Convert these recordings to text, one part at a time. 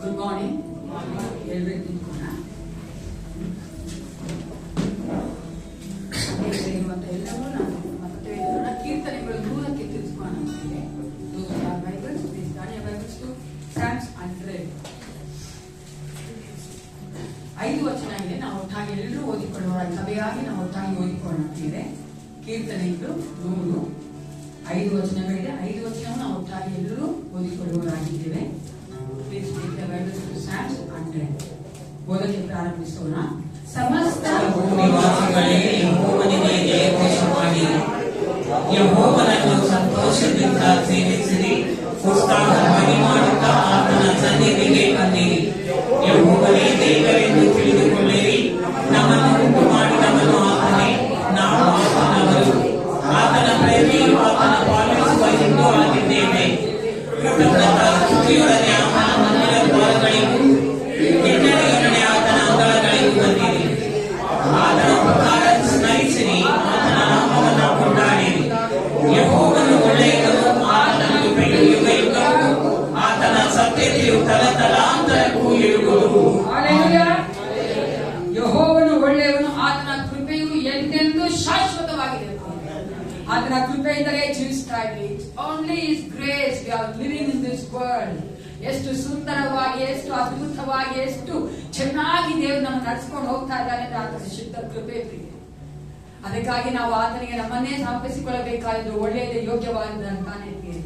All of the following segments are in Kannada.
Good morning. ಹೇಳ್ಬೇಕು ನಿಂತ್ಕೋಣ. ಇರುವಂತ ಎಲ್ಲವೂ ನಾನು ಮತ್ತೆ ಕೀರ್ತನೆಗಳು 100ಕ್ಕೆ ತಿಳ್ಸ್ಕೋಣ. Bibles, Bibles to Psalms 100. 5 ವಚನ ಇದೆ. ನಾವು ಒಟ್ಟಾಗಿ ಎಲ್ಲರೂ ಓದಿಕೊಳ್ಳುವ ಸಭೆಯಾಗಿ ನಾವು ಒಟ್ಟಾಗಿ ಓದಿಕೊಳ್ಳುತ್ತೇವೆ. ಕೀರ್ತನೆಗಳು 100, 5 ವಚನಗಳಿದೆ. 5 ವಚನವನ್ನು ನಾವು ಒಟ್ಟಾಗಿ ಎಲ್ಲರೂ ಓದಿಕೊಳ್ಳುವರಾಗಿದ್ದೇವೆ. ಓದಕ್ಕೆ ಪ್ರಾರಂಭಿಸೋಣ. ಸಮಸ್ತ ಭೂನಿವಾಸಿಗಳೇ, ಯೆಹೋವನಿಗೆ ಜಯಘೋಷ ಮಾಡಿ, ಯೆಹೋವನನ್ನು ಸಂತೋಷದಿಂದ ಸೇವಿಸಿರಿ, ಉತ್ಸಾಹ ಮಾಡುತ್ತಾ ಆತನ ಸನ್ನಿಧಿಗೆ ಬನ್ನಿರಿ. ಯೆಹೋವನೇ ದೇವರೆಂದು ತಿಳಿದುಕೊಳ್ಳಿರಿ, ನಮ್ಮನ್ನು ಉಂಟು ಮಾಡಿದವನು ಆತನೇ, ನಾವು ಆತನವರು, ಆತನ ಪ್ರೇಮಿಯು ಆತನ ಪಾಲಿಸುವ ಎಂದು ಆಗಿದ್ದೇವೆ. ಕೃತಜ್ಞತಾ ಸ್ತುತಿಯೊಡನೆ ಆತನ ಮಂದಿರ ದ್ವಾರಗಳಿಗೂ ಕೆಟ್ಟಡೆಯೊಡನೆ ಆತನ ಅಂಗಳಗಳಿಗೂ ಬಂದಿರಿ. ಆತನ ಉಪಕಾರ ಸ್ಮರಿಸಿರಿ, ಆತನ ನಾಮವನ್ನು ಕೊಂಡಾಡಿರಿ. ಯೆಹೋವನು ಒಳ್ಳೆಯವನು, ಆತನ ಕೃಪೆಯು ಯುಗ ಯುಗಕ್ಕೂ, ಆತನ ಸತ್ಯತೆಯು ತಲತಲಾಂತರಕ್ಕೂ ಇರುವುದು. ಯೆಹೋವನು ಒಳ್ಳೆಯವನು, ಆತನ ಕೃಪೆಯು ಎಂದೆಂದೂ ಶಾಶ್ವತವಾಗಿದೆ. ಆತನ ಕೃಪೆಯಿಂದಲೇ ಜೀವಿಸ್ತಾ ಇದ್ದೀವಿ. Only is grace we are living in this world. ಎಷ್ಟು ಸುಂದರವಾಗಿ, ಎಷ್ಟು ಅದ್ಭುತವಾಗಿ, ಎಷ್ಟು ಚೆನ್ನಾಗಿ ದೇವರು ನಮ್ಮನ್ನು ನಡೆಸ್ಕೊಂಡು ಹೋಗ್ತಾ ಇದ್ದಾನೆ ಅಂತ ಆತನ ಶುದ್ಧ ಕೃಪೆ ಪ್ರಿಯ. ಅದಕ್ಕಾಗಿ ನಾವು ಆತನಿಗೆ ನಮ್ಮನ್ನೇ ಸಮರ್ಪಿಸಿಕೊಳ್ಳಬೇಕಾದ್ದು ಒಳ್ಳೆಯದೇ, ಯೋಗ್ಯವಾದಂತಾನೆ ಪ್ರಿಯ.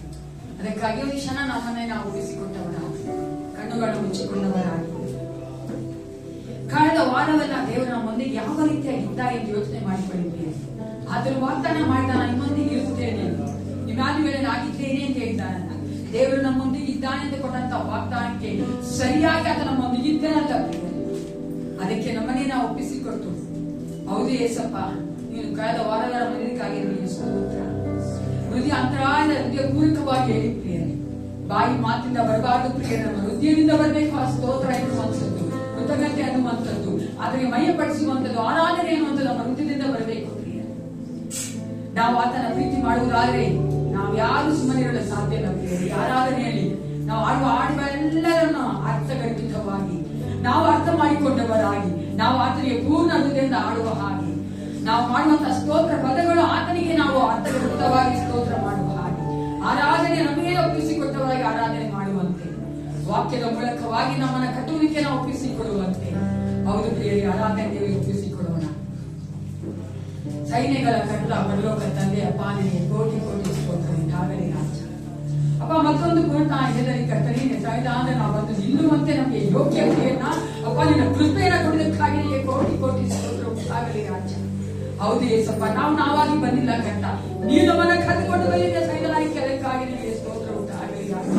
ಅದಕ್ಕಾಗಿ ಒಂದು ಕ್ಷಣ ನಮ್ಮನ್ನೇ ನಾವು ಉಳಿಸಿಕೊಟ್ಟವರಾಗಿ, ಕಣ್ಣುಗಳನ್ನು ಮುಚ್ಚಿಕೊಂಡವರಾಗಿ, ಕಳೆದ ವಾರವೆಲ್ಲ ದೇವರು ನಮ್ಮೊಂದಿಗೆ ಯಾವ ರೀತಿಯಾಗಿ ಇದ್ದಾರೆ ಎಂದು ಯೋಚನೆ ಮಾಡಿಕೊಂಡಿದ್ದೇವೆ. ಆದರೂ ವಾಗ್ದಾನ ಮಾಡಿದ ನಾನು ನಿಮ್ಮೊಂದಿಗೆ ಇರುತ್ತೇನೆ, ಇಮ್ಯಾನ್ಯುಯಲ್ ಆಗಿದ್ದೇನೆ ಅಂತ ಹೇಳಿದ್ದಾನಲ್ಲ. ದೇವರು ನಮ್ಮೊಂದಿಗೆ ಇದ್ದಾನೆ ಅಂತ ಕೊಟ್ಟಂತ ವಾಗ್ದಾನಕ್ಕೆ ಸರಿಯಾಗಿ ಆತ ನಮ್ಮೊಂದಿಗೆ ಇದ್ದೇನಲ್ಲ ಪ್ರಿಯ. ಅದಕ್ಕೆ ನಮ್ಮನ್ನೇ ನಾವು ಒಪ್ಪಿಸಿಕೊಟ್ಟು, ಹೌದು ಏಸಪ್ಪ, ನೀನು ಕಳೆದ ವಾರಗಳ ಮನೆಯಕ್ಕಾಗಿ ಸ್ತೋತ್ರ. ಹೃದಯ ಅಂತರಾಯದ ಹೃದಯ ಪೂರ್ವಕವಾಗಿ ಹೇಳಿ ಪ್ರಿಯರೇ, ಬಾಯಿ ಮಾತಿಂದ ಬರಬಾರದು ಪ್ರಿಯ, ನಮ್ಮ ಹೃದಯದಿಂದ ಬರಬೇಕು ಆ ಸ್ತೋತ್ರ ಎನ್ನುವಂಥದ್ದು, ಕೃತಜ್ಞತೆ ಅನ್ನುವಂಥದ್ದು, ಅದಕ್ಕೆ ಮೈಯಪಡಿಸುವಂಥದ್ದು, ಆರಾಧನೆ ಎನ್ನುವಂಥದ್ದು ನಮ್ಮ ಹೃದಯದಿಂದ ಬರಬೇಕು ಪ್ರಿಯ. ನಾವು ಆತನ ಪ್ರೀತಿ ಮಾಡುವುದಾದ್ರೆ ನಾವು ಯಾರು ಸುಮ್ಮನಿರಲು ಸಾಧ್ಯ ಇಲ್ಲ ಪ್ರಿಯರೇ. ಆರಾಧನೆಯಲ್ಲಿ ನಾವು ಆಡುವ ಎಲ್ಲರನ್ನು ಅರ್ಥಗರ್ಭಿತವಾಗಿ, ನಾವು ಅರ್ಥ ಮಾಡಿಕೊಂಡವರಾಗಿ, ನಾವು ಆತನಿಗೆ ಪೂರ್ಣ ಹೃದಯದಿಂದ ಆಡುವ ಹಾಗೆ, ನಾವು ಮಾಡುವಂತಹ ಸ್ತೋತ್ರ ಪದಗಳು ಆತನಿಗೆ ನಾವು ಅರ್ಥಗರ್ಭಿತವಾಗಿ ಸ್ತೋತ್ರ ಮಾಡುವ ಹಾಗೆ, ಆರಾಧನೆ ನಮಗೆ ಒಪ್ಪಿಸಿಕೊಟ್ಟವರಾಗಿ ಆರಾಧನೆ ಮಾಡುವಂತೆ, ವಾಕ್ಯದ ಮೂಲಕವಾಗಿ ನಮ್ಮನ್ನ ಕಟ್ಟುವಿಕೆ ನಾವು ಒಪ್ಪಿಸಿಕೊಡುವಂತೆ. ಹೌದು ಪ್ರಿಯರೇ, ಆರಾಧನೆಗೆ ಒಪ್ಪಿಸಿಕೊಡೋಣ. ಸೈನ್ಯಗಳ ಕಟ್ಟ ಪರಲೋಕ ತಂದೆ ಅಪ್ಪ, ನಿನಗೆ ಕೋಟಿ ಕೋಟಿ ಸ್ತೋತ್ರ. ಆಗಲಿ ರಾಜ ಅಪ್ಪ, ಮತ್ತೊಂದು ಪೂರ್ಣ ಹೆದರಿ ಕರ್ತನೆ ಸೈದಾನ ನಾವು ಬಂದು ನಿಲ್ಲುವಂತೆ ನಮಗೆ ಯೋಗ್ಯತೆಯನ್ನ ಅಪ್ಪ, ನಿನ್ನ ಕೃಪೆಯನ್ನ ಕೊಡೋದಕ್ಕಾಗಿ ನಿನಗೆ ಕೋಟಿ ಕೋಟಿ ಸ್ತೋತ್ರ ಆಗಲಿ ರಾಜ. ಹೌದು ಏಸಪ್ಪ, ನಾವಾಗಿ ಬಂದಿಲ್ಲ ಕಟ್ಟ, ನೀನು ನಮ್ಮನ್ನ ಕರೆದುಕೊಂಡು ಬಂದಿದ್ದ ಸೈದಾನ ಕೆಲಕ್ಕಾಗಿ ನಿನಗೆ ಸ್ತೋತ್ರ ಆಗಲಿ ರಾಜ.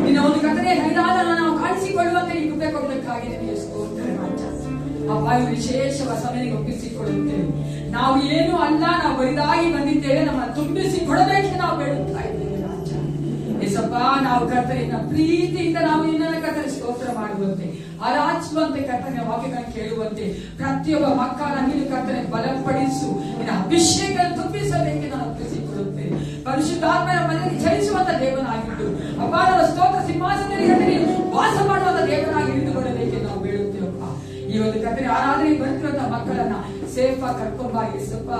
ನಿನ್ನ ಒಂದು ಕರ್ತನೆ ಸೈದಾನ ನಾವು ಕಾಣಿಸಿಕೊಳ್ಳುವಂತೆ ನೀನು ಕೃಪೆ ಕೊಡೋದಕ್ಕಾಗಿ ನಿನಗೆ ಸ್ತೋತ್ರ ರಾಜ. ಅಪ್ಪ, ವಿಶೇಷವಾದ ಸಮಯಕ್ಕೆ ಒಪ್ಪಿಸಿಕೊಳ್ಳುತ್ತೇವೆ. ನಾವು ಏನು ಅಲ್ಲ, ನಾವು ಬರಿದಾಗಿ ಬಂದಿದ್ದೇವೆ, ನಮ್ಮ ತುಂಬಿಸಿಕೊಡಬೇಕೆ ನಾವು ಬೇಡುತ್ತಾ ಇದ್ದೇವೆ ರಾಜ. ಏಸಪ್ಪ, ನಾವು ಕರ್ತನೆಯ ಪ್ರೀತಿಯಿಂದ ನಾವು ನಿನ್ನನ್ನು ಕರ್ತನೆ ಸ್ತೋತ್ರ ಮಾಡುವಂತೆ, ಆರಾಧಿಸುವಂತೆ, ಕರ್ತನೆಯ ವಾಕ್ಯಗಳನ್ನು ಕೇಳುವಂತೆ, ಪ್ರತಿಯೊಬ್ಬ ಮಕ್ಕಳ ನೀನು ಕರ್ತನೆ ಬಲಪಡಿಸು, ನಿನ್ನ ಅಭಿಷೇಕ ತುಂಬಿಸಬೇಕೆ ನಾನು ಒಪ್ಪಿಸಿಕೊಳ್ಳುತ್ತೇವೆ. ಪರಿಶುದ್ಧಾತ್ಮನ ಮನೆಯಲ್ಲಿ ಚಲಿಸುವಂತ ದೇವನಾಗಿದ್ದು ಅಪ್ಪ, ನಮ್ಮ ಸ್ತೋತ್ರ ಸಿಂಹಾಸನದಲ್ಲಿ ವಾಸ ಮಾಡುವಂತ ದೇವನಾಗಿ ಹಿಡಿದುಕೊಳ್ಳಬೇಕೆ ನಾವು ಬೇಡುತ್ತೇವಪ್ಪ. ಈ ಒಂದು ಕರ್ತನೆ ಆರಾಧನೆ ಬರ್ತಿರುವಂತಹ ಮಕ್ಕಳನ್ನ ಸೇಫ್ ಆಗಿ ಕರ್ಕೊಂಬಾಗಿ ಸ್ವಲ್ಪ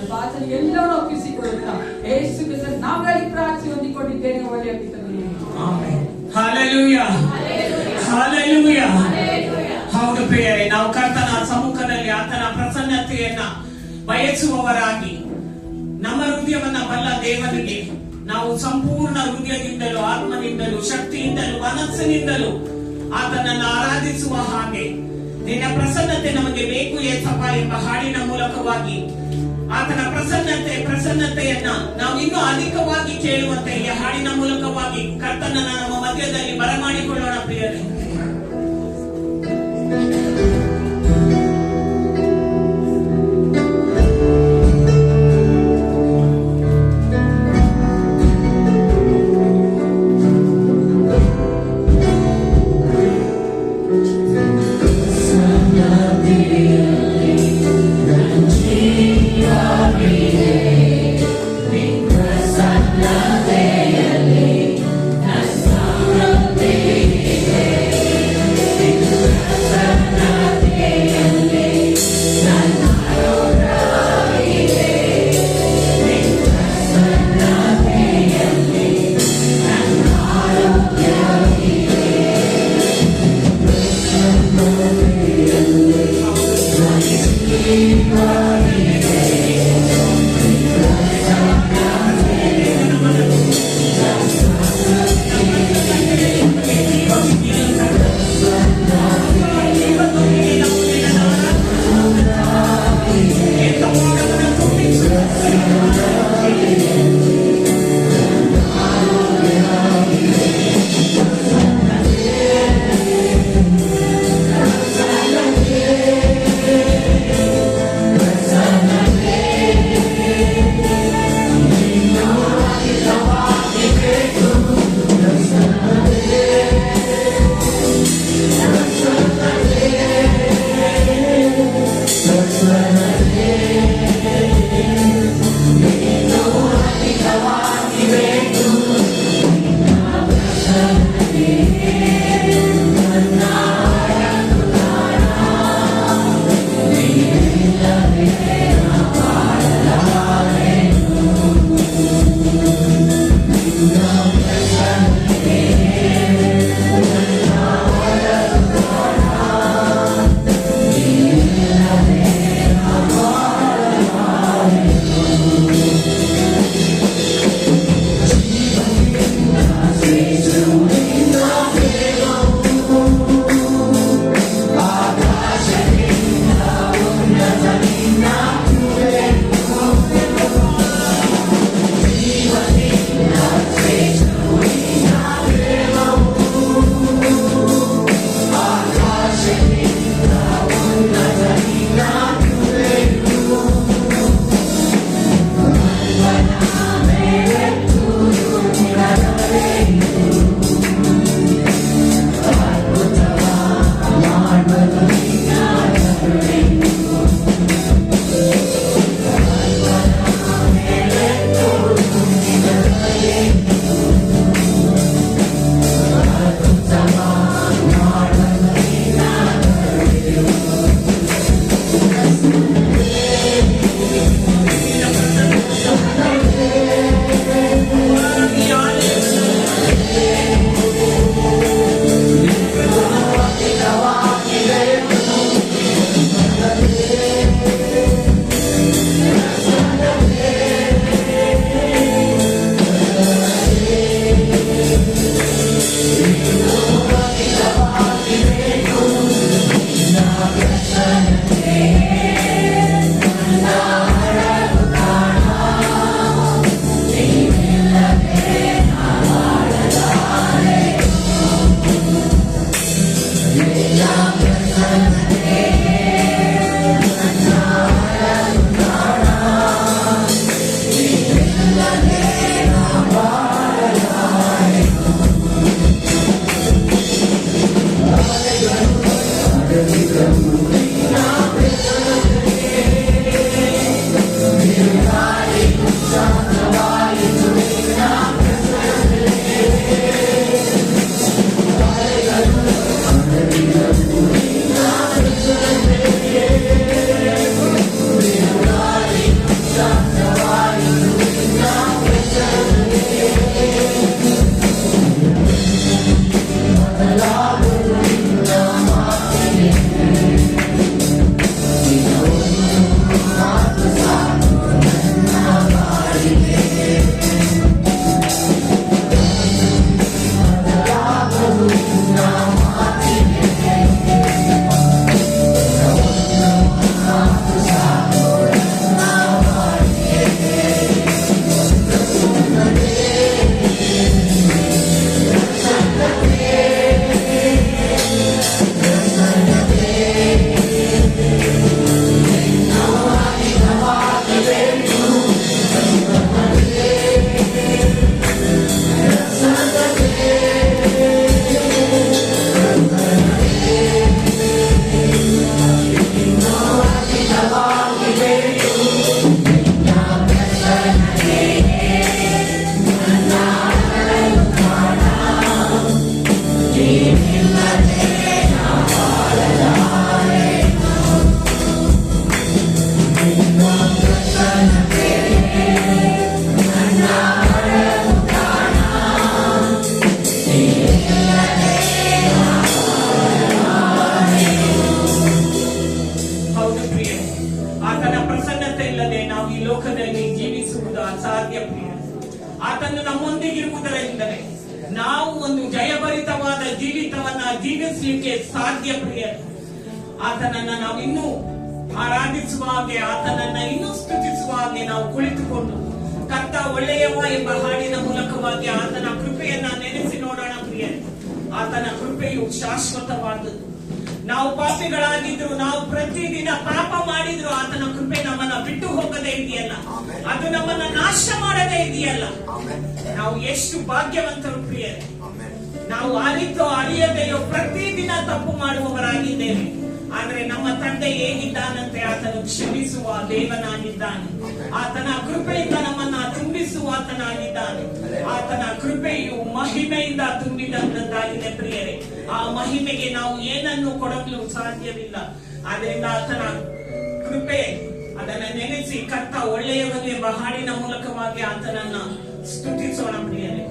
ಪಾಚನೆ ಎಲ್ಲವನ್ನೂ ಒಪ್ಪಿಸಿಕೊಳ್ಳುತ್ತಾ ಯೇಸು ಕ್ರಿಸ್ತನ ನಾಮದಲ್ಲಿ ಪ್ರಾರ್ಥನೆ ಹೊಂದಿಕೊಂಡಿದ್ದೇನೆ. ಒಳ್ಳೆಯ ಪಿತನೇ, ಆಮೆನ್. Hallelujah, hallelujah. ಹೌದು ಪ್ರಿಯರೇ, ನಾವು ಕರ್ತನ ಸಮ್ಮುಖದಲ್ಲಿ ಆತನ ಪ್ರಸನ್ನತೆಯನ್ನ ಬಯಸುವವರಾಗಿ ನಮ್ಮ ಹೃದಯವನ್ನ ಬಲ್ಲ ದೇವರಿಗೆ ನಾವು ಸಂಪೂರ್ಣ ಹೃದಯದಿಂದಲೂ, ಆತ್ಮನಿಂದಲೂ, ಶಕ್ತಿಯಿಂದಲೂ, ಮನಸ್ಸಿನಿಂದಲೂ ಆತನನ್ನು ಆರಾಧಿಸುವ ಹಾಗೆ, ನಿನ್ನ ಪ್ರಸನ್ನತೆ ನಮಗೆ ಬೇಕು ಏಸಪ್ಪ ಎಂಬ ಹಾಡಿನ ಮೂಲಕವಾಗಿ ಆತನ ಪ್ರಸನ್ನತೆಯನ್ನ ನಾವು ಇನ್ನೂ ಅಧಿಕವಾಗಿ ಕೇಳುವಂತೆ ಈ ಹಾಡಿನ ಮೂಲಕವಾಗಿ ಕರ್ತನನ್ನ ನಮ್ಮ ಮಧ್ಯದಲ್ಲಿ ಬರಮಾಡಿಕೊಳ್ಳೋಣ ಪ್ರಿಯರೇ. That's not ಆತನು ನಮ್ಮೊಂದಿಗಿರುವುದರಿಂದಲೇ ನಾವು ಒಂದು ಜಯಭರಿತವಾದ ಜೀವಿತವನ್ನ ಜೀವಿಸಲಿಕ್ಕೆ ಸಾಧ್ಯ. ಪ್ರಿಯರೇ, ಆತನನ್ನ ನಾವು ಇನ್ನೂ ಆರಾಧಿಸುವ ಹಾಗೆ, ಆತನನ್ನ ಇನ್ನೂ ಸ್ತುತಿಸುವ ಹಾಗೆ ನಾವು ಕುಳಿತುಕೊಂಡು ಕರ್ತ ಒಳ್ಳೆಯವ ಎಂಬ ಹಾಡಿನ ಮೂಲಕವಾಗಿ ಆತನ ಕೃಪೆಯನ್ನ ನೆನೆಸಿ ನೋಡೋಣ. ಪ್ರಿಯರೇ, ಆತನ ಕೃಪೆಯು ಶಾಶ್ವತವಾದದ್ದು. ನಾವು ಪಾಪಿಗಳಾಗಿದ್ರು, ನಾವು ಪ್ರತಿದಿನ ಪಾಪ ಮಾಡಿದ್ರು, ಆತನ ಕೃಪೆ ನಮ್ಮನ್ನ ಬಿಟ್ಟು ಹೋಗದೇ ಇದೆಯಲ್ಲ, ಅದು ನಮ್ಮನ್ನ ನಾಶ ಮಾಡದೇ ಇದೆಯಲ್ಲ. ನಾವು ಎಷ್ಟು ಭಾಗ್ಯವಂತರು ಪ್ರಿಯರೇ. ನಾವು ಅರಿತೋ ಅರಿಯದೆಯೋ ಪ್ರತಿದಿನ ತಪ್ಪು ಮಾಡುವವರಾಗಿದ್ದೇವೆ. ಆದ್ರೆ ನಮ್ಮ ತಂದೆ ಹೇಗಿದ್ದಾನಂತೆ, ಆತನು ಕ್ಷಮಿಸುವ ದೇವನಾಗಿದ್ದಾನೆ. ಆತನ ಕೃಪೆಯಿಂದ ನಮ್ಮನ್ನ ತುಂಬಿಸುವ ಆತನಾಗಿದ್ದಾನೆ. ಆತನ ಕೃಪೆಯು ಮಹಿಮೆಯಿಂದ ತುಂಬಿದಂತಾಗಿದೆ ಪ್ರಿಯರೇ. ಆ ಮಹಿಮೆಗೆ ನಾವು ಏನನ್ನು ಕೊಡಲು ಸಾಧ್ಯವಿಲ್ಲ. ಆದ್ರಿಂದ ಆತನ ಕೃಪೆ ಅದನ್ನ ನೆನೆಸಿ ಕರ್ತ ಒಳ್ಳೆಯವನು ಎಂಬ ಹಾಡಿನ ಮೂಲಕವಾಗಿ ಆತನನ್ನ ಸ್ತುತಿಸೋಣ ಪ್ರಿಯರೇ.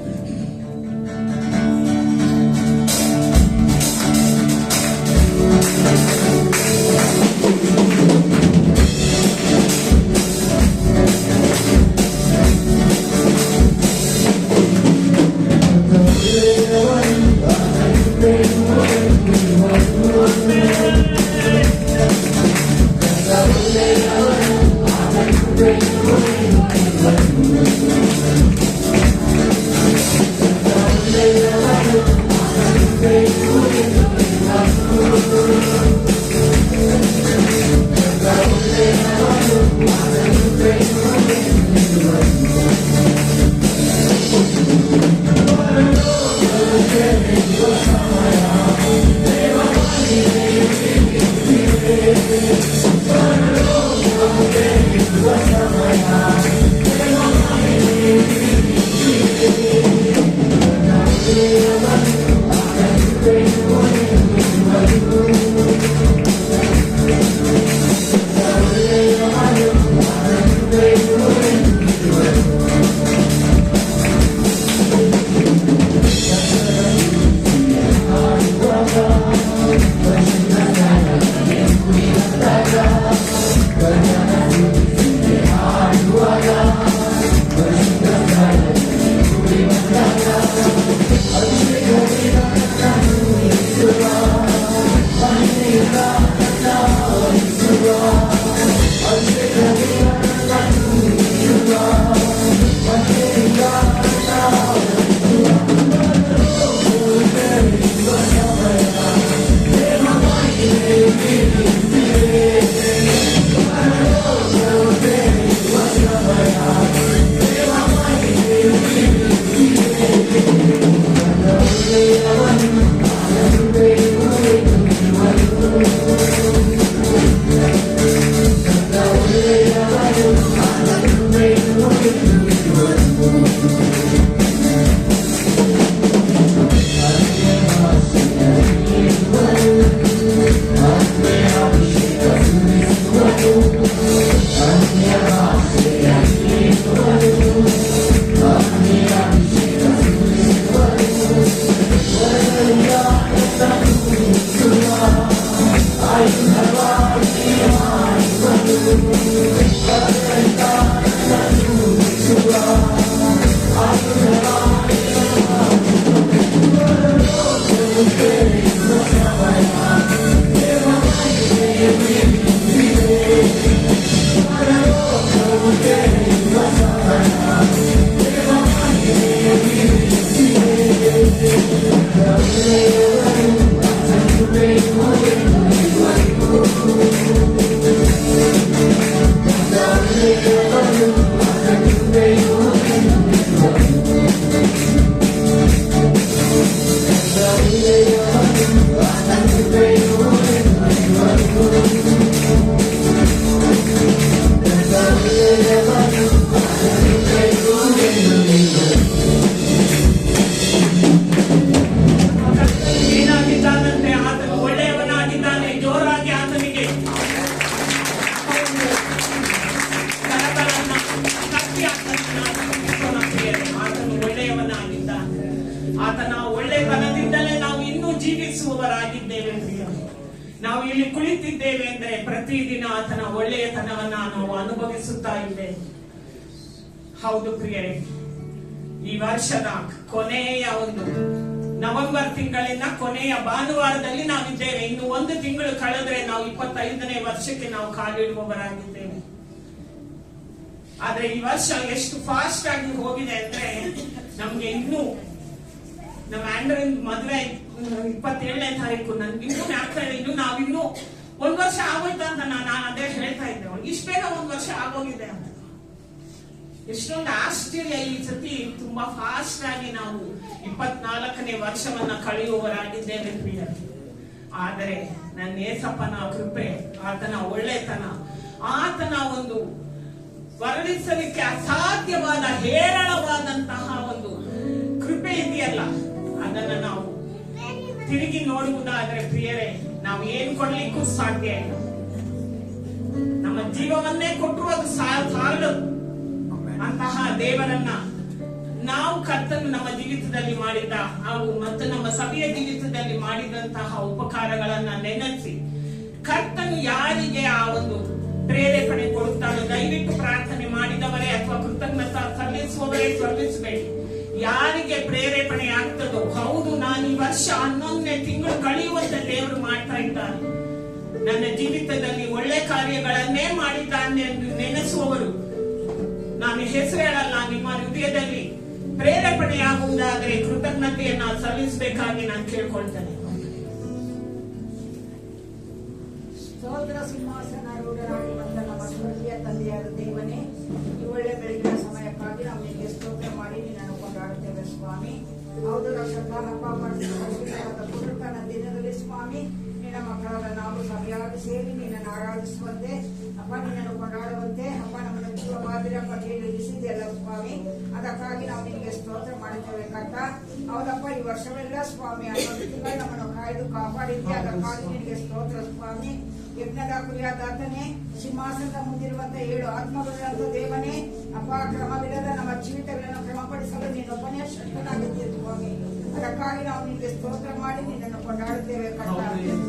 ನಾವು ಇಲ್ಲಿ ಕುಳಿತಿದ್ದೇವೆ ಅಂದ್ರೆ ಪ್ರತಿದಿನ ಆತನ ಒಳ್ಳೆಯತನವನ್ನ ನಾವು ಅನುಭವಿಸುತ್ತಾ ಇದ್ದೇವೆ. ಹೌದು ಪ್ರಿಯರೇ, ಈ ವರ್ಷದ ಕೊನೆಯ ಒಂದು ನವೆಂಬರ್ ತಿಂಗಳಿನ ಕೊನೆಯ ಭಾನುವಾರದಲ್ಲಿ ನಾವಿದ್ದೇವೆ. ಇನ್ನು ಒಂದು ತಿಂಗಳು ಕಳೆದ್ರೆ ನಾವು 25ನೇ ವರ್ಷಕ್ಕೆ ನಾವು ಕಾಲಿಡುವವರಾಗಿದ್ದೇವೆ. ಆದ್ರೆ ಈ ವರ್ಷ ಎಷ್ಟು ಫಾಸ್ಟ್ ಆಗಿ ಹೋಗಿದೆ ಅಂದ್ರೆ ನಮ್ಗೆ ಇನ್ನೂ ನಮ್ಮ ಆಂಡ್ರಿನ್ ಮದುವೆ 27ನೇ ತಾರೀಕು. ನನ್ಗೆ ಇನ್ನೂ ಆಗ್ತಾ ಇದೆ, ಇನ್ನು ನಾವಿನ್ನೂ 1 ವರ್ಷ ಆಗೋಯ್ತು ಅಂತ ನಾನು ಅದೇ ಹೇಳ್ತಾ ಇದ್ದೆ. ಇಷ್ಟ ಬೇಗ 1 ವರ್ಷ ಆಗೋಗಿದೆ ಅಂತ. ಎಷ್ಟೊಂದು ಆಶ್ಚರ್ಯ. ಈ ಸತಿ ತುಂಬಾ ಫಾಸ್ಟ್ ಆಗಿ ನಾವು 24ನೇ ವರ್ಷವನ್ನ ಕಳೆಯುವವರಾಗಿದ್ದೇವೆ ಪ್ರಿಯರೇ. ಆದರೆ ನನ್ನ ಏಸಪ್ಪನ ಕೃಪೆ, ಆತನ ಒಳ್ಳೆತನ, ಆತನ ಒಂದು ವರ್ಣಿಸಲಿಕ್ಕೆ ಅಸಾಧ್ಯವಾದ ಹೇರಳವಾದಂತಹ ಒಂದು ಕೃಪೆ ಇದೆಯಲ್ಲ, ಅದನ್ನ ನಾವು ತಿರುಗಿ ನೋಡುವುದಾದ್ರೆ ಪ್ರಿಯರೇ, ನಾವು ಏನು ಕೊಡ್ಲಿಕ್ಕೂ ಸಾಧ್ಯ ಇಲ್ಲ. ನಮ್ಮ ಜೀವವನ್ನೇ ಕೊಟ್ಟರು ಅದು ಸಾಲದು. ಅಂತಹ ದೇವರನ್ನ ನಾವು ಕರ್ತನು ನಮ್ಮ ಜೀವಿತದಲ್ಲಿ ಮಾಡಿದ ಹಾಗೂ ಮತ್ತು ನಮ್ಮ ಸಭೆಯ ಜೀವಿತದಲ್ಲಿ ಮಾಡಿದಂತಹ ಉಪಕಾರಗಳನ್ನ ನೆನೆಸಿ ಕರ್ತನು ಯಾರಿಗೆ ಆ ಒಂದು ಪ್ರೇರೇಪಣೆ ಕೊಡುತ್ತಾನೋ ದಯವಿಟ್ಟು ಪ್ರಾರ್ಥನೆ ಮಾಡಿದವರೇ ಅಥವಾ ಕೃತಜ್ಞತಾ ಸಲ್ಲಿಸುವವರೇ ಸಲ್ಲಿಸಬೇಡಿ. ಯಾರಿಗೆ ಪ್ರೇರೇಪಣೆ ಆಗ್ತದೋ, ಹೌದು ನಾನು ಈ ವರ್ಷ 11ನೇ ತಿಂಗಳು ಕಳೆಯುವಂತೆ ದೇವರು ಮಾಡ್ತಾ ಇದ್ದಾನೆ, ನನ್ನ ಜೀವಿತದಲ್ಲಿ ಒಳ್ಳೆ ಕಾರ್ಯಗಳನ್ನೇ ಮಾಡಿದ್ದಾನೆ ಎಂದು ನೆನೆಸುವವರು, ನಾನು ಹೆಸರು ಹೇಳಲ್ಲ, ನಿಮ್ಮ ಹೃದಯದಲ್ಲಿ ಪ್ರೇರೇಪಣೆಯಾಗುವುದಾದರೆ ಕೃತಜ್ಞತೆಯನ್ನ ಸಲ್ಲಿಸಬೇಕಾಗಿ ನಾನು ಕೇಳ್ಕೊಳ್ತೇನೆ. ಸ್ತೋತ್ರ ಸಿಂಹಾಸನಾರೂಢರಾಗಿ ಬಂದ ನಮ್ಮ ಸ್ವರ್ಗೀಯ ತಂದೆಯಾದ ದೇವನೇ, ಈ ಒಳ್ಳೆ ಬೆಳಗಿನ ಸಮಯಕ್ಕಾಗಿ ನಾವು ನಿಮಗೆ ಸ್ತೋತ್ರ ಮಾಡಿ ನಿನ್ನನ್ನು ಕೊಂಡಾಡುತ್ತೇವೆ ಸ್ವಾಮಿ. ಹೌದು ರಕ್ಷಕ, ಹಬ್ಬ ಮಾಡಿದ ಪುರುಷನ ದಿನದಲ್ಲಿ ಸ್ವಾಮಿ ನಿನ್ನ ಮಕ್ಕಳಾದ ನಾವು ಸಭೆಯಾಗಿ ಸೇರಿ ನಿನ್ನನ್ನು ಆರಾಧಿಸುವಂತೆ ಅಪ್ಪ, ನಿನ್ನನ್ನು ಕೊಂಡಾಡುವಂತೆ ಅಪ್ಪ ನಮ್ಮನ್ನು ಜೀವವಾದಿರ ಪಟ್ಟಿಯಲ್ಲಿ ಇರಿಸಿದೆಯಲ್ಲ ಸ್ವಾಮಿ, ಅದಕ್ಕಾಗಿ ನಾವು ನಿನಗೆ ಸ್ತೋತ್ರ ಮಾಡುತ್ತೇವೆ ಕರ್ತ. ಹೌದಪ್ಪ, ಈ ವರ್ಷವೆಲ್ಲ ಸ್ವಾಮಿ 11 ತಿಂಗಳು ನಮ್ಮನ್ನು ಕಾಯ್ದು ಕಾಪಾಡಿದ್ದೆ, ಅದಕ್ಕಾಗಿ ನಿನಗೆ ಸ್ತೋತ್ರ ಸ್ವಾಮಿ. ಯಜ್ಞದ ಕುರಿಯಾದಾತನೇ, ಸಿಂಹಾಸನದ ಮುಂದಿರುವಂತ 7 ಆತ್ಮಗಳಿರುವಂತ ದೇವನೇ ಅಪ್ಪ, ಕ್ರಮವಿಲ್ಲದ ನಮ್ಮ ಜೀವಿತಗಳನ್ನು ಕ್ರಮಪಡಿಸಲು ನೀನೊಬ್ಬನೇ ಶಕ್ತನಾಗಿದ್ದೀಯ ಸ್ವಾಮಿ. ಅದಕ್ಕಾಗಿ ನಾವು ನಿನಗೆ ಸ್ತೋತ್ರ ಮಾಡಿ ನಿನ್ನನ್ನು ಕೊಂಡಾಡುತ್ತೇವೆ ಕರ್ತ.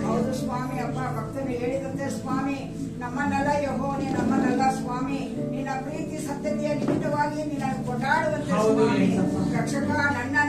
ಹೌದು ಸ್ವಾಮಿ ಅಪ್ಪ, ಭಕ್ತನು ಹೇಳಿದಂತೆ ಸ್ವಾಮಿ, ನಮ್ಮನ್ನೆಲ್ಲ ಯೆಹೋವನೇ, ನಮ್ಮನ್ನೆಲ್ಲ ಸ್ವಾಮಿ ನಿನ್ನ ಪ್ರೀತಿ ಸತ್ಯತೆಯ ನಿಮಿತ್ತವಾಗಿ ನಿನ್ನನ್ನು ಕೊಂಡಾಡುವಂತೆ ಸ್ವಾಮಿ. ರಕ್ಷಕ,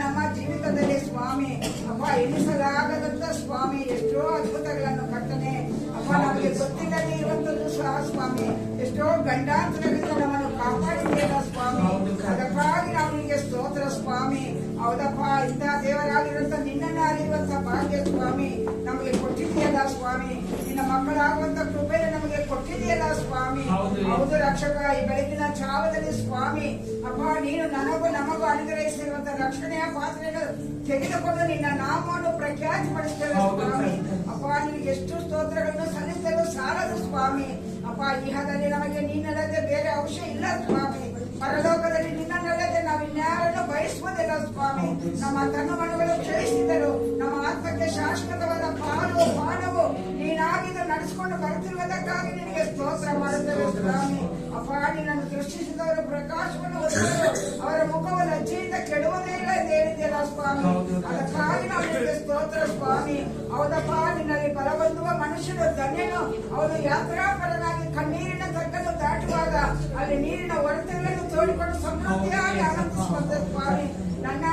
ನಮ್ಮ ಜೀವಿತದಲ್ಲಿ ಸ್ವಾಮಿ ಅಪ್ಪ ಎಣಿಸಲಾಗದಂತ ಸ್ವಾಮಿ ಎಷ್ಟೋ ಅದ್ಭುತಗಳನ್ನು ಕರ್ತನೆ ಅಪ್ಪ ನಮಗೆ ಗೊತ್ತಿಲ್ಲದೆ ಇರುವಂತದ್ದು ಸಹ ಸ್ವಾಮಿ, ಎಷ್ಟೋ ಗಂಡಾಂತರಗಳಿಂದ ನಮ್ಮನ್ನು ಕಾಪಾಡಿದೆಯಲ್ಲ ಸ್ವಾಮಿ. ಅದಕ್ಕಾಗಿ ನಾವು ನಿಮಗೆ ಸ್ತೋತ್ರ ಸ್ವಾಮಿ. ಹೌದಪ್ಪ, ಇಂಥ ದೇವರಾಗಿರುವಂತ ನಿನ್ನನ್ನು ಅರಿಯುವಂತ ಭಾಗ್ಯ ಸ್ವಾಮಿ ನಮಗೆ ಕೊಟ್ಟಿದೆಯಲ್ಲ ಸ್ವಾಮಿ. ನಿನ್ನ ಮಕ್ಕಳಾಗುವಂತ ಕೃಪೆ ನಮಗೆ ಕೊಟ್ಟಿದೆಯಲ್ಲ ಸ್ವಾಮಿ. ಹೌದು ರಕ್ಷಕ, ಈ ಬೆಳಗಿನ ಜಾವದಲ್ಲಿ ಸ್ವಾಮಿ ಅಪ್ಪ, ನೀನು ನನಗೂ ನಮಗೂ ಅನುಗ್ರಹಿಸಿರುವಂತ ರಕ್ಷಣೆಯ ಪಾತ್ರೆಗಳು ತೆಗೆದುಕೊಂಡು ನಿನ್ನ ನಾಮವನ್ನು ಪ್ರಖ್ಯಾತಿ ಪಡಿಸ್ತೇವೆ ಸ್ವಾಮಿ. ಅಪ್ಪ, ನಿನಗೆ ಎಷ್ಟು ಸ್ತೋತ್ರಗಳನ್ನು ಸಲ್ಲಿಸಲು ಸಾಲದು ಸ್ವಾಮಿ. ಅಪ್ಪ, ಇಹದಲ್ಲಿ ನಮಗೆ ನೀನಲ್ಲದೆ ಬೇರೆ ಅಂಶ ಇಲ್ಲ ಸ್ವಾಮಿ. ಪರಲೋಕದಲ್ಲಿ ನಿನ್ನಲ್ಲದೆ ನಾವು ಇನ್ಯಾರನ್ನು ಬಯಸುವುದಿಲ್ಲ ಸ್ವಾಮಿ. ನಮ್ಮ ತನುಮನಗಳು ಕ್ಷಯಿಸಿದರು, ನಮ್ಮ ಆತ್ಮಕ್ಕೆ ಶಾಶ್ವತವಾದ ಪಾನವು ನೀನಾಗಿದ್ದು ನಡೆಸಿಕೊಂಡು ಬರುತ್ತಿರುವುದಕ್ಕಾಗಿ ನಿನಗೆ ಸ್ತೋತ್ರ ಮಾಡುತ್ತೇವೆ ಸ್ವಾಮಿ. ಅಪ್ಪ, ನಿನ್ನನ್ನು ದೃಷ್ಟಿಸಿದವರು ಪ್ರಕಾಶವನ್ನು ಹೊಂದಿದರು, ಅವರ ಮುಖವು ಲಜ್ಜೆಯಿಂದ ಕೆಡುವುದೇ ಇಲ್ಲ ಎಂದು ಹೇಳಿದೆಯಲ್ಲ ಸ್ವಾಮಿ. ಅದಕ್ಕಾಗಿ ನಾವು ನಿನಗೆ ಸ್ತೋತ್ರ ಸ್ವಾಮಿ. ಹೌದಪ್ಪ, ನಿನ್ನಲ್ಲಿ ಬಲವೊಂದುವ ಮನುಷ್ಯನು ಧನ್ಯನು. ಅವನು ಯಾತ್ರಾಪರನಾಗಿ ಕಣ್ಣೀರಿನ ತಗ್ಗನ್ನು ದಾಟುವಾಗ ಅಲ್ಲಿ ನೀರಿನ ಒಡೆತಗಳನ್ನು ತೋಡಿಕೊಂಡು ಸಮೃದ್ಧಿಯಾಗಿ ಆನಂದಿಸುವಂತೆ ಸ್ವಾಮಿ.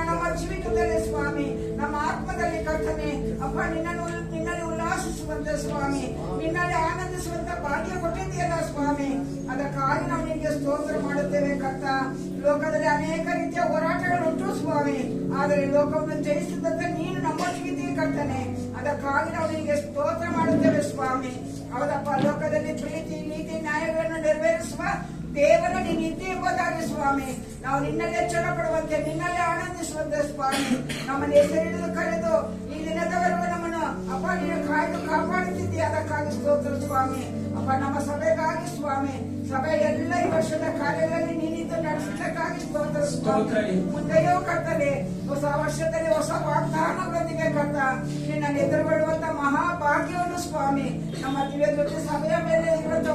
ನಮ್ಮ ಜೀವಿತದಲ್ಲಿ ಸ್ವಾಮಿ, ನಮ್ಮ ಆತ್ಮದಲ್ಲಿ ಕರ್ತನೆ ಅಪ್ಪ, ನಿನ್ನಲ್ಲಿ ಉಲ್ಲಾಸಿಸುವಂತೆ ಸ್ವಾಮಿ, ನಿನ್ನಲ್ಲಿ ಆನಂದಿಸುವಂತ ಭಾಗ್ಯ ಕೊಟ್ಟಿದೆಯಲ್ಲ ಸ್ವಾಮಿ. ಅದಕ್ಕಾಗಿ ನಾವು ನಿಮಗೆ ಸ್ತೋತ್ರ ಮಾಡುತ್ತೇವೆ ಕರ್ತ. ಲೋಕದಲ್ಲಿ ಅನೇಕ ರೀತಿಯ ಹೋರಾಟಗಳು ಉಂಟು ಸ್ವಾಮಿ, ಆದರೆ ಲೋಕವನ್ನು ಜಯಿಸಿದಂತೆ ನೀನು ನಮ್ಮೊಟ್ಟಿಗಿದ್ದೀಯ ಕರ್ತನೆ. ಅದಕ್ಕಾಗಿ ನಾವು ನಿಮಗೆ ಸ್ತೋತ್ರ ಮಾಡುತ್ತೇವೆ ಸ್ವಾಮಿ. ಹೌದಪ್ಪ, ಲೋಕದಲ್ಲಿ ಪ್ರೀತಿ, ನೀತಿ, ನ್ಯಾಯಗಳನ್ನು ನೆರವೇರಿಸುವ ದೇವರ ನೀನು ಇದ್ದೇ ಎಂಬುದಾಗಿ ಸ್ವಾಮಿ, ನಾವು ನಿನ್ನಲ್ಲಿ ಎಚ್ಚರ ಪಡುವಂತೆ, ನಿನ್ನಲ್ಲಿ ಆನಂದಿಸುವಂತೆ ಸ್ವಾಮಿ, ನಮ್ಮನ್ನು ಹೆಸರಿಡಿದು ಕರೆದು ಈ ದಿನದವರೆಗೂ ನಮ್ಮನ್ನು ಅಪ್ಪ ನೀನು ಕಾಯ್ದು ಕಾಪಾಡುತ್ತಿದ್ದೀಯ. ಅದಕ್ಕಾಗಿ ಸ್ತೋತ್ರ ಸ್ವಾಮಿ. ಅಪ್ಪ, ನಮ್ಮ ಸಭೆಗಾಗಿ ಸ್ವಾಮಿ, ಸಭೆ ಎಲ್ಲ ಈ ವರ್ಷದ ಕಾರ್ಯಗಳಲ್ಲಿ ನೀನಿದ್ದು ನಡೆಸಲಿಕ್ಕಾಗಿ ಸ್ತೋತ್ರ ಸ್ವಾಮಿ. ಮುಂದೆಯೂ ಕರ್ತನೆ ಹೊಸ ವರ್ಷದಲ್ಲಿ ಹೊಸ ವಾಗ್ದಾನಗಳೊಂದಿಗೆ ಕರ್ತ ನಿನ್ನನ್ನು ಎದುರುಗೊಳ್ಳುವಂತ ಮಹಾಭಾಗ್ಯವನ್ನು ಸ್ವಾಮಿ ನಮ್ಮ ದಿವ್ಯ ದೊಡ್ಡ ಸಭೆಯ ಮೇಲೆ ಇರುವಂತ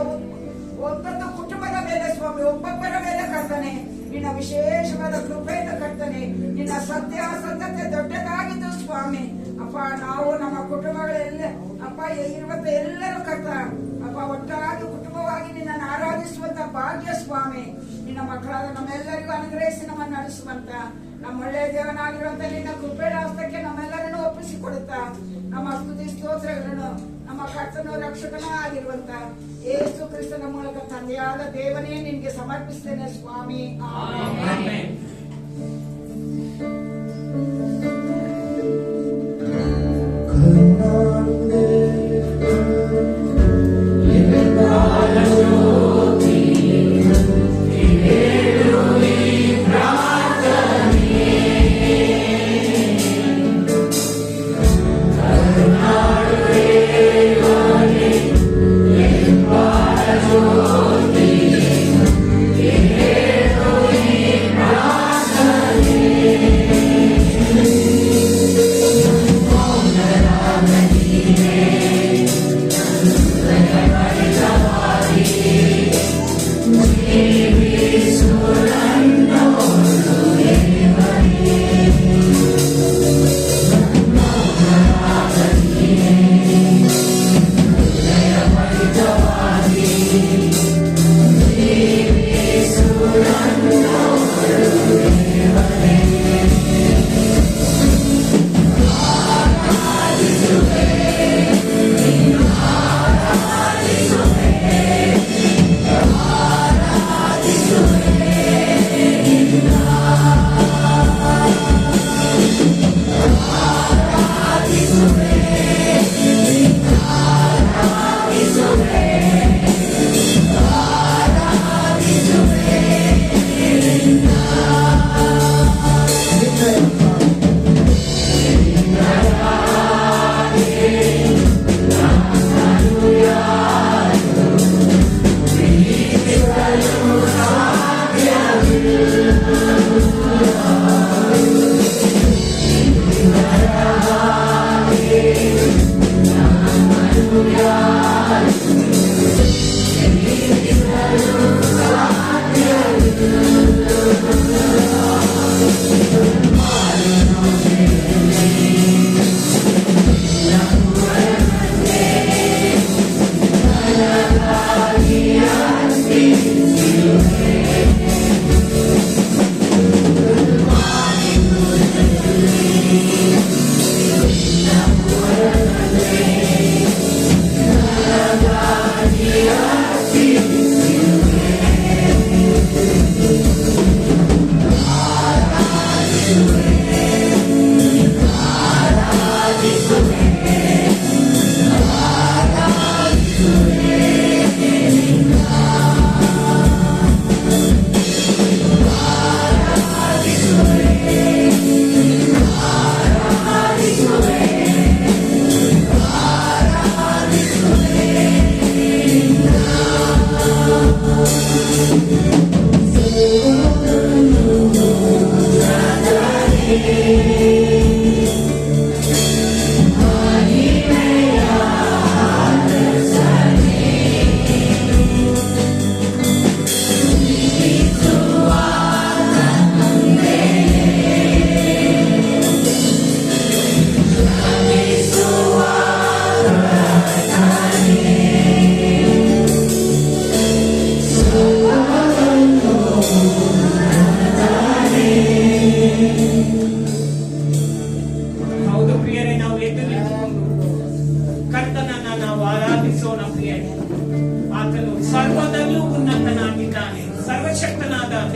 ಒಂದೊಂದು ಕುಟುಂಬದ ಮೇಲೆ ಸ್ವಾಮಿ, ಒಬ್ಬೊಬ್ಬರ ಮೇಲೆ ಕರ್ತನೆ ನಿನ್ನ ವಿಶೇಷವಾದ ಕೃಪೆಯನ್ನು ಕರ್ತನೆ. ನಿನ್ನ ಸತ್ಯತೆ ದೊಡ್ಡದಾಗಿದ್ದು ಸ್ವಾಮಿ. ಅಪ್ಪ, ನಾವು ನಮ್ಮ ಕುಟುಂಬಗಳೆಲ್ಲ ಅಪ್ಪ ಇರುವಂತ ಎಲ್ಲರೂ ಕರ್ತ ಅಪ್ಪ ಒಟ್ಟಾಗಿ ಕುಟುಂಬವಾಗಿ ನಿನ್ನನ್ನು ಆರಾಧಿಸುವಂತ ಭಾಗ್ಯ ಸ್ವಾಮಿ ನಿನ್ನ ನಿನ್ನ ಮಕ್ಕಳಾದ ನಮ್ಮೆಲ್ಲರಿಗೂ ಅನುಗ್ರಹಿಸಿ ನಮ್ಮನ್ನು ನಡೆಸುವಂತ ನಮ್ಮ ಒಳ್ಳೆಯ ದೇವನಾಗಿರುವಂತ ನಿನ್ನ ಕೃಪೆಯ ಹಸ್ತಕ್ಕೆ ನಮ್ಮೆಲ್ಲರನ್ನು ಒಪ್ಪಿಸಿಕೊಡುತ್ತಾ ನಮ್ಮ ಸ್ತುತಿ ಸ್ತೋತ್ರಗಳನ್ನು ನಮ್ಮ ಕರ್ತನು ರಕ್ಷಕನೂ ಆಗಿರುವಂತ ಯೇಸು ಕ್ರಿಸ್ತನ ಮೂಲಕ ತಂದೆಯಾದ ದೇವನೇ ನಿನ್ಗೆ ಸಮರ್ಪಿಸ್ತೇನೆ ಸ್ವಾಮಿ. ಆಮೆನ್.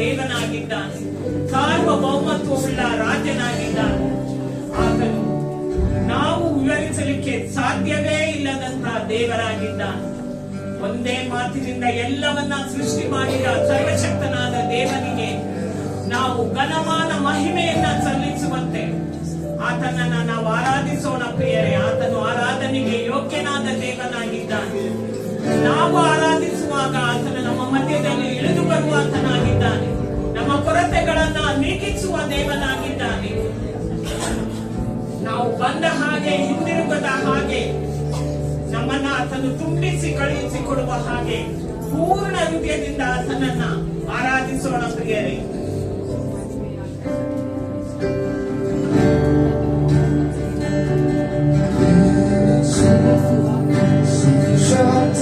ದೇವನಾಗಿದ್ದಾನೆ, ಸಾರ್ವಭೌಮತ್ವವುಳ್ಳ ರಾಜನಾಗಿದ್ದಾನೆ. ಆತನು ನಾವು ವಿವರಿಸಲಿಕ್ಕೆ ಸಾಧ್ಯವೇ ಇಲ್ಲದಂತ ದೇವರಾಗಿದ್ದಾನೆ. ಒಂದೇ ಮಾತಿನಿಂದ ಎಲ್ಲವನ್ನ ಸೃಷ್ಟಿ ಮಾಡಿದ ಸರ್ವಶಕ್ತನಾದ ದೇವನಿಗೆ ನಾವು ಘನಮಾನ ಮಹಿಮೆಯನ್ನ ಸಲ್ಲಿಸುವಂತೆ ಆತನನ್ನ ನಾವು ಆರಾಧಿಸೋಣ ಪ್ರಿಯರೇ. ಆತನು ಆರಾಧನೆಗೆ ಯೋಗ್ಯನಾದ ದೇವನಾಗಿದ್ದಾನೆ. ನಾವು ಆರಾಧಿಸುವಾಗ ಆತನು ನಮ್ಮ ಮಧ್ಯದಲ್ಲಿ ಇಳಿದು ಬರುವಾತನಾಗಿದ್ದಾನೆ. ನಮ್ಮ ಕೊರತೆಗಳನ್ನ ನೀಗಿಸುವ ದೇವನಾಗಿದ್ದಾನೆ. ನಾವು ಬಂದ ಹಾಗೆ ಹಿಂದಿರುಗದ ಹಾಗೆ ನಮ್ಮನ್ನ ಆತನು ತುಂಬಿಸಿ ಕಳುಹಿಸಿ ಕೊಡುವ ಹಾಗೆ ಪೂರ್ಣ ಹೃದಯದಿಂದ ಆತನನ್ನ ಆರಾಧಿಸೋಣ ಪ್ರಿಯರೇ. Shut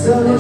ದೇವರು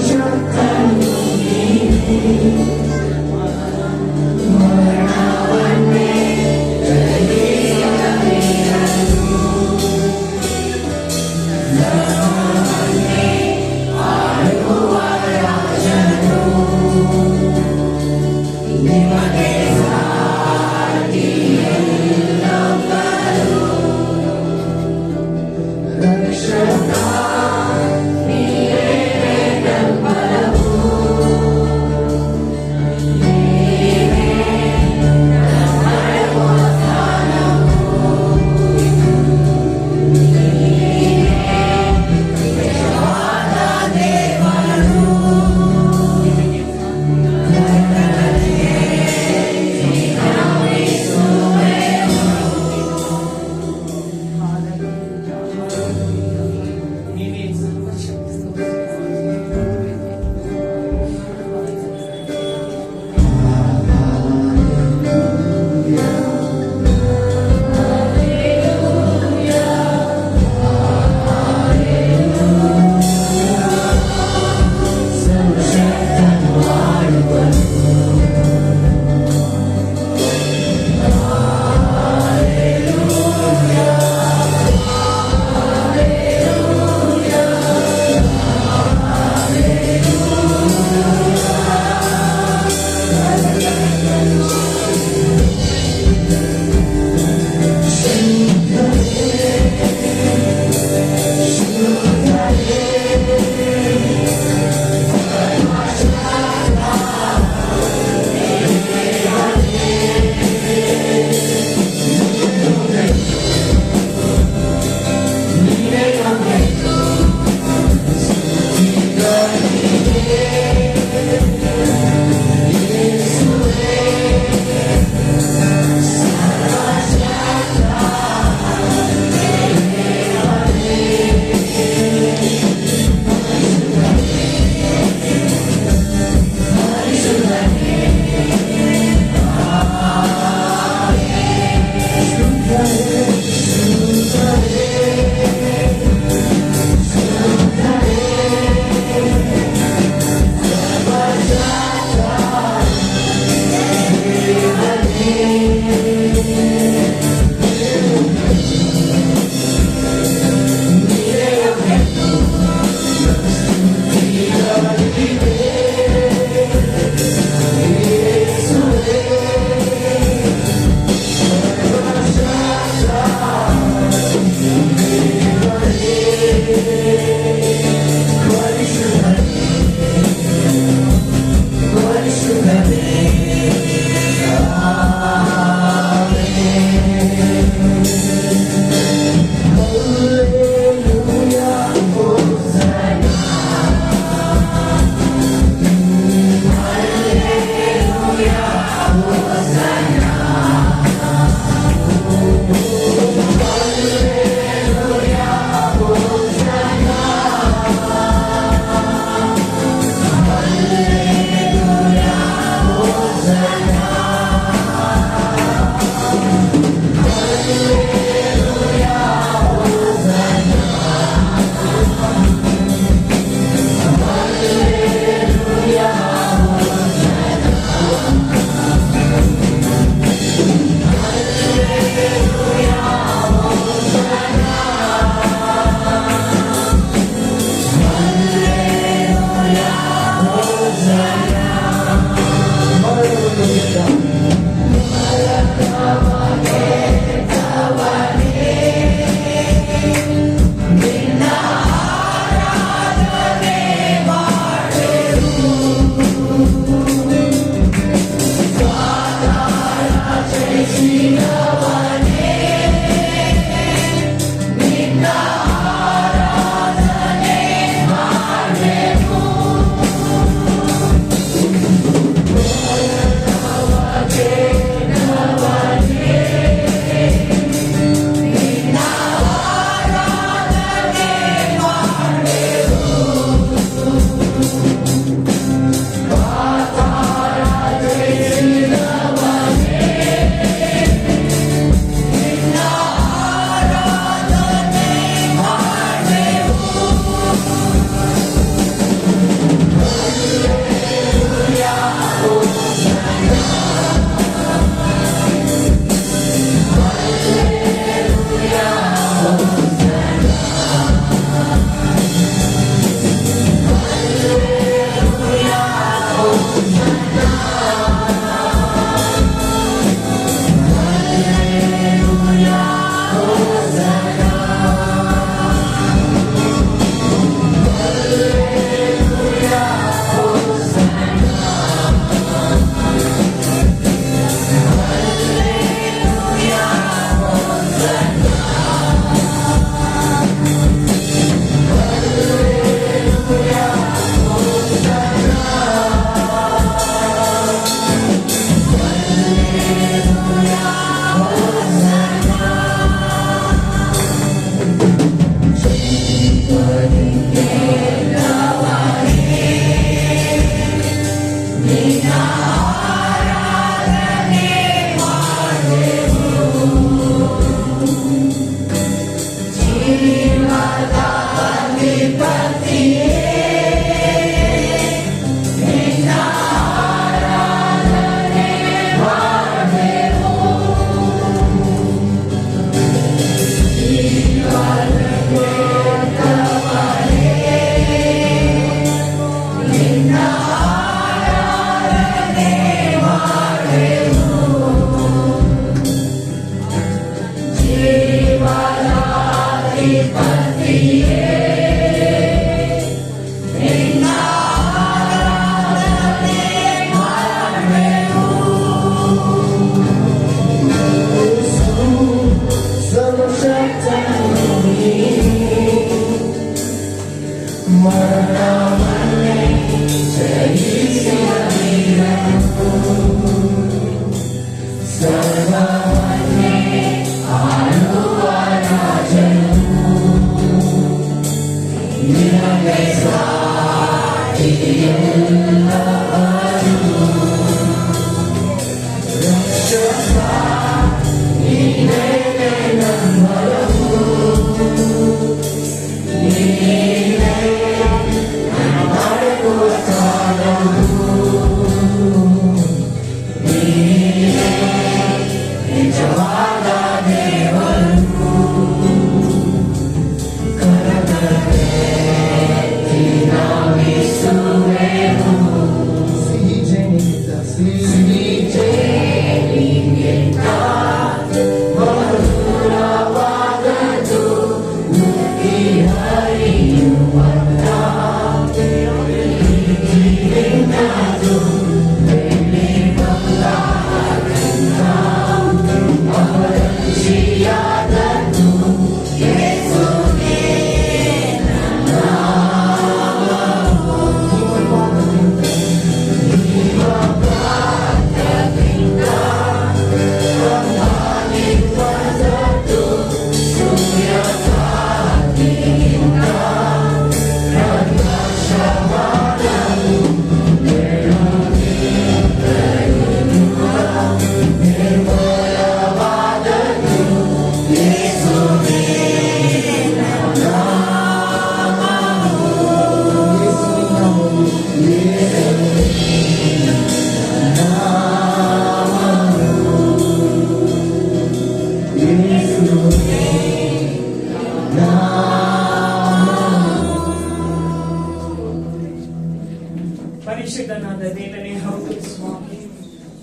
ಪರಿಶುದ್ಧನಾದ ದೇವನೇ, ಹೌದು ಸ್ವಾಮಿ,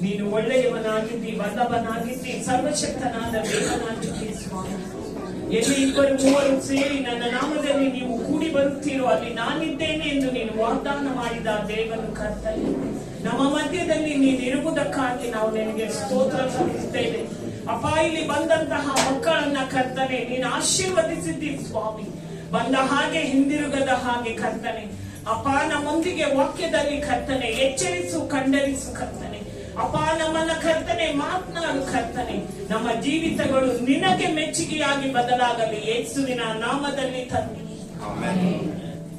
ನೀನು ಒಳ್ಳೆಯವನಾಗಿದ್ದಿ, ಬಲ್ಲವನಾಗಿದ್ದಿ, ಸರ್ವಶಕ್ತನಾದ ದೇವನಾಗಿದ್ದಿ ಸ್ವಾಮಿ. ಎಲ್ಲಿ ಇಬ್ಬರು ಮೂವರು ಸೇರಿ ನನ್ನ ನಾಮದಲ್ಲಿ ನೀವು ಕೂಡಿ ಬರುತ್ತೀರೋ ಅಲ್ಲಿ ನಾನಿದ್ದೇನೆ ಎಂದು ನೀನು ವಾಗ್ದಾನ ಮಾಡಿದ ದೇವನು ಕರ್ತನೆ. ನಮ್ಮ ಮಧ್ಯದಲ್ಲಿ ನೀನಿರುವುದಕ್ಕಾಗಿ ನಾವು ನಿನಗೆ ಸ್ತೋತ್ರ ಸಲ್ಲಿಸುತ್ತೇವೆ. ಅಪ್ಪ, ಇಲ್ಲಿ ಬಂದಂತಹ ಮಕ್ಕಳನ್ನ ಕರ್ತನೆ ನೀನು ಆಶೀರ್ವದಿಸಿದ್ದಿ ಸ್ವಾಮಿ. ಬಂದ ಹಾಗೆ ಹಿಂದಿರುಗದ ಹಾಗೆ ಕರ್ತನೆ. ಅಪ್ಪ, ನಮ್ಮೊಂದಿಗೆ ವಾಕ್ಯದಲ್ಲಿ ಕರ್ತನೆ ಎಚ್ಚರಿಸು, ಖಂಡರಿಸು ಕರ್ತನೆ. ಅಪ್ಪ, ನಮ್ಮನ್ನ ಕರ್ತನೆ ಮಾತನಾಡು ಕರ್ತನೆ. ನಮ್ಮ ಜೀವಿತಗಳು ನಿನಗೆ ಮೆಚ್ಚುಗೆಯಾಗಿ ಬದಲಾಗಲಿ ಯೇಸುವಿನ ನಾಮದಲ್ಲಿ ತಂದೆ.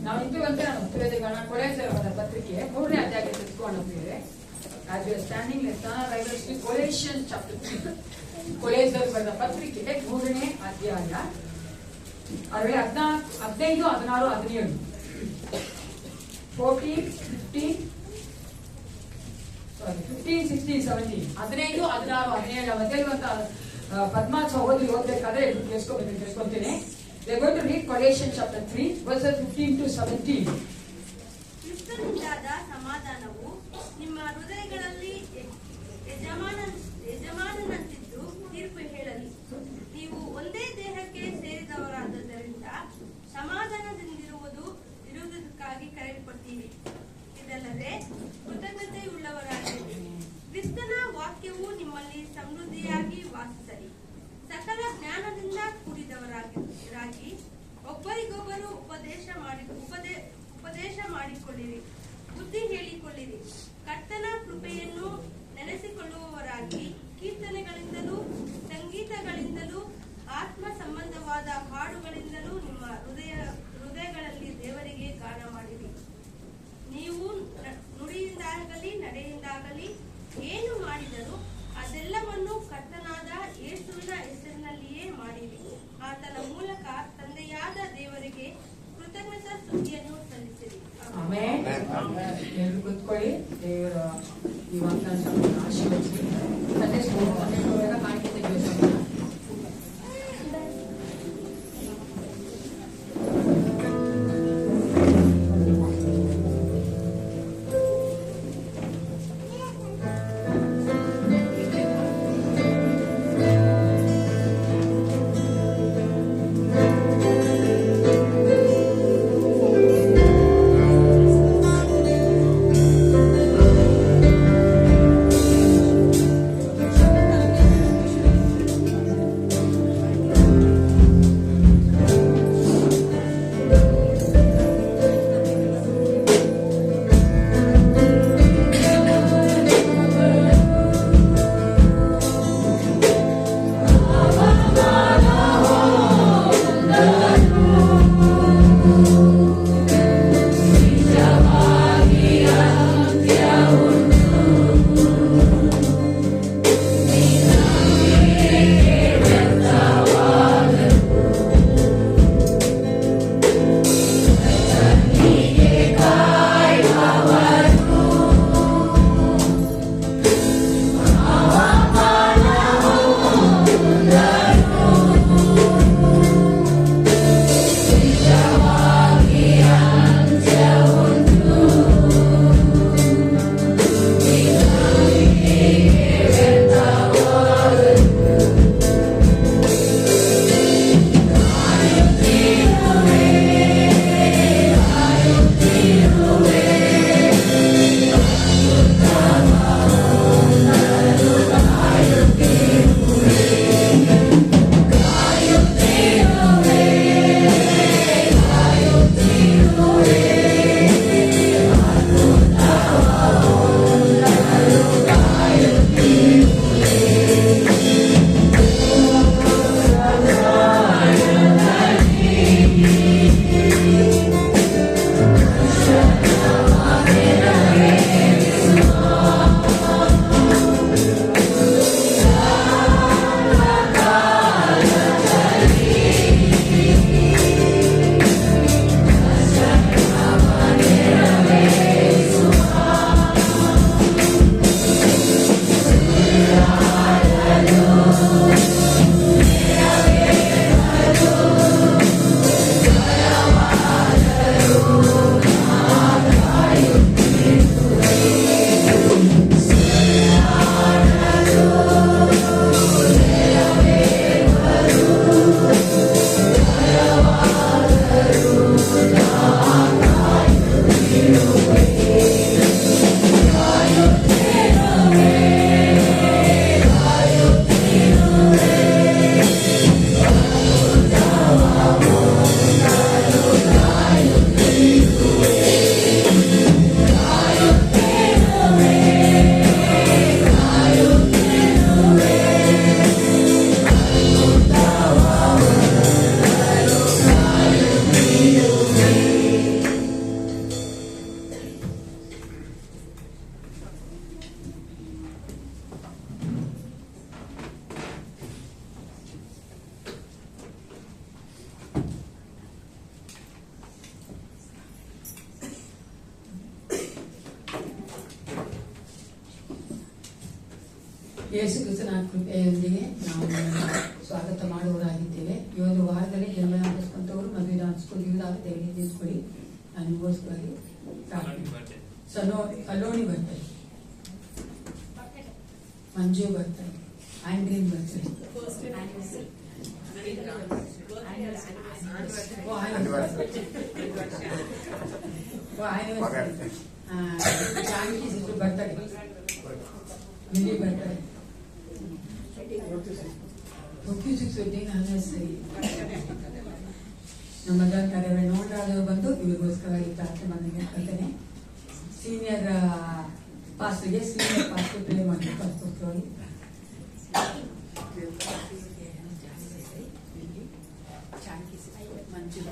ನಾವು ಇಂದುವಂತೆ ನಾನು ಉತ್ತರಗಳ ಕೊಲೆಸರ ಪತ್ರಿಕೆ 3ನೇ ಅಧ್ಯಾಯಕ್ಕೆ ತೆಗೆದುಕೊಂಡು ಹೋಗ್ತೇವೆ. As we are standing, let's turn our Bibles to Colossians chapter 3. ಕೊಲೆಸರ ಬರೆದ ಪತ್ರಿಕೆ 3ನೇ ಅಧ್ಯಾಯ 15, 16, 17. 14, 15, 16, 17, 15, 16, 17 ಮಧ್ಯಲ್ಲಿರುವಂತಹ ಪದ್ಮಾ ಸಹೋದರಿ ಓದಬೇಕಾದ್ರೆ ಕೇಳಿಸ್ಕೊಂತೀನಿ. We are going to read Colossians chapter 3, verses 15 to 17. ಕ್ರಿಸ್ತನಿಂದಾದ ಸಮಾಧಾನವು ನಿಮ್ಮ ಹೃದಯಗಳಲ್ಲಿ ಯಜಮಾನನಂತಿದ್ದು ತೀರ್ಪು ಹೇಳಲಿ. ನೀವು ಒಂದೇ ದೇಹಕ್ಕೆ ಸೇರಿದವರಾದ್ದರಿಂದ ಸಮಾಧಾನದಿಂದಿರುವುದಕ್ಕಾಗಿ ಕರೆಯಲ್ಪಟ್ಟಿರಿ. ಇದಲ್ಲದೆ ಕೃತಜ್ಞತೆಯುಳ್ಳವರಾಗಿರಿ. ಕ್ರಿಸ್ತನ ವಾಕ್ಯವು ನಿಮ್ಮಲ್ಲಿ ಸಮೃದ್ಧಿಯಾಗಿ ವಾಸಿಸಲಿ. ಸಕಲ ಜ್ಞಾನದಿಂದ ಕೂಡಿದವರಾಗಿ ಒಬ್ಬರಿಗೊಬ್ಬರು ಉಪದೇಶ ಮಾಡಿಕೊಳ್ಳಿರಿ, ಬುದ್ಧಿ ಹೇಳಿಕೊಳ್ಳಿರಿ. ಕರ್ತನ ಕೃಪೆಯನ್ನು ನೆನೆಸಿಕೊಳ್ಳುವವರಾಗಿ ಕೀರ್ತನೆಗಳಿಂದಲೂ ಸಂಗೀತಗಳಿಂದಲೂ ಆತ್ಮ ಸಂಬಂಧವಾದ ಹಾಡುಗಳಿಂದಲೂ ನಿಮ್ಮ ಹೃದಯಗಳಲ್ಲಿ ದೇವರಿಗೆ ಗಾನ ಮಾಡಿರಿ. ನೀವು ನುಡಿಯಿಂದಾಗಲಿ ನಡೆಯಿಂದಾಗಲಿ ಏನು ಮಾಡಿದರೂ ಅದೆಲ್ಲವನ್ನು ಕರ್ತನಾದ ಯೇಸುವಿನ ಹೆಸರಿನಲ್ಲಿಯೇ ಮಾಡಿರಿ. ಆತನ ಮೂಲಕ ತಂದೆಯಾದ ದೇವರಿಗೆ ಕೃತಜ್ಞತಾ ಸ್ತುತಿಯನ್ನು ಸಲ್ಲಿಸಿರಿ. ಆಮೆನ್. ಎಲ್ಲರೂ ಕೂತ್ಕೊಳ್ಳಿ. ದೇವರ ಈ ವಾಗ್ದಾನ ಆಶೀರ್ವದಿಸಿ. ಸಂಡೇ ಸ್ಕೂಲ್ ಕಾಣಿಕೆ ತೆಗೆಯುವ ಯೇಸು ಕ್ರಿಸ್ತನ ಕೃಪೆಯೊಂದಿಗೆ ನಾವು ಸ್ವಾಗತ ಮಾಡುವವರಾಗಿದ್ದೇವೆ. ಈ ಒಂದು ವಾರದಲ್ಲಿ ಜನ್ಮ ನಡೆಸುವಂತವರು ಮದುವೆ ನಡೆಸ್ಕೊಳ್ಳುವುದಾದ ದೇವರಿಗೆ ತಿಳಿಸ್ಕೊಡಿ. ನಾನು ನಿಮಗೋಸ್ಕರವಾಗಿ ಸಲೋನಿ ಬರ್ತಾರೆ, ಮಂಜು ಬರ್ತಾರೆ, ಆಂಡ್ರೀನ್ ಬರ್ತಾರೆ, ಜಾನಕಿ ಸಿಸ್ಟರ್ ಬರ್ತಾರೆ, ಮಿಲಿ ಬರ್ತಾರೆ, 56 ಅನ್ನಿಸ್ತೀವಿ. ನಮ್ಮ ಕಾರ್ಯ ನೋಡಾದವರು ಬಂದು ಇವ್ರಿಗೋಸ್ಕರವಾಗಿ ಪ್ರಾರ್ಥನೆ ಮಾಡ್ತೇನೆ. ಸೀನಿಯರ್ ಪಾಸ್ಟರ್ಗೆ ಸೀನಿಯರ್ ಪಾಸ್ಟರ್ ಪ್ಲೇ ಮಾಡಬೇಕು ಅದಕ್ಕೋಸ್ಕರವಾಗಿ ಮಂಜುಳ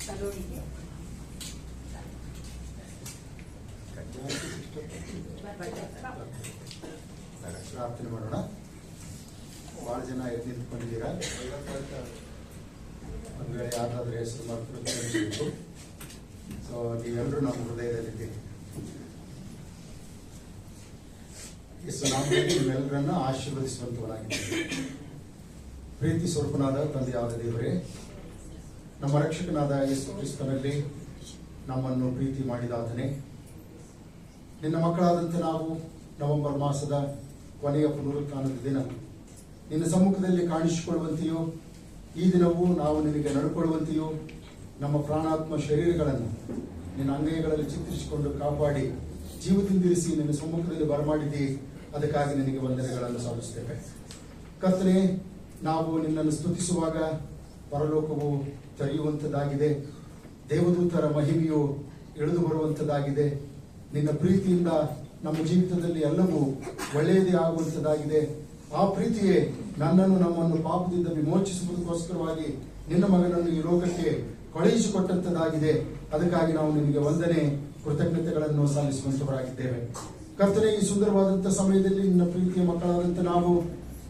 ಸಲೋನಿಗೆ ಪ್ರಾರ್ಥನೆ ಮಾಡೋಣ. ಬಹಳ ಜನ ಎದ್ದು ನಿಂತ್ಕೊಂಡಿದ್ದೀರಾ. ಒಂದು ವೇಳೆ ಯಾರಾದ್ರೂ ಹೆಸರು ಮಾಡ್ಕೊಂಡು ಸೊ ನೀವೆಲ್ಲರೂ ನಮ್ಮ ಹೃದಯದಲ್ಲಿದ್ದೀರಿ. ಯೇಸು ನಾಮದಲ್ಲಿ ನಿಮ್ಮೆಲ್ಲರನ್ನ ಆಶೀರ್ವದಿಸುವಂತವನಾಗಿದ್ದೇವೆ. ಪ್ರೀತಿ ಸ್ವರೂಪನಾದ ತಂದೆಯಾದ ದೇವರೇ, ನಮ್ಮ ರಕ್ಷಕನಾದ ಯೇಸು ಕ್ರಿಸ್ತನಲ್ಲಿ ನಮ್ಮನ್ನು ಪ್ರೀತಿ ಮಾಡಿದಾತನೇ, ನಿನ್ನ ಮಕ್ಕಳಾದಂತೆ ನಾವು ನವೆಂಬರ್ ಮಾಸದ ಕೊನೆಯ ಪುನರುತ್ಥಾನದ ದಿನ ನಿನ್ನ ಸಮ್ಮುಖದಲ್ಲಿ ಕಾಣಿಸಿಕೊಳ್ಳುವಂತೆಯೋ, ಈ ದಿನವೂ ನಾವು ನಿನಗೆ ನಡ್ಕೊಳ್ಳುವಂತೆಯೋ ನಮ್ಮ ಪ್ರಾಣಾತ್ಮ ಶರೀರಗಳನ್ನು ನಿನ್ನ ಅಂಗೈಗಳಲ್ಲಿ ಚಿತ್ರಿಸಿಕೊಂಡು ಕಾಪಾಡಿ ಜೀವದಿಂದಿರಿಸಿ ನಿನ್ನ ಸಮ್ಮುಖದಲ್ಲಿ ಬರಮಾಡಿದ್ದೀ. ಅದಕ್ಕಾಗಿ ನಿನಗೆ ವಂದನೆಗಳನ್ನು ಸಲ್ಲಿಸುತ್ತೇವೆ. ಕರ್ತನೇ, ನಾವು ನಿನ್ನನ್ನು ಸ್ತುತಿಸುವಾಗ ಪರಲೋಕವು ತೆರೆಯುವಂಥದ್ದಾಗಿದೆ, ದೇವದೂತರ ಮಹಿಮೆಯು ಇಳಿದು ಬರುವಂಥದ್ದಾಗಿದೆ. ನಿನ್ನ ಪ್ರೀತಿಯಿಂದ ನಮ್ಮ ಜೀವಿತದಲ್ಲಿ ಎಲ್ಲವೂ ಒಳ್ಳೆಯದೇ ಆಗುವಂಥದ್ದಾಗಿದೆ. ಆ ಪ್ರೀತಿಯೇ ನನ್ನನ್ನು ನಮ್ಮನ್ನು ಪಾಪದಿಂದ ವಿಮೋಚಿಸುವುದಕ್ಕೋಸ್ಕರವಾಗಿ ನಿನ್ನ ಮಗನನ್ನು ಈ ಲೋಕಕ್ಕೆ ಕಳುಹಿಸಿಕೊಟ್ಟಂತದ್ದಾಗಿದೆ. ಅದಕ್ಕಾಗಿ ನಾವು ನಿಮಗೆ ವಂದನೆ ಕೃತಜ್ಞತೆಗಳನ್ನು ಸಲ್ಲಿಸುವಂತವರಾಗಿದ್ದೇವೆ. ಕರ್ತನೆ, ಈ ಸುಂದರವಾದಂತಹ ಸಮಯದಲ್ಲಿ ನಿನ್ನ ಪ್ರೀತಿಯ ಮಕ್ಕಳಾದಂತ ನಾವು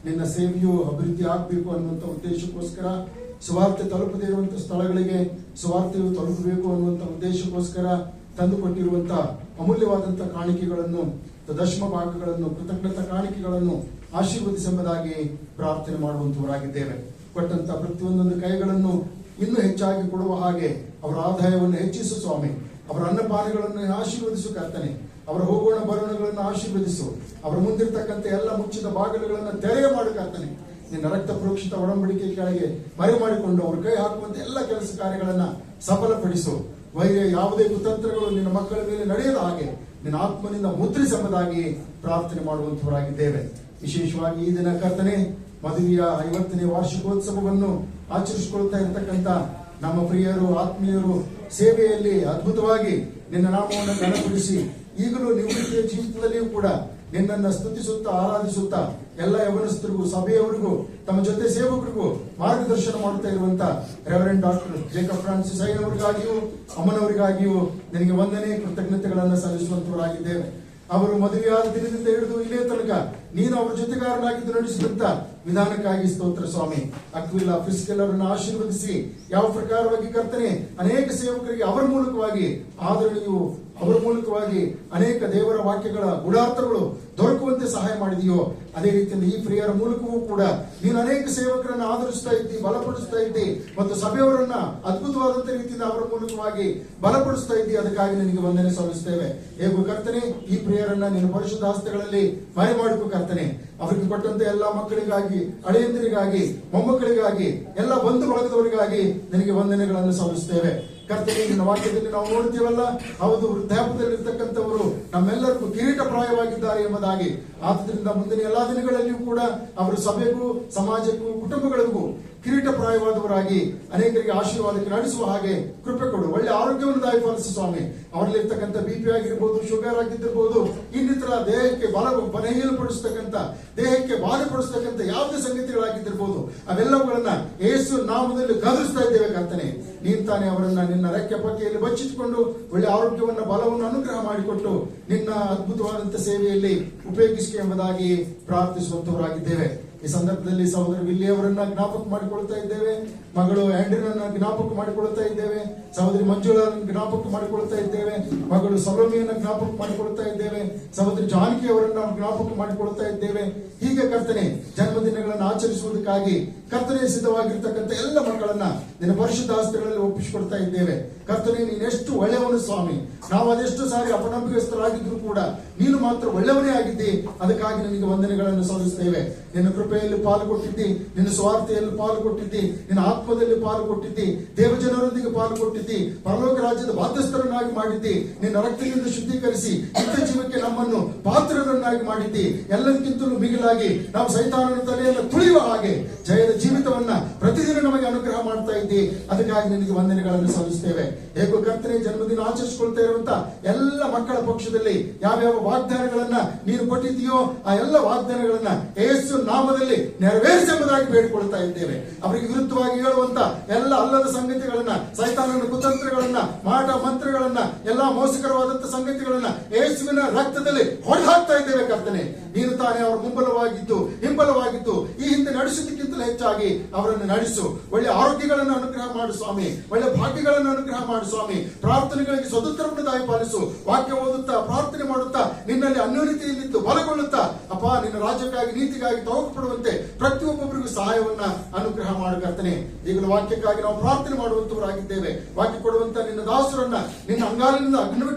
ನಿನ್ನ ಸೇವೆಯು ಅಭಿವೃದ್ಧಿ ಆಗಬೇಕು ಅನ್ನುವಂಥ ಉದ್ದೇಶಕ್ಕೋಸ್ಕರ, ಸುವಾರ್ತೆ ತಲುಪದೇ ಇರುವಂತಹ ಸ್ಥಳಗಳಿಗೆ ಸುವಾರ್ತೆಯು ತಲುಪಬೇಕು ಅನ್ನುವಂಥ ಉದ್ದೇಶಕ್ಕೋಸ್ಕರ ತಂದುಕೊಟ್ಟಿರುವಂತಹ ಅಮೂಲ್ಯವಾದಂತಹ ಕಾಣಿಕೆಗಳನ್ನು, ದಶಮ ಭಾಗಗಳನ್ನು, ಕೃತಜ್ಞತಾ ಕಾಣಿಕೆಗಳನ್ನು ಆಶೀರ್ವದಿಸೆಂಬುದಾಗಿ ಪ್ರಾರ್ಥನೆ ಮಾಡುವಂತವರಾಗಿದ್ದೇವೆ. ಕೊಟ್ಟಂತ ಪ್ರತಿಯೊಂದೊಂದು ಕೈಗಳನ್ನು ಇನ್ನೂ ಹೆಚ್ಚಾಗಿ ಕೊಡುವ ಹಾಗೆ ಅವರ ಆದಾಯವನ್ನು ಹೆಚ್ಚಿಸು ಸ್ವಾಮಿ. ಅವರ ಅನ್ನಪಾನಗಳನ್ನು ಆಶೀರ್ವದಿಸು ಕರ್ತನೆ. ಅವರ ಹೋಗೋಣ ಬರೋಣಗಳನ್ನು ಆಶೀರ್ವದಿಸು. ಅವರ ಮುಂದಿರ್ತಕ್ಕಂಥ ಎಲ್ಲ ಮುಚ್ಚಿದ ಬಾಗಿಲುಗಳನ್ನು ತೆರೆಯ ಮಾಡು ಕರ್ತನೆ. ನಿನ್ನ ರಕ್ತ ಪ್ರೋಕ್ಷಿತ ಒಡಂಬಡಿಕೆ ಕೆಳಗೆ ಮರೆ ಮಾಡಿಕೊಂಡು ಅವರು ಕೈ ಹಾಕುವಂತ ಎಲ್ಲ ಕೆಲಸ ಕಾರ್ಯಗಳನ್ನ ಸಫಲಪಡಿಸು. ವೈರ್ಯ ಯಾವುದೇ ಕುತಂತ್ರಗಳು ನಿನ್ನ ಮಕ್ಕಳ ಮೇಲೆ ನಡೆಯದ ಹಾಗೆ ನಿನ್ನ ಆತ್ಮನಿಂದ ಮುದ್ರಿಸೆಂಬುದಾಗಿ ಪ್ರಾರ್ಥನೆ ಮಾಡುವಂತವರಾಗಿದ್ದೇವೆ. ವಿಶೇಷವಾಗಿ ಈ ದಿನ ಕರ್ತನೆ, ಮದುವೆಯ 50ನೇ ವಾರ್ಷಿಕೋತ್ಸವವನ್ನು ಆಚರಿಸಿಕೊಳ್ತಾ ಇರತಕ್ಕಂತ ನಮ್ಮ ಪ್ರಿಯರು, ಆತ್ಮೀಯರು ಸೇವೆಯಲ್ಲಿ ಅದ್ಭುತವಾಗಿ ನಿನ್ನ ನಾಮವನ್ನು ಘನಪಡಿಸಿ ಈಗಲೂ ನಿವೃತ್ತಿಯ ಜೀವಿತದಲ್ಲಿಯೂ ಕೂಡ ನಿನ್ನನ್ನು ಸ್ತುತಿಸುತ್ತಾ ಆರಾಧಿಸುತ್ತಾ ಎಲ್ಲ ಯವನಸ್ಥರಿಗೂ, ಸಭೆಯವರಿಗೂ, ತಮ್ಮ ಜೊತೆ ಸೇವಕರಿಗೂ ಮಾರ್ಗದರ್ಶನ ಮಾಡುತ್ತಾ ಇರುವಂತ ರೆವರೆಂಡ್ ಡಾಕ್ಟರ್ ಜೇಕಬ್ ಫ್ರಾನ್ಸಿಸ್ ಅಯ್ಯನವರಿಗಾಗಿಯೂ ಅಮ್ಮನವರಿಗಾಗಿಯೂ ನಿನಗೆ ವಂದನೆ ಕೃತಜ್ಞತೆಗಳನ್ನು ಸಲ್ಲಿಸುವಂತವರಾಗಿದ್ದೇವೆ. ಅವರು ಮದುವೆಯಾದ ದಿನದಿಂದ ಹಿಡಿದು ಇಲ್ಲೇ ತನಕ ನೀನು ಅವರ ಜೊತೆಗಾರನಾಗಿದ್ದು ನಡೆಸಿದಂತ ವಿಧಾನಕ್ಕಾಗಿ ಸ್ತೋತ್ರ ಸ್ವಾಮಿ. ಅಕ್ವಿಲಾ, ಪ್ರಿಸ್ಕಿಲ್ಲರನ್ನು ಆಶೀರ್ವದಿಸಿ ಯಾವ ಪ್ರಕಾರವಾಗಿ ಕರ್ತನೆ ಅನೇಕ ಸೇವಕರಿಗೆ ಅವರ ಮೂಲಕವಾಗಿ ಆದರಣೆಯು, ಅವರ ಮೂಲಕವಾಗಿ ಅನೇಕ ದೇವರ ವಾಕ್ಯಗಳ ಗೂಢಾರ್ಥಗಳು ದೊರಕುವಂತೆ ಸಹಾಯ ಮಾಡಿದೆಯೋ, ಅದೇ ರೀತಿಯಲ್ಲಿ ಈ ಪ್ರಿಯರ ಮೂಲಕವೂ ಕೂಡ ನೀನು ಅನೇಕ ಸೇವಕರನ್ನು ಆಧರಿಸ್ತಾ ಇದ್ದಿ, ಬಲಪಡಿಸ್ತಾ ಇದ್ದಿ ಮತ್ತು ಸಭೆಯವರನ್ನ ಅದ್ಭುತವಾದಂತ ರೀತಿಯಿಂದ ಅವರ ಮೂಲಕವಾಗಿ ಬಲಪಡಿಸ್ತಾ ಇದ್ದಿ. ಅದಕ್ಕಾಗಿ ನಿನಗೆ ವಂದನೆ ಸಲ್ಲಿಸುತ್ತೇವೆ. ಹೇಗೂ ಕರ್ತನೆ, ಈ ಪ್ರಿಯರನ್ನ ನಿನ್ನ ಪರಿಶುದ್ಧ ಹಸ್ತಗಳಲ್ಲಿ ಮರೆ ಮಾಡಿಕೊ ಕರ್ತನೆ. ಅವರಿಗೆ ಕೊಟ್ಟಂತೆ ಎಲ್ಲಾ ಮಕ್ಕಳಿಗಾಗಿ, ಅಳೆಯಂದಿರಿಗಾಗಿ, ಮೊಮ್ಮಕ್ಕಳಿಗಾಗಿ, ಎಲ್ಲ ಬಂಧು ಬಳಗದವರಿಗಾಗಿ ನಿನಗೆ ವಂದನೆಗಳನ್ನು ಸಲ್ಲಿಸುತ್ತೇವೆ. ಕರ್ತನೆ, ನಿನ್ನ ವಾಕ್ಯದಲ್ಲಿ ನಾವು ನೋಡ್ತೀವಲ್ಲ, ಹೌದು, ವೃದ್ಧಾಪ್ಯದಲ್ಲಿರ್ತಕ್ಕಂಥವರು ನಮ್ಮೆಲ್ಲರಿಗೂ ಕಿರೀಟ ಪ್ರಾಯವಾಗಿದ್ದಾರೆ ಎಂಬುದಾಗಿ. ಆದ್ದರಿಂದ ಮುಂದಿನ ಎಲ್ಲಾ ದಿನಗಳಲ್ಲಿಯೂ ಕೂಡ ಅವರು ಸಭೆಗೂ, ಸಮಾಜಕ್ಕೂ, ಕುಟುಂಬಗಳಿಗೂ ಕಿರೀಟ ಪ್ರಾಯವಾದವರಾಗಿ ಅನೇಕರಿಗೆ ಆಶೀರ್ವಾದಕ್ಕೆ ನಡೆಸುವ ಹಾಗೆ ಕೃಪೆ ಕೊಡು. ಒಳ್ಳೆ ಆರೋಗ್ಯವನ್ನು ದಾಯಪಾಲಿಸು ಸ್ವಾಮಿ. ಅವರಲ್ಲಿರ್ತಕ್ಕಂಥ BP ಆಗಿರ್ಬೋದು, ಶುಗರ್ ಆಗಿದ್ದಿರ್ಬೋದು, ಇನ್ನಿತರ ದೇಹಕ್ಕೆ ಬಲಹೀನಪಡಿಸ್ತಕ್ಕಂಥ, ದೇಹಕ್ಕೆ ಬಾಧೆಪಡಿಸ್ತಕ್ಕಂಥ ಯಾವುದೇ ಸಂಗತಿಗಳಾಗಿದ್ದಿರ್ಬೋದು, ಅವೆಲ್ಲವುಗಳನ್ನ ಯೇಸು ನಾಮದಲ್ಲಿ ಗದರಿಸ್ತಾ ಇದ್ದೇವೆ ಕರ್ತನೆ. ನೀನ್ ತಾನೇ ಅವರನ್ನ ನಿನ್ನ ರೆಕ್ಕೆ ಪಕ್ಕೆಯಲ್ಲಿ ಬಚ್ಚಿಟ್ಟುಕೊಂಡು ಒಳ್ಳೆ ಆರೋಗ್ಯವನ್ನ, ಬಲವನ್ನು ಅನುಗ್ರಹ ಮಾಡಿಕೊಟ್ಟು ನಿನ್ನ ಅದ್ಭುತವಾದಂತಹ ಸೇವೆಯಲ್ಲಿ ಉಪಯೋಗಿಸಿ ಎಂಬುದಾಗಿ ಪ್ರಾರ್ಥಿಸುವಂತವರಾಗಿದ್ದೇವೆ. ಈ ಸಂದರ್ಭದಲ್ಲಿ ಸಹೋದರ ವಿಲ್ಲಿ ಅವರನ್ನ ಜ್ಞಾಪಕ ಮಾಡಿಕೊಳ್ತಾ ಇದ್ದೇವೆ, ಮಗಳು ಆಂಡ್ರಿನನ್ನ ಜ್ಞಾಪಕ ಮಾಡಿಕೊಳ್ತಾ ಇದ್ದೇವೆ, ಸಹೋದರಿ ಮಂಜುಳನ್ನು ಜ್ಞಾಪಕ ಮಾಡಿಕೊಳ್ತಾ ಇದ್ದೇವೆ, ಮಗಳು ಸೊಲೋಮಿಯನ್ನ ಜ್ಞಾಪಕ ಮಾಡಿಕೊಳ್ತಾ ಇದ್ದೇವೆ, ಸಹೋದರಿ ಜಾನಕಿ ಅವರನ್ನ ಜ್ಞಾಪಕ ಮಾಡಿಕೊಳ್ತಾ ಇದ್ದೇವೆ. ಹೀಗೆ ಕರ್ತನೆ ಜನ್ಮದಿನಗಳನ್ನು ಆಚರಿಸುವುದಕ್ಕಾಗಿ ಕರ್ತನೆ ಸಿದ್ಧವಾಗಿರ್ತಕ್ಕಂಥ ಎಲ್ಲ ಮಕ್ಕಳನ್ನ ನಿನ್ನ ಪರಿಶುದ್ಧ ಹಸ್ತಗಳಲ್ಲಿ ಒಪ್ಪಿಸಿಕೊಡ್ತಾ ಇದ್ದೇವೆ. ಕರ್ತನೆ ನೀನೆಷ್ಟು ಒಳ್ಳೆಯವನು ಸ್ವಾಮಿ. ನಾವು ಅದೆಷ್ಟು ಸಾರಿ ಅಪನಂಬಿಕಸ್ಥರಾಗಿದ್ರು ಕೂಡ ನೀನು ಮಾತ್ರ ಒಳ್ಳೆಯವನೇ ಆಗಿದ್ದಿ. ಅದಕ್ಕಾಗಿ ನಿನಗೆ ವಂದನೆಗಳನ್ನು ಸಲ್ಲಿಸ್ತೇವೆ. ನಿನ್ನ ಕೃಪೆಯಲ್ಲಿ ಪಾಲು ಕೊಟ್ಟಿದ್ದಿ, ನಿನ್ನ ಸ್ವಾರ್ಥೆಯಲ್ಲಿ ಪಾಲು ಕೊಟ್ಟಿದ್ದಿ, ನಿನ್ನ ಆತ್ಮದಲ್ಲಿ ಪಾಲು ಕೊಟ್ಟಿದ್ದಿ, ದೇವಜನರೊಂದಿಗೆ ಪಾಲು ಕೊಟ್ಟಿದ್ದಿ, ಪರಲೋಕ ರಾಜ್ಯದ ಬಾಧ್ಯಸ್ಥರನ್ನಾಗಿ ಮಾಡಿದ್ದಿ, ನಿನ್ನ ರಕ್ತದಿಂದ ಶುದ್ಧೀಕರಿಸಿ ನಿತ್ಯ ಜೀವಕ್ಕೆ ನಮ್ಮನ್ನು ಪಾತ್ರರನ್ನಾಗಿ ಮಾಡಿದ್ದಿ. ಎಲ್ಲದಕ್ಕಿಂತಲೂ ಮಿಗಿಲಾಗಿ ನಾವು ಸೈತಾನನ ತಲೆಯನ್ನು ತುಳಿಯುವ ಹಾಗೆ ಜಯದ ಜೀವಿತವನ್ನ ಪ್ರತಿದಿನ ನಮಗೆ ಅನುಗ್ರಹ ಮಾಡ್ತಾ ಇದ್ದಿ. ಅದಕ್ಕಾಗಿ ನಿನಗೆ ವಂದನೆಗಳನ್ನು ಸಲ್ಲಿಸ್ತೇವೆ. ಹೇಗೋ ಕರ್ತನೆ ಜನ್ಮದಿನ ಆಚರಿಸಿಕೊಳ್ತಾ ಇರುವಂತ ಎಲ್ಲ ಮಕ್ಕಳ ಪಕ್ಷದಲ್ಲಿ ಯಾವ್ಯಾವ ವಾಗ್ದಾನಗಳನ್ನ ನೀನು ಕೊಟ್ಟಿದ್ದೀಯೋ ಆ ಎಲ್ಲ ವಾಗ್ದಾನಗಳನ್ನ ಯೇಸು ನಾಮದಲ್ಲಿ ನೆರವೇರಿಸೆಂಬುದಾಗಿ ಬೇಡಿಕೊಳ್ತಾ ಇದ್ದೇವೆ. ಅವರಿಗೆ ವಿರುದ್ಧವಾಗಿ ಹೇಳುವಂತ ಎಲ್ಲ ಅಲ್ಲದ ಸಂಗತಿಗಳನ್ನ, ಸೈತಾನನ ಕುತಂತ್ರಗಳನ್ನ, ಮಾಟ ಮಂತ್ರಗಳನ್ನ, ಎಲ್ಲಾ ಮೋಸಕರವಾದಂತ ಸಂಗತಿಗಳನ್ನ ಯೇಸುವಿನ ರಕ್ತದಲ್ಲಿ ಹೊಡೆದಾಕ್ತಾ ಇದ್ದೇವೆ. ಕರ್ತನೆ ನೀನು ತಾನೇ ಅವರ ಮುಂಬಲವಾಗಿದ್ದು ಹಿಂಬಲವಾಗಿದ್ದು ಈ ಹಿಂದೆ ನಡೆಸುವುದಕ್ಕಿಂತಲೂ ಹೆಚ್ಚಾಗಿ ಅವರನ್ನು ನಡೆಸು. ಒಳ್ಳೆ ಆರೋಗ್ಯಗಳನ್ನು ಅನುಗ್ರಹ ಮಾಡು ಸ್ವಾಮಿ, ಒಳ್ಳೆ ಭಾಗ್ಯಗಳನ್ನು ಅನುಗ್ರಹ ಮಾಡು ಸ್ವಾಮಿ. ಪ್ರಾರ್ಥನೆಗಳಿಗೆ ಸದುತ್ತರವನ್ನು ದಯಪಾಲಿಸು. ವಾಕ್ಯ ಓದುತ್ತಾ ಪ್ರಾರ್ಥನೆ ಮಾಡುತ್ತಾ ನಿನ್ನಲ್ಲಿ ಅನ್ಯೋನ್ಯತೆಯಲ್ಲಿದ್ದು ಬಲಗೊಳ್ಳುತ್ತಾ ಅಪ್ಪ ನಿನ್ನ ರಾಜ್ಯಕ್ಕಾಗಿ ನೀತಿಗಾಗಿ ತವಕ ಪಡುವಂತೆ ಪ್ರತಿಯೊಬ್ಬೊಬ್ಬರಿಗೂ ಸಹಾಯವನ್ನ ಅನುಗ್ರಹ ಮಾಡು ಕರ್ತನೆ. ಈಗಲೂ ವಾಕ್ಯಕ್ಕಾಗಿ ನಾವು ಪ್ರಾರ್ಥನೆ ಮಾಡುವಂತವರಾಗಿದ್ದೇವೆ. ವಾಕ್ಯ ಕೊಡುವಂತ ನಿನ್ನ ದಾಸರನ್ನ ನಿನ್ನ ಅಂಗಾಲಿನಿಂದ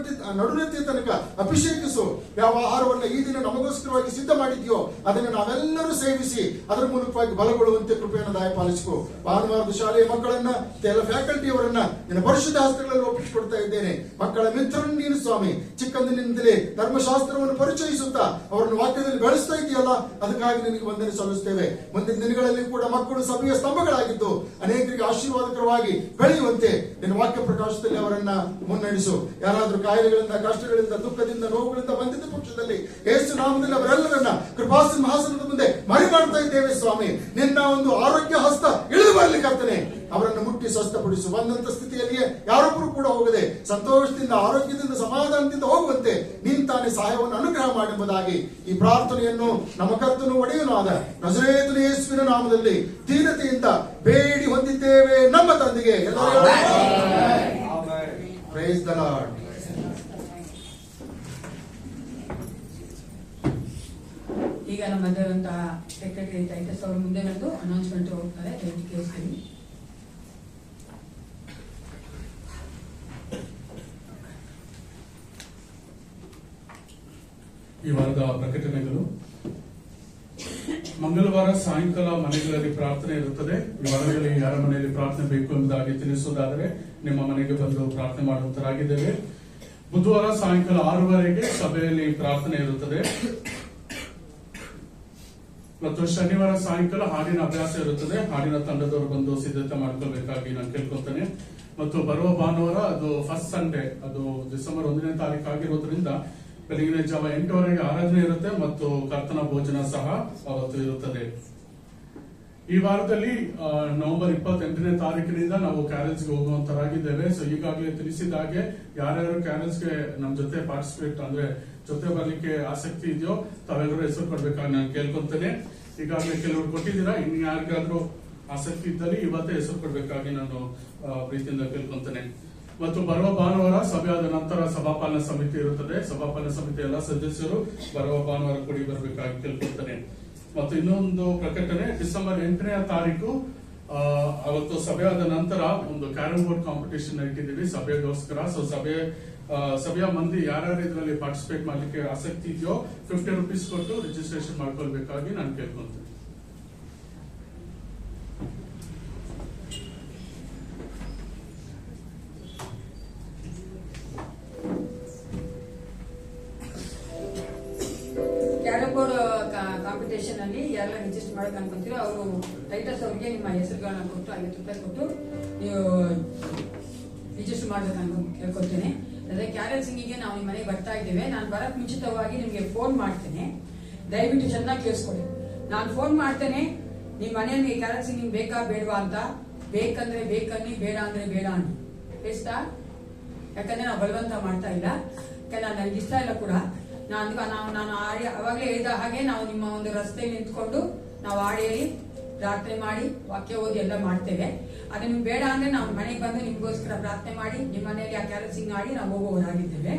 ನಡುನೆತ್ತಿಯ ತನಕ ಅಭಿಷೇಕಿಸು. ಯಾವ ಆಹಾರವನ್ನ ಈ ದಿನ ನಮಗೋಸ್ಕರವಾಗಿ ಸಿದ್ಧ ಮಾಡಿದ್ಯೋ ಅದನ್ನು ನಾವೆಲ್ಲರೂ ಸೇವಿಸಿ ಅದರ ಮೂಲಕವಾಗಿ ಬಲಗೊಳ್ಳುವಂತೆ ಕೃಪೆಯನ್ನು ದಯಪಾಲಿಸಿಕೊ. ಭಾನುವಾರದ ಶಾಲೆಯ ಮಕ್ಕಳನ್ನ ಎಲ್ಲ ಫ್ಯಾಕಲ್ಟಿಯವರನ್ನ ನಿನ್ನ ಪರಿಶುದ್ಧ ಹಸ್ತಗಳಲ್ಲಿ ಒಪ್ಪಿಸಿಕೊಡ್ತಾ ಇದ್ದೇನೆ. ಮಕ್ಕಳ ಮಿತ್ರರನ್ನು ನೀನು ಸ್ವಾಮಿ ಚಿಕ್ಕಂದಿನಿಂದಲೇ ಧರ್ಮಶಾಸ್ತ್ರವನ್ನು ಪರಿಚಯಿಸುತ್ತಾ ಅವರನ್ನು ವಾಕ್ಯದಲ್ಲಿ ಬೆಳೆಸ್ತಾ ಇದೆಯಲ್ಲ, ಅದಕ್ಕಾಗಿ ನಿನಗೆ ವಂದನೆ ಸಲ್ಲಿಸುತ್ತೇವೆ. ಮುಂದಿನ ದಿನಗಳಲ್ಲಿ ಕೂಡ ಮಕ್ಕಳು ಸಭೆಯ ಸ್ತಂಭಗಳಾಗಿದ್ದು ಅನೇಕರಿಗೆ ಆಶೀರ್ವಾದಕರವಾಗಿ ಬೆಳೆಯುವಂತೆ ನಿನ್ನ ವಾಕ್ಯ ಪ್ರಕಾಶದಲ್ಲಿ ಅವರನ್ನ ಮುನ್ನಡೆಸು. ಯಾರಾದ್ರೂ ಕಾಯಿಲೆಗಳಿಂದ, ಕಷ್ಟಗಳಿಂದ, ದುಃಖದಿಂದ, ನೋವುಗಳಿಂದ ಬಂದಿದ್ದ ಪಕ್ಷದಲ್ಲಿ ಯೇಸು ನಾಮದಲ್ಲಿ ಅವರೆಲ್ಲರನ್ನ ಕೃಪಾಸಿಂಹಾಸನದ ಮುಂದೆ ಮರಿ ಮಾಡ್ತಾ ಇದ್ದೇವೆ ಸ್ವಾಮಿ. ನಿನ್ನ ಒಂದು ಆರೋಗ್ಯ ಹಸ್ತ ಇಳಿದು ಬರಲಿ ಕರ್ತನೆ. ಅವರನ್ನು ಮುಟ್ಟಿ ಸ್ವಸ್ಥಪಡಿಸು. ಬಂದಂತ ಸ್ಥಿತಿಯಲ್ಲಿಯೇ ಯಾರೊಬ್ಬರು ಕೂಡ ಹೋಗದೆ ಸಂತೋಷದಿಂದ, ಆರೋಗ್ಯದಿಂದ, ಸಮಾಧಾನದಿಂದ ಹೋಗುವಂತೆ ನೀನ್ ತಾನೇ ಸಹಾಯವನ್ನು ಅನುಗ್ರಹ ಮಾಡುವುದಾಗಿ ಈ ಪ್ರಾರ್ಥನೆಯನ್ನು ನಮ್ಮ ಕರ್ತನು ಒಡೆಯನಾದ ನಜರೇತನ ಯೇಸುವಿನ ನಾಮದಲ್ಲಿ ದೀನತೆಯಿಂದ ಬೇಡಿ ಹೊಂದಿದ್ದೇವೆ ನಮ್ಮ ತಂದೆಗೆ. Praise the lord. ಈಗ ನಮ್ಮ ಮಧ್ಯದಂತಹ ಸೆಕ್ರೆಟರಿ ಟೈಟಸ್ ಅವರು ಮುಂದೆ ಬಂದು ಅನೌನ್ಸ್ಮೆಂಟ್ ಹೋಗ್ತಾರೆ. ಕೇಳಿಸ್ತೀನಿ. ಈ ವಾರದ ಪ್ರಕಟಣೆಗಳು. ಮಂಗಳವಾರ ಸಾಯಂಕಾಲ ಮನೆಗಳಲ್ಲಿ ಪ್ರಾರ್ಥನೆ ಇರುತ್ತದೆ. ಈ ವಾರದಲ್ಲಿ ಯಾರ ಮನೆಯಲ್ಲಿ ಪ್ರಾರ್ಥನೆ ಬೇಕು ಎಂಬುದಾಗಿ ತಿಳಿಸುವುದಾದರೆ ನಿಮ್ಮ ಮನೆಗೆ ಬಂದು ಪ್ರಾರ್ಥನೆ ಮಾಡುವಂತರಾಗಿದ್ದೇವೆ. ಬುಧವಾರ ಸಾಯಂಕಾಲ 6:30ಗೆ ಸಭೆಯಲ್ಲಿ ಪ್ರಾರ್ಥನೆ ಇರುತ್ತದೆ ಮತ್ತು ಶನಿವಾರ ಸಾಯಂಕಾಲ ಹಾಡಿನ ಅಭ್ಯಾಸ ಇರುತ್ತದೆ. ಹಾಡಿನ ತಂಡದವರು ಬಂದು ಸಿದ್ಧತೆ ಮಾಡ್ಕೊಳ್ಬೇಕಾಗಿ ನಾನು ಕೇಳ್ಕೊಳ್ತೇನೆ. ಮತ್ತು ಬರುವ ಭಾನುವಾರ ಅದು ಫಸ್ಟ್ ಸಂಡೇ, ಅದು ಡಿಸೆಂಬರ್ 1ನೇ ತಾರೀಕು ಆಗಿರೋದ್ರಿಂದ ಬೆಳಗಿನ ಜಾವ 8:00 ಆರಾಧನೆ ಇರುತ್ತೆ ಮತ್ತು ಕರ್ತನ ಭೋಜನ ಸಹ ಅವತ್ತು ಇರುತ್ತದೆ. ಈ ವಾರದಲ್ಲಿ ನವೆಂಬರ್ 28ನೇ ತಾರೀಕಿನಿಂದ ನಾವು ಕ್ಯಾರೇಜ್ಗೆ ಹೋಗುವಂತರಾಗಿದ್ದೇವೆ. ಸೊ ಈಗಾಗಲೇ ತಿಳಿಸಿದ ಹಾಗೆ ಯಾರ್ಯಾರು ಕ್ಯಾರೇಜ್ಗೆ ನಮ್ಮ ಜೊತೆ ಪಾರ್ಟಿಸಿಪೇಟ್ ಅಂದ್ರೆ ಜೊತೆ ಬರ್ಲಿಕ್ಕೆ ಆಸಕ್ತಿ ಇದೆಯೋ ತಾವೆಲ್ಲರೂ ಹೆಸರು ಕೊಡ್ಬೇಕಾಗಿ ನಾನು ಕೇಳ್ಕೊತೇನೆ. ಈಗಾಗಲೇ ಕೆಲವರು ಕೊಟ್ಟಿದ್ದೀರಾ, ಇನ್ನು ಯಾರಿಗಾದ್ರೂ ಆಸಕ್ತಿ ಇದ್ದಲ್ಲಿ ಇವತ್ತೇ ಹೆಸರು ಕೊಡ್ಬೇಕಾಗಿ ನಾನು ಪ್ರೀತಿಯಿಂದ ಕೇಳ್ಕೊತೇನೆ. ಮತ್ತು ಬರುವ ಭಾನುವಾರ ಸಭೆಯಾದ ನಂತರ ಸಭಾಪಾಲನಾ ಸಮಿತಿ ಇರುತ್ತದೆ. ಸಭಾಪಾಲನಾ ಸಮಿತಿ ಎಲ್ಲ ಸದಸ್ಯರು ಬರುವ ಭಾನುವಾರ ಕೂಡಿ ಬರಬೇಕಾಗಿ ಕೇಳ್ಕೊಳ್ತೇನೆ. ಮತ್ತು ಇನ್ನೊಂದು ಪ್ರಕಟಣೆ, ಡಿಸೆಂಬರ್ 8ನೇ ತಾರೀಕು ಅವತ್ತು ಸಭೆಯಾದ ನಂತರ ಒಂದು ಕ್ಯಾರಂ ಬೋರ್ಡ್ ಕಾಂಪಿಟೇಷನ್ ಇಟ್ಟಿದ್ದೀವಿ ಸಭೆಗೋಸ್ಕರ. ಸೊ ಸಭೆಯ ಮಂದಿ ಯಾರ್ಯಾರು ಇದರಲ್ಲಿ ಪಾರ್ಟಿಸಿಪೇಟ್ ಮಾಡ್ಲಿಕ್ಕೆ ಆಸಕ್ತಿ ಇದೆಯೋ 50 ರೂಪೀಸ್ ಕೊಟ್ಟು ರಿಜಿಸ್ಟ್ರೇಷನ್ ಮಾಡ್ಕೊಳ್ಬೇಕಾಗಿ ನಾನು ಕೇಳ್ಕೊಂತೇನೆ. ಕ್ಯಾರಂ ಬೋರ್ಡ್ ಕಾಂಪಿಟೇಷನ್ ಅಲ್ಲಿ ಯಾರೆಲ್ಲ ರಿಜಿಸ್ಟರ್ ಮಾಡಕ್ ಅನ್ಕೊಂತೀರೋ ಅವರು ಟೈಟಸ್ ಅವರಿಗೆ ನಿಮ್ಮ ಹೆಸರುಗಳನ್ನ ಕೊಟ್ಟು 50 ರೂಪಾಯಿ ಕೊಟ್ಟು ನೀವು ರಿಜಿಸ್ಟರ್ ಮಾಡ್ಬೇಕು ಕೇಳ್ಕೊಳ್ತೇನೆ. ಅದೇ ಕ್ಯಾರಲ್ ಸಿಂಗಿಗೆ ನಾವು ನಿಮ್ಮ ಮನೆಗೆ ಬರ್ತಾ ಇದ್ದೇವೆ. ನಾನು ಬರಕ್ ಮುಂಚಿತವಾಗಿ ನಿಮ್ಗೆ ಫೋನ್ ಮಾಡ್ತೇನೆ. ದಯವಿಟ್ಟು ಚೆನ್ನಾಗಿ ಕೇಳಿಸ್ಕೊಳ್ಳಿ. ನಾನು ಫೋನ್ ಮಾಡ್ತೇನೆ. ನಿಮ್ ಮನೆಯಲ್ಲಿ ಕ್ಯಾರಲ್ ಸಿಂಗಿಂಗ್ ಬೇಕಾ ಬೇಡವಾ ಅಂತ. ಬೇಕಂದ್ರೆ ಬೇಕನ್ನಿ, ಬೇಡ ಅಂದ್ರೆ ಬೇಡ ಅನ್ನಿ. ಎಷ್ಟಾ? ಯಾಕಂದ್ರೆ ನಾವು ಬಲವಂತ ಮಾಡ್ತಾ ಇಲ್ಲ. ಯಾಕಂದ್ರೆ ನನಗೆ ಇಷ್ಟ ಇಲ್ಲ ಕೂಡ. ನಾನು ಅವಾಗಲೇ ಹೇಳಿದ ಹಾಗೆ ನಾವು ನಿಮ್ಮ ಒಂದು ರಸ್ತೆಯಲ್ಲಿ ನಿಂತ್ಕೊಂಡು ನಾವು ಹಾಡು ಹೇಳಿ ಪ್ರಾರ್ಥನೆ ಮಾಡಿ ವಾಕ್ಯ ಓದಿ ಎಲ್ಲ ಮಾಡ್ತೇವೆ. ಅದು ನಿಮ್ಗೆ ಬೇಡ ಅಂದ್ರೆ ನಾವು ಮನೆಗೆ ಬಂದು ನಿಮ್ಗೋಸ್ಕರ ಪ್ರಾರ್ಥನೆ ಮಾಡಿ ನಿಮ್ಮ ಮನೆಯಲ್ಲಿ ಆ ಕ್ಯಾರಲ್ಸಿಂಗ್ ಮಾಡಿ ನಾವು ಹೋಗುವವರಾಗಿದ್ದೇವೆ.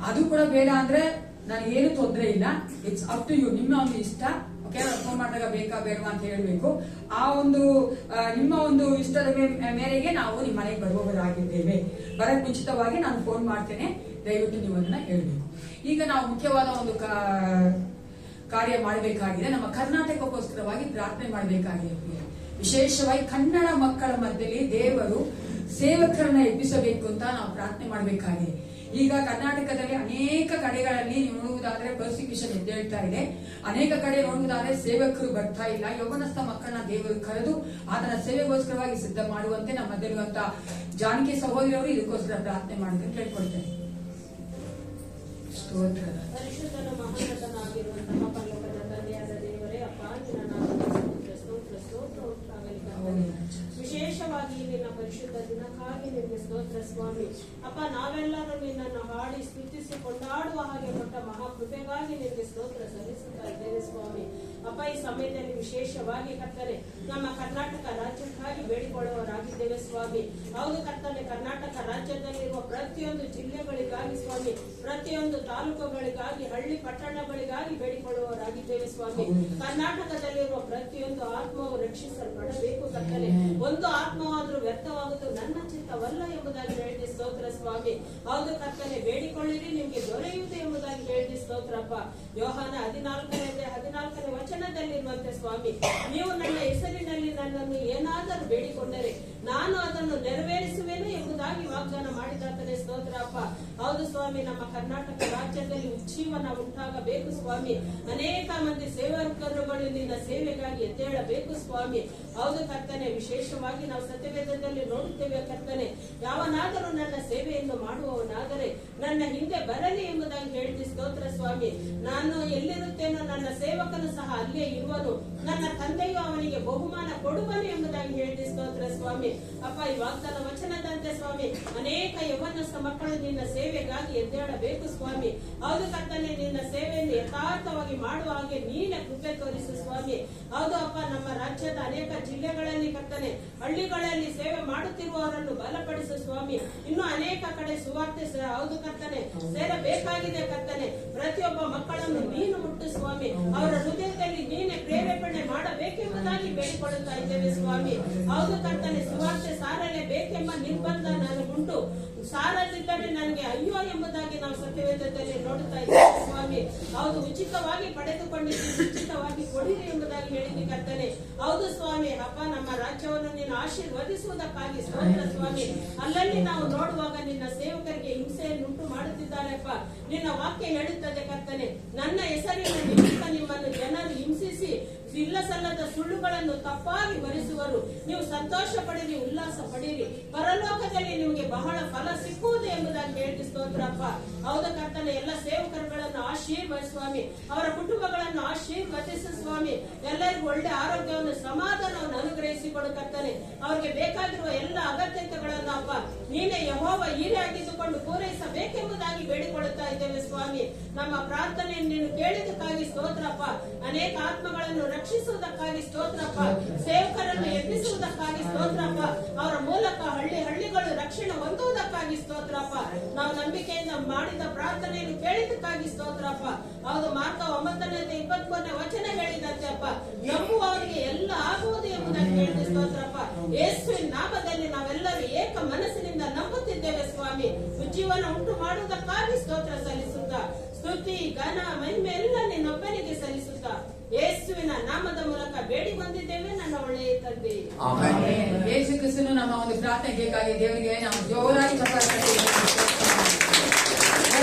ಅದು ಕೂಡ ಬೇಡ ಅಂದ್ರೆ ನನಗೇನು ತೊಂದರೆ ಇಲ್ಲ. ಇಟ್ಸ್ ಅಪ್ ಟು ಯು, ನಿಮ್ಮ ಒಂದು ಇಷ್ಟ. ಓಕೆ, ಫೋನ್ ಮಾಡಿದಾಗ ಬೇಕಾ ಬೇಡವಾ ಅಂತ ಹೇಳ್ಬೇಕು. ಆ ಒಂದು ನಿಮ್ಮ ಒಂದು ಇಷ್ಟದ ಮೇರೆಗೆ ನಾವು ನಿಮ್ಮ ಮನೆಗೆ ಬರುವವರಾಗಿದ್ದೇವೆ. ಬರಕ್ ಮುಂಚಿತವಾಗಿ ನಾನು ಫೋನ್ ಮಾಡ್ತೇನೆ, ದಯವಿಟ್ಟು ನೀವು ಅದನ್ನ ಹೇಳ್ಬೇಕು. ಈಗ ನಾವು ಮುಖ್ಯವಾದ ಒಂದು ಕಾರ್ಯ ಮಾಡಬೇಕಾಗಿದೆ. ನಮ್ಮ ಕರ್ನಾಟಕಕ್ಕೋಸ್ಕರವಾಗಿ ಪ್ರಾರ್ಥನೆ ಮಾಡಬೇಕಾಗಿದೆ. ವಿಶೇಷವಾಗಿ ಕನ್ನಡ ಮಕ್ಕಳ ಮಧ್ಯದಲ್ಲಿ ದೇವರು ಸೇವಕರನ್ನ ಎಬ್ಬಿಸಬೇಕು ಅಂತ ನಾವು ಪ್ರಾರ್ಥನೆ ಮಾಡಬೇಕಾಗಿದೆ. ಈಗ ಕರ್ನಾಟಕದಲ್ಲಿ ಅನೇಕ ಕಡೆಗಳಲ್ಲಿ ನೀವು ನೋಡುವುದಾದ್ರೆ ಪರ್ಸಿಕ್ಯೂಷನ್ ಎದ್ದೇಳ್ತಾ ಇದೆ. ಅನೇಕ ಕಡೆ ನೋಡುವುದಾದ್ರೆ ಸೇವಕರು ಬರ್ತಾ ಇಲ್ಲ. ಯೌವನಸ್ಥ ಮಕ್ಕಳನ್ನ ದೇವರು ಕರೆದು ಅದನ್ನ ಸೇವೆಗೋಸ್ಕರವಾಗಿ ಸಿದ್ಧ ಮಾಡುವಂತೆ ನಮ್ಮಲ್ಲಿರುವಂತಹ ಜಾನಕಿ ಸಹೋದರರು ಇದಕ್ಕೋಸ್ಕರ ಪ್ರಾರ್ಥನೆ ಮಾಡಿದ್ರೆ ಕೇಳ್ಕೊಳ್ತೇನೆ. ಸ್ತೋತ್ರ. ಪರಿಶುದ್ಧನ ಮಹಾನತನಾಗಿರುವಂತಹ ಪರಲೋಕದ ತಂದೆಯಾದ ದೇವರೇ, ಅಪ್ಪ ನಿನ್ನ ನಾಮಕ್ಕೆ ಸ್ತೋತ್ರ ಸ್ತೋತ್ರ ಉಂಟಾಗಲಿ. ವಿಶೇಷವಾಗಿ ನಿನ್ನ ಪರಿಶುದ್ಧ ದಿನಕ್ಕಾಗಿ ನಿಮಗೆ ಸ್ತೋತ್ರ ಸ್ವಾಮಿ. ಅಪ್ಪ, ನಾವೆಲ್ಲರೂ ನಿನ್ನನ್ನು ಹಾಡಿ ಸ್ತುತಿಸಿ ಕೊಂಡಾಡುವ ಹಾಗೆ ಕೊಟ್ಟ ಮಹಾಕೃಪೆಗಾಗಿ ನಿಮಗೆ ಸ್ತೋತ್ರ ಸಲ್ಲಿಸುತ್ತಾ ಇದ್ದೇವೆ ಸ್ವಾಮಿ. ಅಪ್ಪ, ಈ ಸಮಯದಲ್ಲಿ ವಿಶೇಷವಾಗಿ ಕರ್ತನೆ ನಮ್ಮ ಕರ್ನಾಟಕ ರಾಜ್ಯಕ್ಕಾಗಿ ಬೇಡಿಕೊಳ್ಳುವವರಾಗಿದ್ದೇವೆ ಸ್ವಾಮಿ. ಹೌದು ಕರ್ತನೆ, ಕರ್ನಾಟಕ ರಾಜ್ಯದಲ್ಲಿರುವ ಪ್ರತಿಯೊಂದು ಜಿಲ್ಲೆಗಳಿಗಾಗಿ ಸ್ವಾಮಿ, ಪ್ರತಿಯೊಂದು ತಾಲೂಕುಗಳಿಗಾಗಿ, ಹಳ್ಳಿ ಪಟ್ಟಣಗಳಿಗಾಗಿ ಬೇಡಿಕೊಳ್ಳುವವರಾಗಿದ್ದೇವೆ ಸ್ವಾಮಿ. ಕರ್ನಾಟಕದಲ್ಲಿರುವ ಪ್ರತಿಯೊಂದು ಆತ್ಮವು ರಕ್ಷಿಸಲ್ಪಡಬೇಕು ಕರ್ತನೆ. ಒಂದು ಆತ್ಮವಾದ್ರೂ ವ್ಯರ್ಥವಾಗುವುದು ನನ್ನ ಚಿತ್ತವಲ್ಲ ಎಂಬುದಾಗಿ ಹೇಳಿದೆ ಸ್ತೋತ್ರ ಸ್ವಾಮಿ. ಹೌದು ಕರ್ತನೆ, ಬೇಡಿಕೊಳ್ಳಿರಿ ನಿಮ್ಗೆ ದೊರೆಯುವುದು ಎಂಬುದಾಗಿ ಹೇಳಿದೆ ಸ್ತೋತ್ರಪ್ಪ. ಯೋಹಾನ 14ನೇ ವಚನದಲ್ಲಿರುವಂತೆ ಸ್ವಾಮಿ, ನೀವು ನನ್ನ ಹೆಸರಿನಲ್ಲಿ ನನ್ನನ್ನು ಏನಾದರೂ ಬೇಡಿಕೊಂಡರೆ ನಾನು ಅದನ್ನು ನೆರವೇರಿಸುವೆನು ಎಂಬುದಾಗಿ ವಾಗ್ದಾನ ಮಾಡಿದಾತನೇ ಸ್ತೋತ್ರಪ್ಪ. ಹೌದು ಸ್ವಾಮಿ, ನಮ್ಮ ಕರ್ನಾಟಕ ರಾಜ್ಯದಲ್ಲಿ ಉಜ್ಜೀವನ ಉಂಟಾಗಬೇಕು ಸ್ವಾಮಿ. ಅನೇಕ ಮಂದಿ ಸೇವಕರುಗಳು ನಿನ್ನ ಸೇವೆಗಾಗಿ ಎದ್ದೇಳಬೇಕು ಸ್ವಾಮಿ. ಹೌದು ಕರ್ತನೆ, ವಿಶೇಷವಾಗಿ ನಾವು ಸತ್ಯವೇದದಲ್ಲಿ ನೋಡುತ್ತೇವೆ ಕರ್ತನೆ, ಯಾವನಾದರೂ ನನ್ನ ಸೇವೆಯನ್ನು ಮಾಡುವವನಾದರೆ ನನ್ನ ಹಿಂದೆ ಬರಲಿ ಎಂಬುದಾಗಿ ಹೇಳಿದ ಸ್ತೋತ್ರ ಸ್ವಾಮಿ. ನಾನು ಎಲ್ಲಿರುತ್ತೇನೋ ನನ್ನ ಸೇವಕನು ಸಹ ಅಲ್ಲೇ ಇರುವನು, ನನ್ನ ತಂದೆಯು ಅವನಿಗೆ ಬಹುಮಾನ ಕೊಡುವನು ಎಂಬುದಾಗಿ ಹೇಳಿದ ಸ್ತೋತ್ರ ಸ್ವಾಮಿ. ಅಪ್ಪ, ಈ ವಾಗ್ದಾನ ವಚನದಂತೆ ಸ್ವಾಮಿ, ಅನೇಕ ಯೌವನಸ್ಥ ಮಕ್ಕಳು ನಿನ್ನ ಸೇವೆಗಾಗಿ ಎದ್ದೇಳಬೇಕು ಸ್ವಾಮಿ. ಹೌದು ಕರ್ತನೆ, ನಿನ್ನ ಸೇವೆಯನ್ನು ಯಥಾರ್ಥವಾಗಿ ಮಾಡುವ ಹಾಗೆ ನೀನೆ ಕೃಪೆ ತೋರಿಸು ಸ್ವಾಮಿ. ಹೌದು ಅಪ್ಪ, ನಮ್ಮ ರಾಜ್ಯದ ಅನೇಕ ಜಿಲ್ಲೆಗಳಲ್ಲಿ ಕರ್ತನೆ, ಹಳ್ಳಿಗಳಲ್ಲಿ ಸೇವೆ ಮಾಡುತ್ತಿರುವವರನ್ನು ಬಲಪಡಿಸು ಸ್ವಾಮಿ. ಇನ್ನು ಅನೇಕ ಕಡೆ ಸುವಾರ್ತೆ ಹೌದು ಕರ್ತನೆ ಸೇರಬೇಕಾಗಿದೆ ಕರ್ತನೆ. ಪ್ರತಿಯೊಬ್ಬ ಮಕ್ಕಳನ್ನು ನೀನು ಮುಟ್ಟು ಸ್ವಾಮಿ, ಅವರ ಹೃದಯದಲ್ಲಿ ನೀನೆ ಪ್ರೇರೇಪಣೆ ಮಾಡಬೇಕೆಂಬುದಾಗಿ ಬೇಡಿಕೊಳ್ಳುತ್ತಾ ಇದ್ದೇವೆ ಸ್ವಾಮಿ. ಹೌದು ಕರ್ತನೆ, ಸುವಾರ್ತೆ ಸಾರಲೇಬೇಕೆಂಬ ನಿರ್ಬಂಧ ನನಗುಂಟು, ಸಾರದಿದ್ದರೆ ನನಗೆ ಅಯ್ಯೋ ಎಂಬುದಾಗಿ ನಾವು ಸತ್ಯವೇದದಲ್ಲಿ ನೋಡುತ್ತಾ ಇದ್ದೇವೆ ಸ್ವಾಮಿ. ಹೌದು, ಉಚಿತವಾಗಿ ಪಡೆದುಕೊಂಡಿದ್ದು ಉಚಿತವಾಗಿ ಕೊಡಿರಿ ಎಂಬುದಾಗಿ ಹೇಳಿದೆ ಕರ್ತನೆ. ಹೌದು ಸ್ವಾಮಿ, ಅಪ್ಪ, ನಮ್ಮ ರಾಜ್ಯವನ್ನು ನೀನು ಆಶೀರ್ವದಿಸುವುದಕ್ಕಾಗಿ ಸ್ತೋತ್ರ ಸ್ವಾಮಿ. ಅಲ್ಲಲ್ಲಿ ನಾವು ನೋಡುವಾಗ ನಿನ್ನ ಸೇವಕರಿಗೆ ಹಿಂಸೆಯನ್ನುಂಟು ಮಾಡುತ್ತಿದ್ದಾರೆಪ್ಪ. ನಿನ್ನ ವಾಕ್ಯ ಹೇಳುತ್ತದೆ ಕರ್ತನೆ, ನನ್ನ ಹೆಸರಿನ ನಿಮಿತ್ತ ನಿಮ್ಮನ್ನು ಜನರು ಹಿಂಸಿಸಿ ಇಲ್ಲ ಸಲ್ಲದ ಸುಳ್ಳುಗಳನ್ನು ತಪ್ಪಾಗಿ ಭರಿಸುವರು. ನೀವು ಸಂತೋಷ ಪಡಿರಿ, ಉಲ್ಲಾಸ ಪಡಿರಿ, ಪರಲೋಕದಲ್ಲಿ ನಿಮಗೆ ಬಹಳ ಫಲ ಸಿಕ್ಕುವುದು ಎಂಬುದಾಗಿ ಹೇಳಿದ ಸ್ತೋತ್ರಪ್ಪ. ಹೌದ ಕರ್ತನೆ, ಎಲ್ಲ ಸೇವಕರುಗಳನ್ನು ಆಶೀರ್ವದಿಸು ಸ್ವಾಮಿ, ಅವರ ಕುಟುಂಬಗಳನ್ನು ಆಶೀರ್ವದಿಸು ಸ್ವಾಮಿ. ಎಲ್ಲರಿಗೂ ಒಳ್ಳೆ ಆರೋಗ್ಯವನ್ನು, ಸಮಾಧಾನವನ್ನು ಅನುಗ್ರಹಿಸಿಕೊಡು ಕರ್ತನೆ. ಅವರಿಗೆ ಬೇಕಾಗಿರುವ ಎಲ್ಲ ಅಗತ್ಯತೆಗಳನ್ನು ಅಪ್ಪ ನೀನೇ ಯೆಹೋವ ಈರೆಯಾಗಿದ್ದುಕೊಂಡು ಪೂರೈಸಬೇಕೆಂಬುದಾಗಿ ಬೇಡಿಕೊಳ್ಳುತ್ತಾ ಇದ್ದೇವೆ ಸ್ವಾಮಿ. ನಮ್ಮ ಪ್ರಾರ್ಥನೆಯನ್ನು ನೀನು ಕೇಳಿದಕ್ಕಾಗಿ ಸ್ತೋತ್ರಪ್ಪ. ಅನೇಕ ಆತ್ಮಗಳನ್ನು ರಕ್ಷಿಸುವುದಕ್ಕಾಗಿ ಸ್ತೋತ್ರಪ್ಪ. ಸೇವಕರನ್ನು ಎಬ್ಬಿಸುವುದಕ್ಕಾಗಿ ಸ್ತೋತ್ರಪ್ಪ. ಅವರ ಮೂಲಕ ಹಳ್ಳಿಗಳು ರಕ್ಷಣೆ ಹೊಂದುವುದಕ್ಕಾಗಿ ಸ್ತೋತ್ರಪ್ಪ. ನಾವು ನಂಬಿಕೆಯಿಂದ ಮಾಡಿದ ಪ್ರಾರ್ಥನೆಯನ್ನು ಕೇಳಿದಕ್ಕಾಗಿ ಸ್ತೋತ್ರಪ್ಪ. ಹೌದು, ಮಾರ್ಕ 9:23 ವಚನ ಹೇಳಿದಂತೆ ಅಪ್ಪ, ನಂಬುವವರಿಗೆ ಎಲ್ಲ ಆಗುವುದು ಎಂಬುದಾಗಿ ಹೇಳಿದ ಸ್ತೋತ್ರಪ್ಪ. ಯೇಸುವಿನ ನಾಮದಲ್ಲಿ ನಾವೆಲ್ಲರೂ ಏಕ ಮನಸ್ಸಿನಿಂದ ನಂಬುತ್ತಿದ್ದೇವೆ ಸ್ವಾಮಿ. ಉಜ್ಜೀವನ ಉಂಟು ಮಾಡುವುದಕ್ಕಾಗಿ ಸ್ತೋತ್ರ ಸಲ್ಲಿಸುತ್ತಾ, ಸ್ತುತಿ ಘನ ಮಹಿಮೆ ಎಲ್ಲ ನಿನ್ನೊಬ್ಬನಿಗೆ ಸಲ್ಲಿಸುತ್ತಾ ಯೇಸುವಿನ ನಾಮದ ಮೂಲಕ ಬೇಡಿ ಬಂದಿದ್ದೇವೆ ನನ್ನ ಒಳ್ಳೆಯ ತಂದೆ. ಯೇಸು ಕ್ರಿಸ್ತನು ನಮ್ಮ ಒಂದು ಪ್ರಾರ್ಥನೆಗಾಗಿ ದೇವರಿಗೆ ನಾವು ಜೋರಾಗಿ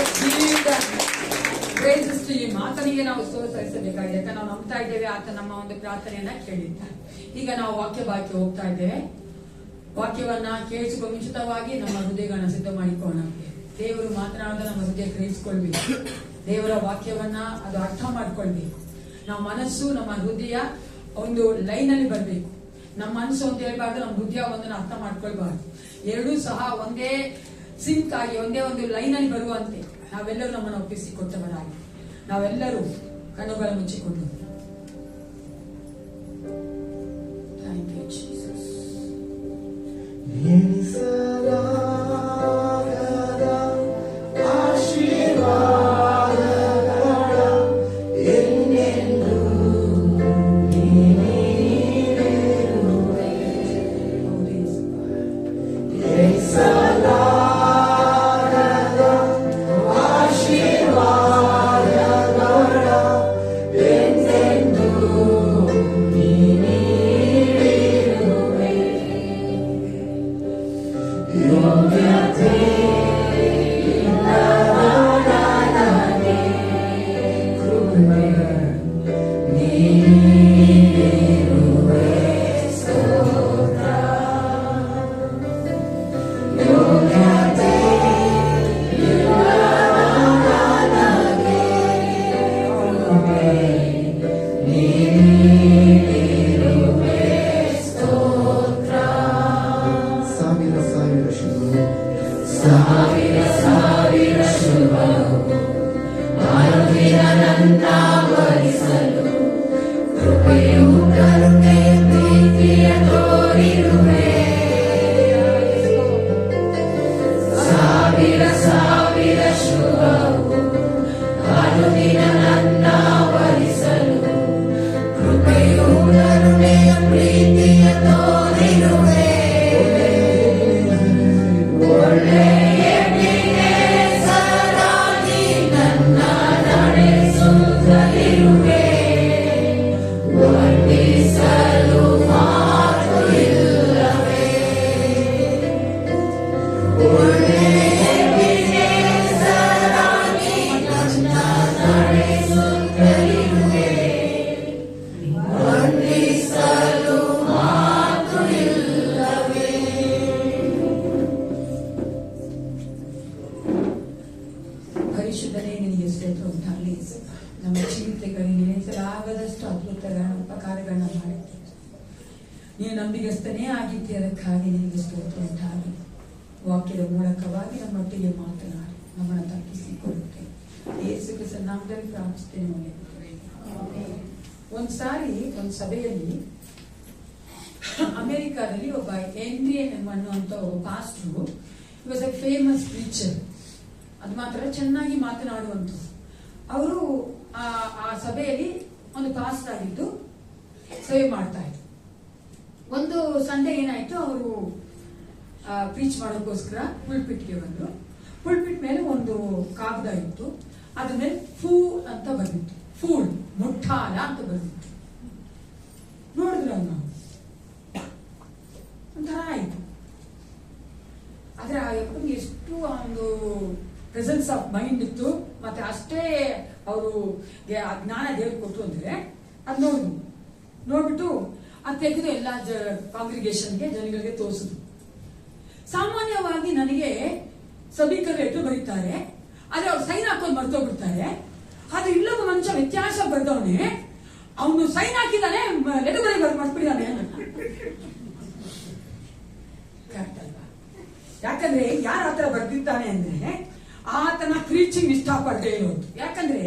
ಆತನಿಗೆ ನಾವು ಸಲ್ಲಿಸಬೇಕಾಗಿದೆ. ಯಾಕಂದ್ರೆ ನಾವು ನಂಬ್ತಾ ಇದ್ದೇವೆ, ಆತ ನಮ್ಮ ಒಂದು ಪ್ರಾರ್ಥನೆಯನ್ನ ಕೇಳಿದ್ದಾರೆ. ಈಗ ನಾವು ವಾಕ್ಯ ಹೋಗ್ತಾ ಇದ್ದೇವೆ. ವಾಕ್ಯವನ್ನ ಕೇಳಿಸಿಕೊ ಮುಂಚಿತವಾಗಿ ನಮ್ಮ ಹೃದಯಗಳನ್ನ ಸಿದ್ಧ ಮಾಡಿಕೊಳ್ಳೋಣ. ದೇವರು ಮಾತನಾಡೋದ ನಮ್ಮ ಹೃದಯ ಗ್ರಹಿಸಿಕೊಳ್ಬೇಕು. ದೇವರ ವಾಕ್ಯವನ್ನ ಅದು ಅರ್ಥ ಮಾಡ್ಕೊಳ್ಬೇಕು. ನಮ್ಮ ಮನಸ್ಸು, ನಮ್ಮ ಹೃದಯ ಒಂದು ಲೈನ್ ಅಲ್ಲಿ ಬರ್ಬೇಕು. ನಮ್ಮ ಮನಸ್ಸು ಅಂತ ಹೇಳ್ಬಾರ್ದು, ನಮ್ಮ ಹೃದಯ ಒಂದನ್ನು ಅರ್ಥ ಮಾಡ್ಕೊಳ್ಬಾರ್ದು. ಎರಡೂ ಸಹ ಒಂದೇ ಸಿಂಕ್ ಆಗಿ ಒಂದೇ ಒಂದು ಲೈನ್ ಅಲ್ಲಿ ಬರುವಂತೆ ನಾವೆಲ್ಲರೂ ನಮ್ಮನ್ನು ಒಪ್ಪಿಸಿಕೊಟ್ಟವರಾಗಿ ನಾವೆಲ್ಲರೂ ಕಣ್ಣುಗಳ ಮುಚ್ಚಿಕೊಂಡು ಪರಿಶುದ್ಧನೇ ನಿನಗೆ ಸ್ತೋತ್ರ ಉಂಟಾಗಲಿ. ನಮ್ಮ ಜೀವಿತಗಳಿಗೆ ನೆನೆಸಲಾಗದಷ್ಟು ಅದ್ಭುತಗಳ ಉಪಕಾರಗಳನ್ನ ಮಾಡುತ್ತೆ. ನೀನು ನಂಬಿಗಸ್ತನೇ ಆಗಿದ್ದೆ, ಅದಕ್ಕಾಗಿ ನಿನಗೆ ಸ್ತೋತ್ರ ಉಂಟಾಗಲಿ. ವಾಕ್ಯದ ಮೂಲಕವಾಗಿ ನಮ್ಮೊಟ್ಟಿಗೆ ಮಾತನಾಡಿ ನಮ್ಮನ್ನು ತಪ್ಪಿಸಿಕೊಳ್ಳುತ್ತೆ. ಯೇಸು ಕ್ರಿಸ್ತನ ನಾಮದಲ್ಲಿ ಪ್ರಾರ್ಥಿಸ್ತೇನೆ. ಒಂದ್ಸಾರಿ ಒಂದು ಸಭೆಯಲ್ಲಿ ಅಮೆರಿಕಾದಲ್ಲಿ ಒಬ್ಬ ಎಂಡ್ರಿಯನ್ ಅನ್ನುವಂತ ಒಬ್ಬ pastor, was A famous preacher. ಅದು ಮಾತ್ರ ಚೆನ್ನಾಗಿ ಮಾತನಾಡುವಂತ ಅವರು ಆ ಸಭೆಯಲ್ಲಿ ಒಂದು ಪಾಸ್ಟ್ ಆಗಿದ್ದು ಸೇವೆ ಮಾಡ್ತಾ ಇದ್ರು. ಒಂದು ಸಂಡೆ ಏನಾಯ್ತು, ಅವರು ಪ್ರೀಚ್ ಮಾಡೋಕ್ಕೋಸ್ಕರ ಪುಲ್ಪಿಟ್ಗೆ ಬಂದ್ರು. ಪುಲ್ಪಿಟ್ ಮೇಲೆ ಒಂದು ಕಾಗದ ಇತ್ತು, ಅದ್ರ ಮೇಲೆ ಫೂಲ್ ಅಂತ ಬಂದಿತ್ತು. ಫೂಲ್, ಮುಟ್ಟಾಳ ಅಂತ ಬಂದಿತ್ತು. ನೋಡಿದ್ರು ನಾವು ಒಂಥರ ಆಯ್ತು. ಆದ್ರೆ ಆ ಯಪ್ಪನಿಗೆ ಎಷ್ಟು ಒಂದು ಪ್ರೆಸೆನ್ಸ್ ಆಫ್ ಮೈಂಡ್ ಇತ್ತು, ಮತ್ತೆ ಅಷ್ಟೇ ಅವರು ಜ್ಞಾನ ದೇವ್ರು ಕೊಟ್ಟು ಅಂದ್ರೆ ಅದು ನೋಡ್ಬಿಟ್ಟು ಅದು ತೆಗೆದು ಎಲ್ಲ ಕಾಂಗ್ರಿಗೇಷನ್ಗೆ ಜನಗಳಿಗೆ ತೋರಿಸಿದ್ರು. ಸಾಮಾನ್ಯವಾಗಿ ನನಗೆ ಸಭಿಕರು ಲೆಟರ್ ಬರೀತಾರೆ, ಆದ್ರೆ ಅವ್ರು ಸೈನ್ ಹಾಕೊಂಡು ಮರ್ತೋಗ್ಬಿಡ್ತಾರೆ. ಆದ್ರೆ ಇಲ್ಲೊಬ್ಬ ಮನುಷ್ಯ ವ್ಯತ್ಯಾಸ ಬರ್ದವನೇ, ಅವನು ಸೈನ್ ಹಾಕಿದಾನೆ, ಲೆಟರ್ ಬರೀ ಮಾಡ್ಬಿಟ್ಟಿದ್ದಾನೆ. ಅಲ್ವಾ? ಯಾಕಂದ್ರೆ ಯಾರ ಆತರ ಬರ್ದಿದ್ದಾನೆ ಅಂದ್ರೆ ಆತನ ಪ್ರೀಚಿಂಗ್ ಇಷ್ಟಪಡದೆ ಇರೋದು. ಯಾಕಂದ್ರೆ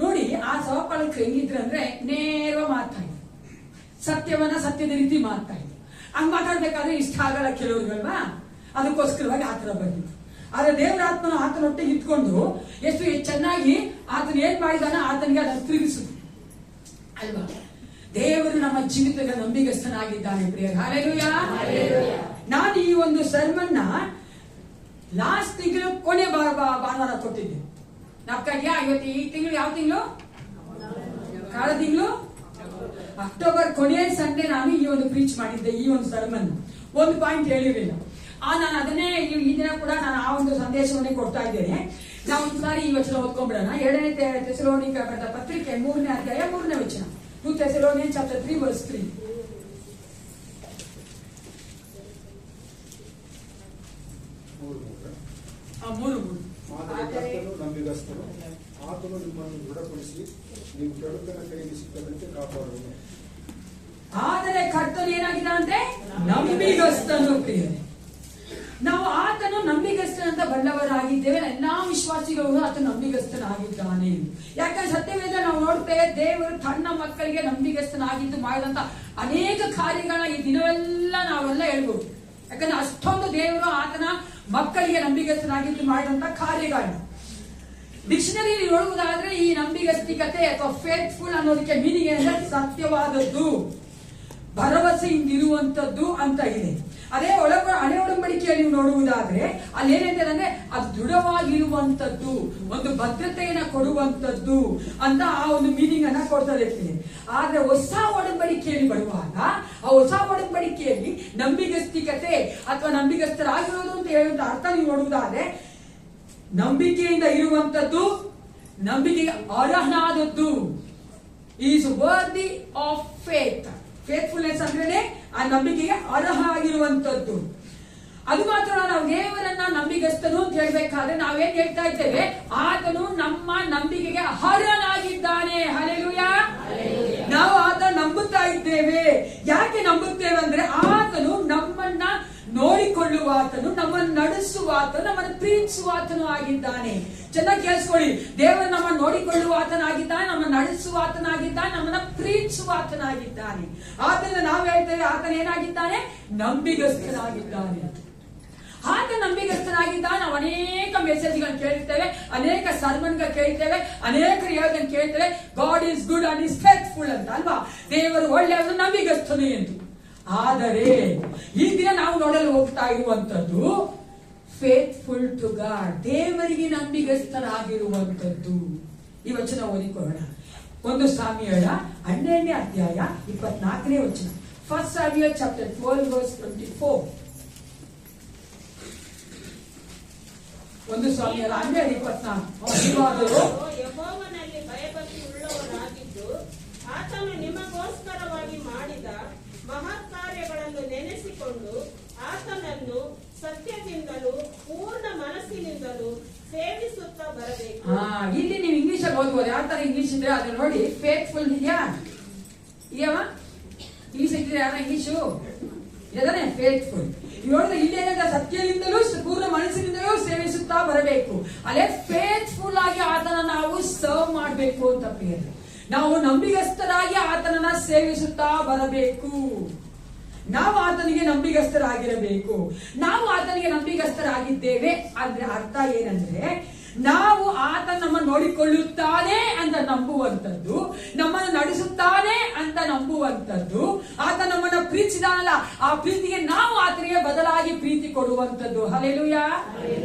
ನೋಡಿ, ಆ ಸಭಾಪಾಲಕರು ಹೆಂಗಿದ್ರು ಅಂದ್ರೆ ನೇರ ಮಾತಾಡಿ ಸತ್ಯವನ್ನ ಸತ್ಯದ ರೀತಿ ಮಾತಾಡಿ. ಹಂಗ್ ಮಾತಾಡ್ಬೇಕಾದ್ರೆ ಇಷ್ಟ ಆಗಲ್ಲ ಕೆಲವ್ರಿಗಲ್ವಾ, ಅದಕ್ಕೋಸ್ಕರವಾಗಿ ಆತರ ಬಂದಿತ್ತು. ಆದ್ರೆ ದೇವರ ಆತ್ಮನ ಆತನೊಟ್ಟಿಗೆ ಇಟ್ಕೊಂಡು ಎಷ್ಟು ಚೆನ್ನಾಗಿ ಆತನ ಏನ್ ಮಾಡಿದಾನ ಆತನಿಗೆ ಅದನ್ನು ತಿರುಗಿಸುದು ಅಲ್ವಾ. ದೇವರು ನಮ್ಮ ಜೀವಿತದ ನಂಬಿಗಸ್ತನಾಗಿದ್ದಾನೆ ಪ್ರಿಯ. ಹಲ್ಲೆಲೂಯಾ. ನಾನು ಈ ಒಂದು ಸರ್ಮನ್ನ ಲಾಸ್ಟ್ ತಿಂಗಳು ಕೊನೆ ಭಾನುವಾರ ಕೊಟ್ಟಿದ್ದೆ. ನಾಲ್ಕಾಗ್ಯಾ ಇವತ್ತು ಈ ತಿಂಗಳು ಯಾವ ತಿಂಗಳು? ಕಳೆದ ತಿಂಗಳು ಅಕ್ಟೋಬರ್ ಕೊನೆಯ ಸಂಡೆ ನಾನು ಈ ಒಂದು ಪ್ರೀಚ್ ಮಾಡಿದ್ದೆ. ಈ ಒಂದು ಸರ್ಮನ್ ಒಂದು ಪಾಯಿಂಟ್ ಹೇಳಿರಲಿಲ್ಲ. ನಾನು ಅದನ್ನೇ ಈ ದಿನ ಕೂಡ ನಾನು ಆ ಒಂದು ಸಂದೇಶವನ್ನೇ ಕೊಡ್ತಾ ಇದ್ದೇನೆ. ನಾವು ಒಂದ್ಸಾರಿ ಈ ವಚನ ಓದ್ಕೊಂಡ್ಬಿಡೋಣ. 2ನೇ ಥೆಸಲೋನಿಕ ಬರೆದ ಪತ್ರಿಕೆ 3ನೇ ಅಧ್ಯಾಯ 3ನೇ ವಚನ. 2 Thessalonians chapter 3 verse 3. ನಂಬಿಗಸ್ತನು, ಆತನು ನಿಮ್ಮನ್ನು ದೃಢಪಡಿಸಿ ನೀವು ಕೆಡುಕನ ಕೈಗೆ ಸಿಕ್ಕದಂತೆ ಕಾಪಾಡುವನು. ಆದರೆ ಕರ್ತನು ಏನಾಗಿದ್ದಾನಂತೆ? ನಂಬಿಗಸ್ತನು ಪ್ರಿಯರೇ. ನಾವು ಆತನು ನಂಬಿಗಸ್ತನಂತ ಬಲ್ಲವರಾಗಿದ್ದೇವೆ. ಎಲ್ಲಾ ವಿಶ್ವಾಸಿಗಳು ಆತ ನಂಬಿಗಸ್ತನಾಗಿದ್ದಾನೆ. ಯಾಕಂದ್ರೆ ಸತ್ಯವೇದ ನಾವು ನೋಡ್ತೇವೆ, ದೇವರು ತನ್ನ ಮಕ್ಕಳಿಗೆ ನಂಬಿಗಸ್ತನಾಗಿದ್ದು ಮಾಡಿದಂತ ಅನೇಕ ಕಾರ್ಯಗಳನ್ನ ಈ ದಿನವೆಲ್ಲ ನಾವೆಲ್ಲ ಹೇಳ್ಬೋದು. ಯಾಕಂದ್ರೆ ಅಷ್ಟೊಂದು ದೇವರು ಆತನ ಮಕ್ಕಳಿಗೆ ನಂಬಿಗಸ್ತನಾಗಿದ್ದು ಮಾಡಿದಂತ ಕಾರ್ಯಗಳು. ಡಿಕ್ಷನರಿ ನೋಡುವುದಾದ್ರೆ ಈ ನಂಬಿಗಸ್ತಿಕತೆ ಅಥವಾ ಫೇತ್ಫುಲ್ ಅನ್ನೋದಕ್ಕೆ ಮೀನಿಂಗ್ ಏನಂದ್ರೆ ಸತ್ಯವಾದದ್ದು, ಭರವಸೆಯಿಂದಿರುವಂತದ್ದು ಅಂತ ಇದೆ. ಅದೇ ಹಳೆ ಒಡಂಬಡಿಕೆಯಲ್ಲಿ ನೀವು ನೋಡುವುದಾದ್ರೆ ಅಲ್ಲಿ ಏನಿದೆ ಅಂದ್ರೆ ಅದು ದೃಢವಾಗಿರುವಂತದ್ದು, ಒಂದು ಭದ್ರತೆಯನ್ನ ಕೊಡುವಂತದ್ದು ಅಂತ ಆ ಒಂದು ಮೀನಿಂಗ್ ಅನ್ನ ಕೊಡ್ತದೆ. ಆದ್ರೆ ಹೊಸ ಒಡಂಬಡಿಕೆಯಲ್ಲಿ ಬರುವಾಗ ಆ ಹೊಸ ಒಡಂಬಡಿಕೆಯಲ್ಲಿ ನಂಬಿಗಸ್ತಿಕತೆ ಅಥವಾ ನಂಬಿಗಸ್ತರಾಗಿರೋದು ಅಂತ ಹೇಳುವಂತ ಅರ್ಥ ನೀವು ನೋಡುವುದಾದ್ರೆ ನಂಬಿಕೆಯಿಂದ ಇರುವಂತದ್ದು, ನಂಬಿಕೆಗೆ ಅರ್ಹನಾದದ್ದು, is worthy of faith. Faithfulness ಅಂದ್ರೆ ಆ ನಂಬಿಕೆಗೆ ಅರ್ಹ ಆಗಿರುವಂತದ್ದು. ಅದು ಮಾತ್ರ ನಾವು ದೇವರನ್ನ ನಂಬಿಗಸ್ತನು ಅಂತ ಹೇಳ್ಬೇಕಾದ್ರೆ ನಾವೇನ್ ಹೇಳ್ತಾ ಇದ್ದೇವೆ, ಆತನು ನಮ್ಮ ನಂಬಿಕೆಗೆ ಅರ್ಹನಾಗಿದ್ದಾನೆ. ಹಲ್ಲೆಲೂಯಾ. ನಾವು ಆತನ ನಂಬುತ್ತಾ ಇದ್ದೇವೆ. ಯಾಕೆ ನಂಬುತ್ತೇವೆ ಅಂದ್ರೆ ಆತನು ನಮ್ಮನ್ನ ನೋಡಿಕೊಳ್ಳುವಾತನು, ನಮ್ಮನ್ನು ನಡೆಸುವಾತನು, ನಮ್ಮನ್ನು ಪ್ರೀತಿಸುವಾತನು ಆಗಿದ್ದಾನೆ. ಚೆನ್ನಾಗಿ ಕೇಳಿಸ್ಕೊಳ್ಳಿ, ದೇವರು ನಮ್ಮನ್ನು ನೋಡಿಕೊಳ್ಳುವಾತನಾಗಿದ್ದಾನೆ, ನಮ್ಮನ್ನು ನಡೆಸುವಾತನಾಗಿದ್ದಾನೆ, ನಮ್ಮನ್ನ ಪ್ರೀತಿಸುವಾತನಾಗಿದ್ದಾನೆ. ಆತನ ನಾವು ಹೇಳ್ತೇವೆ ಆತನ ಏನಾಗಿದ್ದಾನೆ, ನಂಬಿಗಸ್ತನಾಗಿದ್ದಾನೆ. ಆತ ನಂಬಿಗಸ್ತನಾಗಿದ್ದಾನೆ. ನಾವು ಅನೇಕ ಮೆಸೇಜ್ಗಳನ್ನು ಕೇಳ್ತೇವೆ, ಅನೇಕ ಸರ್ಮನ್ಗಳು ಕೇಳ್ತೇವೆ, ಅನೇಕರು ಹೇಳೋದನ್ನು ಕೇಳ್ತೇವೆ, god is good and is faithful ಅಂತ ಅಲ್ವಾ. ದೇವರು ಒಳ್ಳೆಯವನು, ನಂಬಿಗಸ್ತನು ಎಂದು. ಆದರೆ ಈ ದಿನ ನಾವು ನೋಡಲು ಹೋಗ್ತಾ ಇರುವಂತದ್ದು ಫೇತ್ಫುಲ್ ಟು ಗಾಡ್, ದೇವರಿಗೆ ನಂಬಿಗಸ್ತರಾಗಿರುವಂತದ್ದು. ಈ ವಚನ ಓದಿಕೊಳ್ಳೋಣ. 1 ಸಾಮ್ಯಳ 12ನೇ ಅಧ್ಯಾಯ 24ನೇ ವಚನ. 1 Samuel chapter 12 verse 24. 1 ಸಾಮ್ಯಳ 12:24. ಯೆಹೋವನಲ್ಲಿ ಭಯಭಕ್ತಿ ಉಳ್ಳವರಾಗಿದ್ದು ಆತನು ನಿಮಗೋಸ್ಕರವಾಗಿ ಮಾಡಿದ ಮಹತ್ ಕಾರ್ಯಗಳನ್ನು ನೆನೆಸಿಕೊಂಡು ಆತನನ್ನು ಸತ್ಯದಿಂದಲೂ ಪೂರ್ಣ ಮನಸ್ಸಿನಿಂದಲೂ ಸೇವಿಸುತ್ತಾ ಬರಬೇಕು. ಇಲ್ಲಿ ನೀವು ಇಂಗ್ಲಿಷ್ ಅಲ್ಲಿ ಓದ್ಬೋದು. ಯಾವ ತರ ಇಂಗ್ಲಿಷ್ ಇದ್ರೆ ಅದು ನೋಡಿ. ಫೇತ್ಫುಲ್ ಇದೆಯಾ? ಇಂಗ್ಲಿಷ್ ಇದ್ರೆ ಯಾರ ಇಂಗ್ಲಿಷು ಇದಾನೆ ಫೇತ್ಫುಲ್. ನೋಡಿದ್ರೆ ಇಲ್ಲಿ ಏನಾದ್ರೆ ಸತ್ಯದಿಂದಲೂ ಪೂರ್ಣ ಮನಸ್ಸಿನಿಂದಲೂ ಸೇವಿಸುತ್ತಾ ಬರಬೇಕು. ಅಲ್ಲೇ ಫೇತ್ಫುಲ್ ಆಗಿ ಆತನ ನಾವು ಸರ್ವ್ ಮಾಡಬೇಕು ಅಂತ ಪ್ರಿಯರೇ. ನಾವು ನಂಬಿಗಸ್ತರಾಗಿ ಆತನನ್ನ ಸೇವಿಸುತ್ತಾ ಬರಬೇಕು. ನಾವು ಆತನಿಗೆ ನಂಬಿಗಸ್ತರಾಗಿರಬೇಕು. ನಾವು ಆತನಿಗೆ ನಂಬಿಗಸ್ತರಾಗಿದ್ದೇವೆ ಅಂದ್ರೆ ಅರ್ಥ ಏನಂದ್ರೆ ನಾವು ಆತ ನಮ್ಮನ್ನು ನೋಡಿಕೊಳ್ಳುತ್ತಾನೆ ಅಂತ ನಂಬುವಂಥದ್ದು, ನಮ್ಮನ್ನು ನಡೆಸುತ್ತಾನೆ ಅಂತ ನಂಬುವಂಥದ್ದು, ಆತ ನಮ್ಮನ್ನ ಪ್ರೀತಿಸಿದಾನಲ್ಲ ಆ ಪ್ರೀತಿಗೆ ನಾವು ಆತನಿಗೆ ಬದಲಾಗಿ ಪ್ರೀತಿ ಕೊಡುವಂಥದ್ದು. ಹಲ್ಲೆಲೂಯಾ.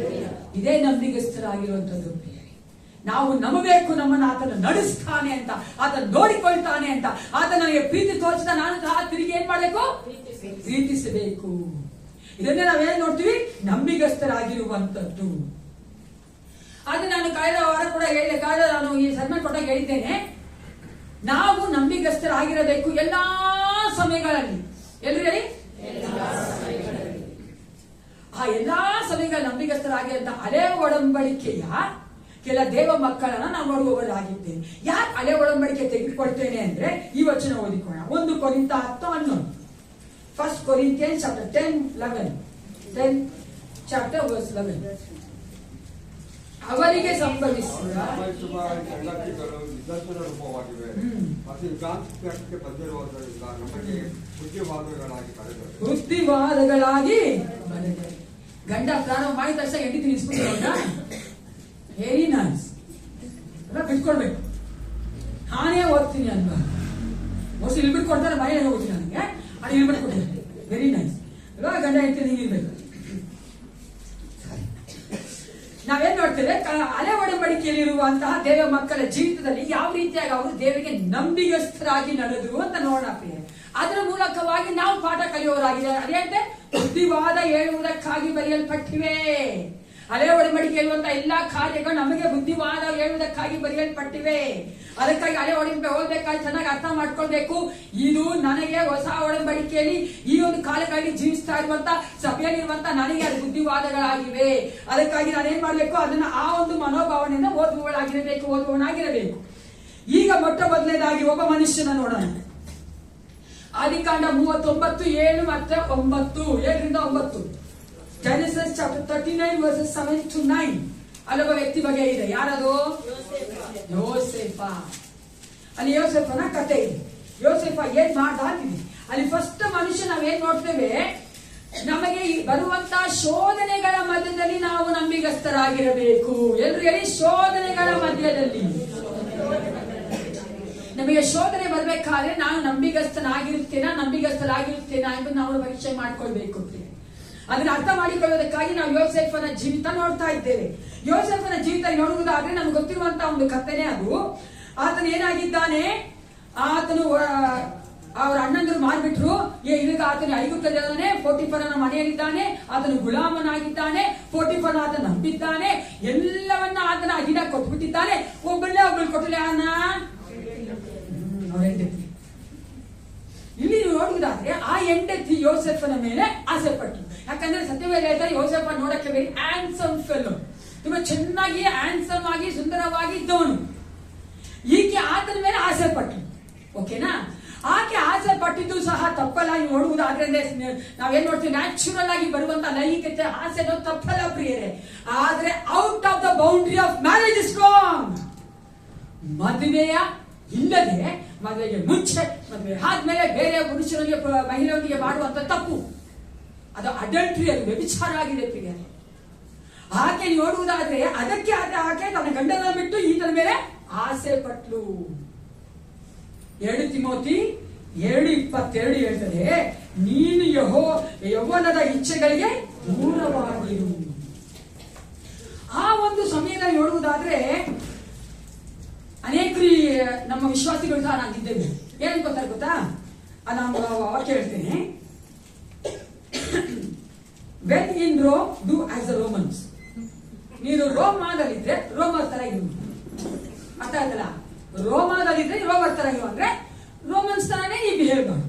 ಇದೇ ನಂಬಿಗಸ್ತರಾಗಿರುವಂಥದ್ದು. ನಾವು ನಂಬಬೇಕು, ನಮ್ಮನ್ನು ಆತನ ನಡೆಸ್ತಾನೆ ಅಂತ, ಆತ ನೋಡಿಕೊಳ್ತಾನೆ ಅಂತ, ಆತ ನನಗೆ ಪ್ರೀತಿ ತೋರಿಸಿದ ನಾನು ಸಹ ತಿರುಗಿ ಏನ್ ಮಾಡ್ಬೇಕು, ಪ್ರೀತಿಸಬೇಕು. ಇದನ್ನೇ ನಾವೇನ್ ನೋಡ್ತೀವಿ, ನಂಬಿಗಸ್ತರಾಗಿರುವಂತದ್ದು. ಆದ್ರೆ ನಾನು ಕಳೆದ ವಾರ ಕೂಡ ಹೇಳಿದೆ, ನಾನು ಈ ಸರ್ಮನ್ ಕೊಟ್ಟಾಗ ಹೇಳಿದ್ದೇನೆ, ನಾವು ನಂಬಿಗಸ್ತರಾಗಿರಬೇಕು ಎಲ್ಲಾ ಸಮಯಗಳಲ್ಲಿ. ಎಲ್ರು ಹೇಳಿ, ಆ ಎಲ್ಲಾ ಸಮಯಗಳಲ್ಲಿ ನಂಬಿಗಸ್ತರಾಗಿರಂತ ಹಳೆ ಒಡಂಬಡಿಕೆಯ ಕೆಲ ದೇವ ಮಕ್ಕಳನ್ನ ನಾವು ನೋಡುವವರಾಗಿದ್ದೇವೆ. ಯಾಕೆ ಹಳೆ ಒಡಂಬಡಿಕೆ ತೆಗೆದುಕೊಳ್ತೇನೆ ಅಂದ್ರೆ ಈ ವಚನ ಓದಿಕೊಳ್ಳೋಣ. 1 ಕೊರಿಂಥ 10:11. 1 Corinthians chapter 10 chapter verse 11. ಅವರಿಗೆ ಸಂಭವಿಸಿದ ಸಂಗತಿಗಳು ನಿದರ್ಶನ ರೂಪವಾಗಿವೆ. ಮತ್ತು ಗಾಂತ್ಯಕ್ಕೆ ಬಂದಿರುವುದರಿಂದ ನಮಗೆ ಬುದ್ಧಿವಾದಗಳಾಗಿ ಗಂಡ ಪ್ರಾರಂಭ ಮಾಡಿದ ತಕ್ಷಣ ಹೆಂಡತಿ ನಿಲ್ಸ್ಬಿಟ್ಟು ವೆರಿ ನೈಸ್ ಎಲ್ಲ ಬಿಟ್ಕೊಡ್ಬೇಕು. ನಾನೇ ಓದ್ತೀನಿ ಅಲ್ವಾ, ಮೋಸ್ಟ್ಲಿ ಇಲ್ಲಿ ಬಿಟ್ಕೊಡ್ತಾರೆ, ಮನೆ ಹೋಗ್ತೀನಿ ನನಗೆ ಅದು ಇಲ್ಲಿ ಬಿಟ್ಕೊಡ್ತೀನಿ. ವೆರಿ ನೈಸ್ ಅಲ್ವಾ, ಗಂಡ ಹೆಂಡತಿ ಹಿಂಗಿರ್ಬೇಕು. ನಾವೇನ್ ನೋಡ್ತೇವೆ, ಹಳೆ ಒಡಂಬಡಿಕೆಯಲ್ಲಿರುವಂತಹ ದೇವ ಮಕ್ಕಳ ಜೀವಿತದಲ್ಲಿ ಯಾವ ರೀತಿಯಾಗಿ ಅವರು ದೇವರಿಗೆ ನಂಬಿಗಸ್ತರಾಗಿ ನಡೆದ್ರು ಅಂತ ನೋಡೋಣ ಪ್ರಿಯ. ಅದರ ಮೂಲಕವಾಗಿ ನಾವು ಪಾಠ ಕಲಿಯೋರಾಗಿದ್ದಾರೆ. ಅದೇ ಬುದ್ಧಿವಾದ ಹೇಳುವುದಕ್ಕಾಗಿ ಬರೆಯಲ್ಪಟ್ಟಿವೆ. ಹಳೆ ಒಡಂಬಡಿಕೆ ಇರುವಂತಹ ಎಲ್ಲಾ ಕಾರ್ಯಗಳು ನಮಗೆ ಬುದ್ಧಿವಾದ ಹೇಳುವುದಕ್ಕಾಗಿ ಬರೆಯಲ್ಪಟ್ಟಿವೆ. ಅದಕ್ಕಾಗಿ ಹಳೆ ಒಡಂಬಡಿಕೆ ಓದಬೇಕಾಗಿ ಚೆನ್ನಾಗಿ ಅರ್ಥ ಮಾಡ್ಕೊಳ್ಬೇಕು. ಇದು ನನಗೆ ಹೊಸ ಒಡಂಬಡಿಕೆಯಲ್ಲಿ ಈ ಒಂದು ಕಾಲದಲ್ಲಿ ಜೀವಿಸ್ತಾ ಇರುವಂತ ಸಭೆಯಲ್ಲಿರುವಂತ ನನಗೆ ಅದು ಬುದ್ಧಿವಾದಗಳಾಗಿವೆ. ಅದಕ್ಕಾಗಿ ನಾನೇನ್ ಮಾಡ್ಬೇಕು, ಅದನ್ನ ಆ ಒಂದು ಮನೋಭಾವನೆಯಿಂದ ಓದುವವನಾಗಿರಬೇಕು. ಈಗ ಮೊಟ್ಟ ಮೊದಲನೇದಾಗಿ ಒಬ್ಬ ಮನುಷ್ಯನ ನೋಡೋಣ. ಆದಿಕಾಂಡ 39:7 ಮತ್ತು 9, 7ರಿಂದ 9. Genesis chapter 39 verses 7 to 9. ಅಲ್ಲೊಬ್ಬ ವ್ಯಕ್ತಿ ಬಗ್ಗೆ ಇದೆ. ಯಾರದು? ಯೋಸೇಫ. ಅಲ್ಲಿ ಯೋಸೇಫನ ಕಥೆ ಇದೆ. ಯೋಸೇಫ ಏನ್ ಮಾಡ್ದ ಅಂತಿದೆ. ಅಲ್ಲಿ ಫಸ್ಟ್ ಮನುಷ್ಯ ನಾವೇನ್ ನೋಡ್ತೇವೆ, ನಮಗೆ ಈ ಬರುವಂತ ಶೋಧನೆಗಳ ಮಧ್ಯದಲ್ಲಿ ನಾವು ನಂಬಿಗಸ್ತರಾಗಿರಬೇಕು. ಎಲ್ರು ಹೇಳಿ, ಶೋಧನೆಗಳ ಮಧ್ಯದಲ್ಲಿ. ನಮಗೆ ಶೋಧನೆ ಬರ್ಬೇಕಾದ್ರೆ ನಾನು ನಂಬಿಗಸ್ತನಾಗಿರುತ್ತೇನಾ ಎಂದು ನಾವು ಪರೀಕ್ಷೆ ಮಾಡ್ಕೊಳ್ಬೇಕು. ಅದನ್ನ ಅರ್ಥ ಮಾಡಿಕೊಳ್ಳೋದಕ್ಕಾಗಿ ನಾವು ಯೋಸೇಫನ ಜೀವಿತ ನೋಡ್ತಾ ಇದ್ದೇವೆ. ಯೋಸೇಫನ ಜೀವಿತ ನೋಡುವುದಾದ್ರೆ ನಮ್ಗೆ ಗೊತ್ತಿರುವಂತಹ ಒಂದು ಕಥೆನೇ ಅದು. ಆತನು ಏನಾಗಿದ್ದಾನೆ, ಆತನು ಅವರ ಅಣ್ಣಂದರು ಮಾರ್ಬಿಟ್ರು. ಈಗ ಆತನು ಐಗುಪ್ತದಲ್ಲಿದ್ದಾನೆ, ಪೋಟಿಫರನ ಮನೆಯಲ್ಲಿದ್ದಾನೆ, ಆತನು ಗುಲಾಮನಾಗಿದ್ದಾನೆ. ಪೋಟಿಫರ ಆತನ ನಂಬಿದ್ದಾನೆ, ಎಲ್ಲವನ್ನ ಆತನ ಅಧೀನ ಕೊಟ್ಬಿಟ್ಟಿದ್ದಾನೆ. ಒಬ್ಬಳು ಕೊಟ್ಟಲೆ ಇಲ್ಲಿ ನೋಡುವುದಾದ್ರೆ ಆ ಹೆಂಡತಿ ಯೋಸೆಫನ ಮೇಲೆ ಆಸೆ ಪಟ್ಟು. ಯಾಕಂದ್ರೆ ಸತ್ಯವೇದ ಹೇಳ್ತಾರೆ, ಯೋಸೆಫ ನೋಡಕ್ಕೆ ವೆರಿ ಹ್ಯಾಂಡ್ಸಮ್ ಫೆಲೋ, ತುಂಬಾ ಚೆನ್ನಾಗಿ ಹ್ಯಾಂಡ್ಸಮ್ ಆಗಿ ಸುಂದರವಾಗಿ ಇದ್ದವನು. ಈಕೆ ಆತನ ಮೇಲೆ ಆಸೆ ಪಟ್ಟು. ಓಕೆನಾ? ಆಕೆ ಆಸೆ ಪಟ್ಟಿದ್ದು ಸಹ ತಪ್ಪಲ್ಲ. ನೋಡುವುದಾದ್ರೆ ನಾವೇನ್ ನೋಡ್ತೀವಿ, ನ್ಯಾಚುರಲ್ ಆಗಿ ಬರುವಂತ ಲೈಂಗಿಕತೆ ಆಸೆ ತಪ್ಪಲ್ಲ ಪ್ರಿಯರೇ. ಆದ್ರೆ out of the boundary of marriage is wrong. ಮದುವೆಯ ಇಲ್ಲದೆ, ಮದುವೆಗೆ ಮುಂಚೆ, ಮದುವೆ ಆದ್ಮೇಲೆ ಬೇರೆ ಪುರುಷನಿಗೆ ಮಹಿಳೆಯೊಂದಿಗೆ ಮಾಡುವಂತ ತಪ್ಪು, ಅದು ಅಡಲ್ಟ್ರಿ, ಅದು ವ್ಯಭಿಚಾರ ಆಗಿದೆ ಪ್ರಿಯರೇ. ಆಕೆ ನೋಡುವುದಾದ್ರೆ ಅದಕ್ಕೆ ಆಕೆ ತನ್ನ ಗಂಡನ ಬಿಟ್ಟು ಈತನ ಮೇಲೆ ಆಸೆ ಪಟ್ಲು. 2 ತಿಮೋಥಿ 2:22 ಹೇಳ್ತದೆ, ನೀನು ಯೌವನದ ಇಚ್ಛೆಗಳಿಗೆ ದೂರವಾಗಿರು. ಆ ಒಂದು ಸಮಯದಲ್ಲಿ ನೋಡುವುದಾದ್ರೆ ಅನೇಕರು ನಮ್ಮ ವಿಶ್ವಾಸಿಗಳು ಸಹ ನಾಗಿದ್ದೇವೆ. ಏನ್ ಗೊತ್ತಾ? ನಾನು ವಾಕ್ಯ ಹೇಳ್ತೇನೆ, when in Rome do as the Romans. ನೀನು ರೋಮಾದಲ್ಲಿದ್ರೆ ರೋಮರ್ ತರ ಇರು. ಅರ್ಥ ಆಯ್ತಲ್ಲ? ರೋಮಾದಲ್ಲಿದ್ರೆ ರೋಮರ್ ತರ ಇರು ಅಂದ್ರೆ ರೋಮನ್ಸ್ ತರಾನೇ ನೀವು ಬಿಹೇವ್ ಮಾಡು.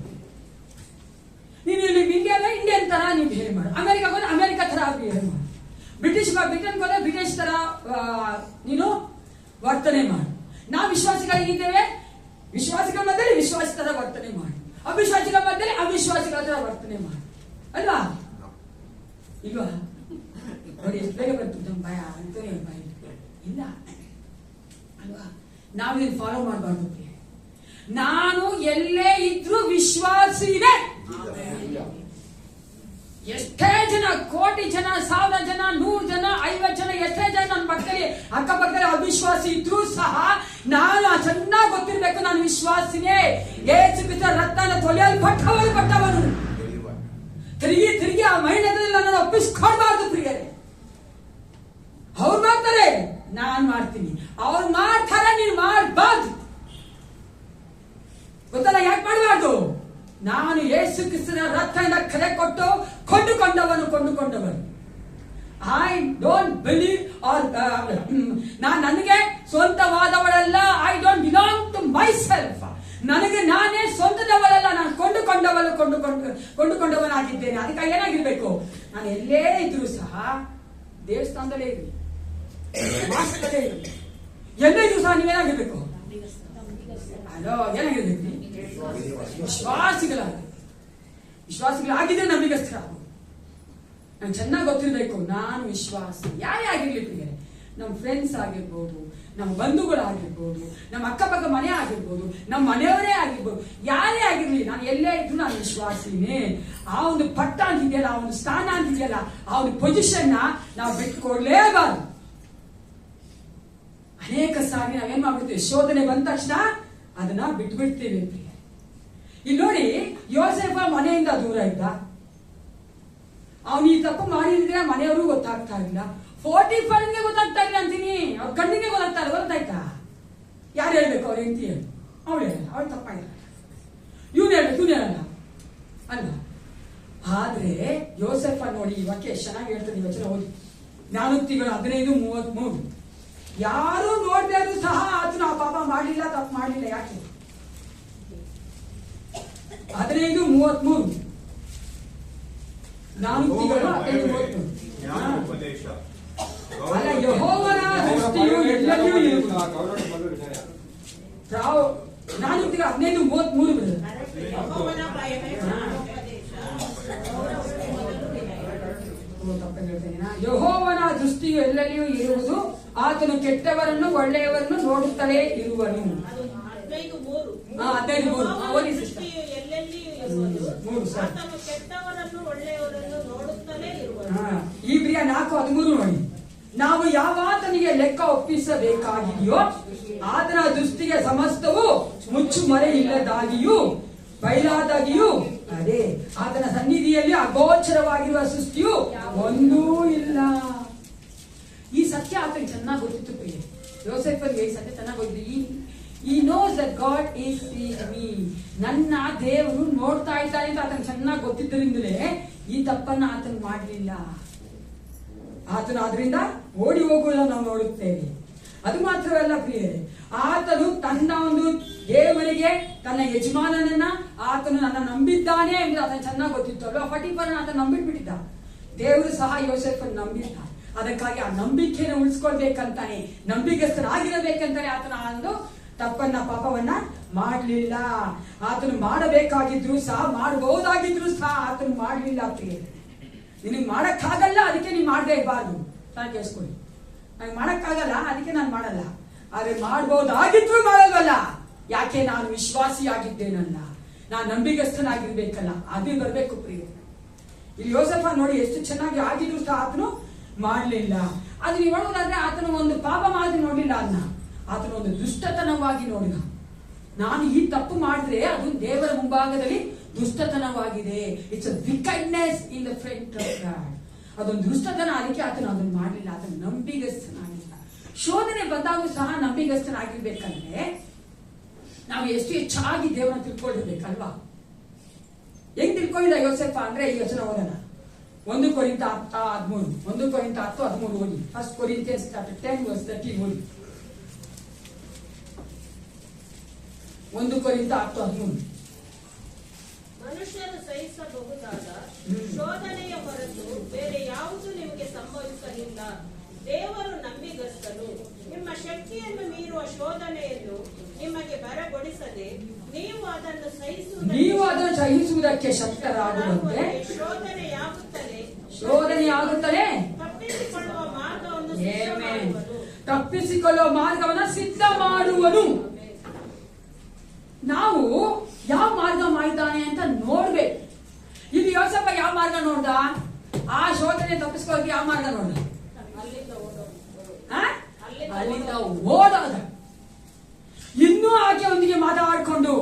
ನೀನು ಇಲ್ಲಿ ಇಂಡಿಯನ್ ತರ ನೀವು ಬಿಹೇವ್ ಮಾಡು. ಅಮೆರಿಕ ಹೋದ್ರೆ ಅಮೆರಿಕ ತರ ಬಿಹೇವ್ ಮಾಡು. ಬ್ರಿಟನ್ ಹೋದ್ರೆ ಬ್ರಿಟಿಷ್ ತರ ನೀನು ವರ್ತನೆ ಮಾಡು. ನಾವು ವಿಶ್ವಾಸಿಗಳಿದ್ದೇವೆ, ವಿಶ್ವಾಸಿಗಳ ಮಧ್ಯೆ ವಿಶ್ವಾಸ ತರ ವರ್ತನೆ ಮಾಡು, ಅವಿಶ್ವಾಸಿಗಳ ಮಧ್ಯೆ ಅವಿಶ್ವಾಸಿಗಳ ತರ ವರ್ತನೆ ಮಾಡು. ಅಲ್ವಾ? ಇಲ್ವಾ? ನೋಡಿ ಎಷ್ಟು ಬೇಗ ಬಂತು ನಮ್ಮ ಭಯ ಅಂತಲೇ ಭಯ ಇಲ್ಲ ಅಲ್ವಾ? ನಾವು ಇದನ್ನು ಫಾಲೋ ಮಾಡಬಾರ್ದು. ನಾನು ಎಲ್ಲೇ ಇದ್ರೂ ವಿಶ್ವಾಸಿನೇ. ಎಷ್ಟೇ ಜನ, ಕೋಟಿ ಜನ, 1000 ಜನ, 100 ಜನ, 50 ಜನ, ಎಷ್ಟೇ ಜನ ನನ್ನ ಪಕ್ಕದಲ್ಲಿ ಅಕ್ಕಪಕ್ಕದಲ್ಲಿ ಅವಿಶ್ವಾಸಿ ಇದ್ರೂ ಸಹ ನಾನು ಚೆನ್ನಾಗಿ ಗೊತ್ತಿರ್ಬೇಕು, ನಾನು ವಿಶ್ವಾಸಿನೇ. ಯೇಸು ಕ್ರಿಸ್ತ ರಕ್ತನ ತೊಳೆಯಲ್ಪಟ್ಟವನು. ತಿರುಗಿ ಆ ಮಹಿಳೆಯಲ್ಲಿ ನನ್ನನ್ನು ಒಪ್ಪಿಸ್ಕೊಳ್ಬಾರ್ದು ಪ್ರಿಯರೇ. ಅವ್ರು ಮಾಡ್ತಾರೆ, ನಾನ್ ಮಾಡ್ತೀನಿ. ಅವ್ರು ಮಾಡ್ತಾರೆ, ನೀನು ಮಾಡಬಾರ್ದು. ಗೊತ್ತಲ್ಲ ಯಾಕೆ ಮಾಡಬಾರ್ದು? ನಾನು ಯೇಸು ಕ್ರಿಸ್ತನ ರಕ್ತದಿಂದ ಕರೆ ಕೊಟ್ಟು ಕೊಂಡುಕೊಂಡವನು. ಐ ಡೋಂಟ್ ಬಿಲೀವ್ ಆರ್ ನನಗೆ ಸ್ವಂತವಾದವಳಲ್ಲ. I don't belong to myself. ನನಗೆ ನಾನೇ ಸ್ವಂತದವಳಲ್ಲ, ನಾನು ಕೊಂಡುಕೊಂಡವನಾಗಿದ್ದೇನೆ. ಅದಕ್ಕೆ ಏನಾಗಿರ್ಬೇಕು? ನಾನು ಎಲ್ಲೇ ಇದ್ರು ಸಹ ದೇವಸ್ಥಾನದಲ್ಲೇ ಇರಲಿ, ಮಾಸದಲ್ಲೇ ಇರಲಿ, ಎಲ್ಲೇ ಇದ್ರು ಸಹ ನೀವೇನಾಗಿರ್ಬೇಕು? ಅಲೋ, ಏನಾಗಿರ್ಬೇಕು? ವಿಶ್ವಾಸಿಗಳಾಗಿದ್ರೆ ನಂಬಿಗಸ್ತರಾಗು. ನಂಗೆ ಚೆನ್ನಾಗಿ ಗೊತ್ತಿರ್ಬೇಕು ನಾನು ವಿಶ್ವಾಸಿ. ಯಾರೇ ಆಗಿರ್ಲಿ ಪ್ರಿಯರೇ, ನಮ್ಮ ಫ್ರೆಂಡ್ಸ್ ಆಗಿರ್ಬೋದು, ನಮ್ಮ ಬಂಧುಗಳಾಗಿರ್ಬೋದು, ನಮ್ಮ ಅಕ್ಕಪಕ್ಕ ಮನೆ ಆಗಿರ್ಬೋದು, ನಮ್ಮ ಮನೆಯವರೇ ಆಗಿರ್ಬೋದು, ಯಾರೇ ಆಗಿರ್ಲಿ, ನಾನು ಎಲ್ಲೇ ಇದ್ರು ನಾನು ವಿಶ್ವಾಸಿನೇ. ಆ ಒಂದು ಪಟ್ಟ ಅಂತಿದೆಯಲ್ಲ, ಆ ಒಂದು ಸ್ಥಾನ ಅಂತಿದೆಯಲ್ಲ, ಆ ಒಂದು ಪೊಸಿಷನ್ ನಾವು ಬಿಟ್ಟುಕೊಡ್ಲೇಬಾರ್ದು. ಅನೇಕ ಸಾರಿ ನಾವೇನ್ ಮಾಡ್ಬಿಡ್ತೀವಿ, ಶೋಧನೆ ಬಂದ ತಕ್ಷಣ ಅದನ್ನ ಬಿಟ್ಬಿಡ್ತೀವಿ. ಇಲ್ಲಿ ನೋಡಿ, ಯೋಸೇಫ ಮನೆಯಿಂದ ದೂರ ಇದ್ದ. ಅವನು ಈ ತಪ್ಪು ಮಾಡಿದ್ರೆ ಮನೆಯವರು ಗೊತ್ತಾಗ್ತಾ ಇಲ್ಲ, ಪೋಟಿಫರ್ಗೆ ಗೊತ್ತಾಗ್ತಾ ಇಲ್ಲ ಅಂತೀನಿ, ಅವ್ರ ಕಣ್ಣಿಗೆ ಗೊತ್ತಾಗ್ತಾ ಇಲ್ಲ. ಗೊತ್ತಾಯ್ತಾ? ಯಾರು ಹೇಳ್ಬೇಕು? ಅವ್ರ ಹೆಂಡತಿ ಹೇಳು, ಅವಳು ಹೇಳಲ್ಲ, ಅವಳು ತಪ್ಪಾಗಿಲ್ಲ. ಇವನು ಹೇಳ್ಬೇಕು, ಇವನು ಹೇಳಲ್ಲ ಅಲ್ವಾ? ಆದ್ರೆ ಯೋಸೆಫ ನೋಡಿ, ಈ ವಾಕ್ಯ ಚೆನ್ನಾಗಿ ಹೇಳ್ತಾನೆ. ವಚನ ಓದಿ, 4:15-33. ಯಾರು ನೋಡ್ದೇ ಸಹ ಆತನು ಆ ಪಾಪ ಮಾಡಲಿಲ್ಲ, ತಪ್ಪು ಮಾಡಲಿಲ್ಲ. ಯಾಕೆ? 15:33. 4:15-33. ಅಲ್ಲ, ಯೆಹೋವನ ದೃಷ್ಟಿಯು ಎಲ್ಲೆಲ್ಲಿಯೂ ಇರುವುದು. 4:15-33. ಯೆಹೋವನ ದೃಷ್ಟಿಯು ಎಲ್ಲೆಲ್ಲಿಯೂ ಇರುವುದು, ಆತನು ಕೆಟ್ಟವರನ್ನು ಒಳ್ಳೆಯವರನ್ನು ನೋಡುತ್ತಲೇ ಇರುವನು. 15:3. ಕೆಟ್ಟವರನ್ನು ಒಳ್ಳೆಯವರನ್ನು ಫಿಲಿಪ್ಪಿಯರಿಗೆ 4:13 ನೋಡಿ. ನಾವು ಯಾವಾತನಿಗೆ ಲೆಕ್ಕ ಒಪ್ಪಿಸಬೇಕಾಗಿದೆಯೋ ಆತನ ದೃಷ್ಟಿಗೆ ಸಮಸ್ತವು ಮುಚ್ಚು ಮರೆ ಇಲ್ಲದಾಗಿಯೂ ಬಯಲಾದಾಗಿಯೂ ಅದೇ ಆತನ ಸನ್ನಿಧಿಯಲ್ಲಿ ಅಗೋಚರವಾಗಿರುವ ಸೃಷ್ಟಿಯು ಒಂದೂ ಇಲ್ಲ. ಈ ಸತ್ಯ ಆತನಿಗೆ ಚೆನ್ನಾಗಿ ಗೊತ್ತಿತ್ತು ಪ್ರಿಯೆ. ಯೋಸೇಫನಿಗೆ ಈ ಸತ್ಯ ಚೆನ್ನಾಗಿ ಗೊತ್ತಿತ್ತು. ಈ knows that God is seeing me. ನನ್ನ ದೇವರು ನೋಡ್ತಾ ಇದ್ದಾನೆ ಅಂತ ಆತನಿಗೆ ಚೆನ್ನಾಗಿ ಗೊತ್ತಿದ್ದರಿಂದಲೇ ಈ ತಪ್ಪನ್ನ ಆತನು ಮಾಡಲಿಲ್ಲ. ಆತನು ಅದರಿಂದ ಓಡಿ ಹೋಗುವುದನ್ನು ನಾವು ನೋಡುತ್ತೇವೆ. ಅದು ಮಾತ್ರವಲ್ಲ ಪ್ರಿಯರೇ, ಆತನು ತನ್ನ ಒಂದು ದೇವರಿಗೆ ತನ್ನ ಯಜಮಾನನನ್ನ ಆತನು ನನ್ನ ನಂಬಿದ್ದಾನೆ ಎಂದು ಆತನು ಚೆನ್ನಾಗಿ ಗೊತ್ತಿತ್ತು ಅಲ್ವಾ. ಫಟಿಫರನ್ನ ಆತನು ನಂಬಿಟ್ಬಿಟ್ಟಿದ್ದ. ದೇವರು ಸಹ ಯೋಸೇಫನ್ನು ನಂಬಿದ್ದ. ಅದಕ್ಕಾಗಿ ಆ ನಂಬಿಕೆಯನ್ನು ಉಳಿಸ್ಕೊಳ್ಬೇಕಂತಾನೆ, ನಂಬಿಕೆಸ್ಥರಾಗಿರಬೇಕಂತಾನೆ ಆತನ ಒಂದು ತಪ್ಪನ್ನ ಪಾಪವನ್ನ ಮಾಡಲಿಲ್ಲ. ಆತನು ಮಾಡಬೇಕಾಗಿದ್ರು ಸಹ, ಮಾಡಬಹುದಾಗಿದ್ರು ಸಹ ಆತನು ಮಾಡಲಿಲ್ಲ ಪ್ರಿಯರೇ. ನಿನಗೆ ಮಾಡಕ್ಕಾಗಲ್ಲ, ಅದಕ್ಕೆ ನೀನು ಮಾಡದೇ ಇರಬಾರ್ದು. ನಾನು ಕೇಳಿಸ್ಕೊಳ್ಳಿ, ನನಗೆ ಮಾಡಕ್ಕಾಗಲ್ಲ ಅದಕ್ಕೆ ನಾನು ಮಾಡಲ್ಲ. ಆದ್ರೆ ಮಾಡಬಹುದಾಗಿದ್ರು ಮಾಡಲ್ವಲ್ಲ. ಯಾಕೆ? ನಾನು ವಿಶ್ವಾಸಿಯಾಗಿದ್ದೇನಲ್ಲ, ನಾನು ನಂಬಿಗಸ್ತನಾಗಿರ್ಬೇಕಲ್ಲ, ಅದು ಬರ್ಬೇಕು ಪ್ರಿಯರೇ. ಇಲ್ಲಿ ಯೋಸೇಫ ನೋಡಿ ಎಷ್ಟು ಚೆನ್ನಾಗಿ ಆಗಿದ್ರು ಸಹ ಆತನು ಮಾಡಲಿಲ್ಲ. ಅದು ನೀವು ನೋಡುವುದಾದ್ರೆ ಆತನು ಒಂದು ಪಾಪ ಮಾಡಿ ನೋಡಲಿಲ್ಲ, ಅದನ್ನ ಆತನು ಒಂದು ದುಷ್ಟತನವಾಗಿ ನೋಡಿದ. ನಾನು ಈ ತಪ್ಪು ಮಾಡಿದ್ರೆ ಅದು ದೇವರ ಮುಂಭಾಗದಲ್ಲಿ ದುಷ್ಟತನವಾಗಿದೆ. It's a wickedness in the front of God. ಅದೊಂದು ದುಷ್ಟತನ. ಅದಕ್ಕೆ ಆತನು ಅದನ್ನು ಮಾಡಲಿಲ್ಲ. ಆತನು ನಂಬಿಗಸ್ತನಾಗಿಲ್ಲ. ಶೋಧನೆ ಬಂದಾಗೂ ಸಹ ನಂಬಿಗಸ್ತನಾಗಿರ್ಬೇಕಂದ್ರೆ ನಾವು ಎಷ್ಟು ಹೆಚ್ಚಾಗಿ ದೇವರನ್ನ ತಿಳ್ಕೊಂಡಿರ್ಬೇಕಲ್ವಾ. ಹೆಂಗ್ ತಿಳ್ಕೊಂಡಿಲ್ಲ ಯೋಸೇಫ ಅಂದ್ರೆ ಈ ವಚನ ಓದೋಣ. 1 ಕೊರಿಂಥ 10:13 1 ಕೊರಿಂಥ 10:13 ಓದಿ. ಫಸ್ಟ್ ಕೊರಿಂಥಿಯನ್ಸ್ ಚಾಪ್ಟರ್ 10:13 ಓದಿ. 1 ಕೊರಿಂಥ 10:13. ಮನುಷ್ಯರು ಸಹಿಸಬಹುದಾದ ಶೋಧನೆಯ ಹೊರತು ಬೇರೆ ಯಾವುದು ನಿಮಗೆ ಸಂಭವಿಸಲಿಲ್ಲ. ದೇವರು ನಂಬಿಗಸ್ತನು. ನಿಮ್ಮ ಶಕ್ತಿಯನ್ನು ಮೀರುವ ಶೋಧನೆಯನ್ನು ನಿಮಗೆ ಬರಗೊಡಿಸದೆ ನೀವು ಅದನ್ನು ಸಹಿಸುವುದಕ್ಕೆ ಶಕ್ತರಾಗುವಂತೆ ಶೋಧನೆಯಾಗುತ್ತದೆ. ತಪ್ಪಿಸಿಕೊಳ್ಳುವ ಮಾರ್ಗವನ್ನು ಸಿದ್ಧ ಮಾಡುವನು. ನಾವು ಯಾವ ಮಾರ್ಗ ಮಾಡಿದ್ದಾನೆ ಅಂತ ನೋಡ್ಬೇಕು. ಇಲ್ಲಿ ಯೋಸೇಫ ಯಾವ ಮಾರ್ಗ ನೋಡ್ದ? ಆ ಶೋಧನೆ ತಪ್ಪಿಸ್ಕೊಳ್ಳೋಕೆ ಯಾವ ಮಾರ್ಗ ನೋಡ್ದ? ಅಲ್ಲಿಂದ ಓಡೋದ. ಇನ್ನೂ ಆಕೆಯೊಂದಿಗೆ ಮಾತಾಡ್ಕೊಂಡು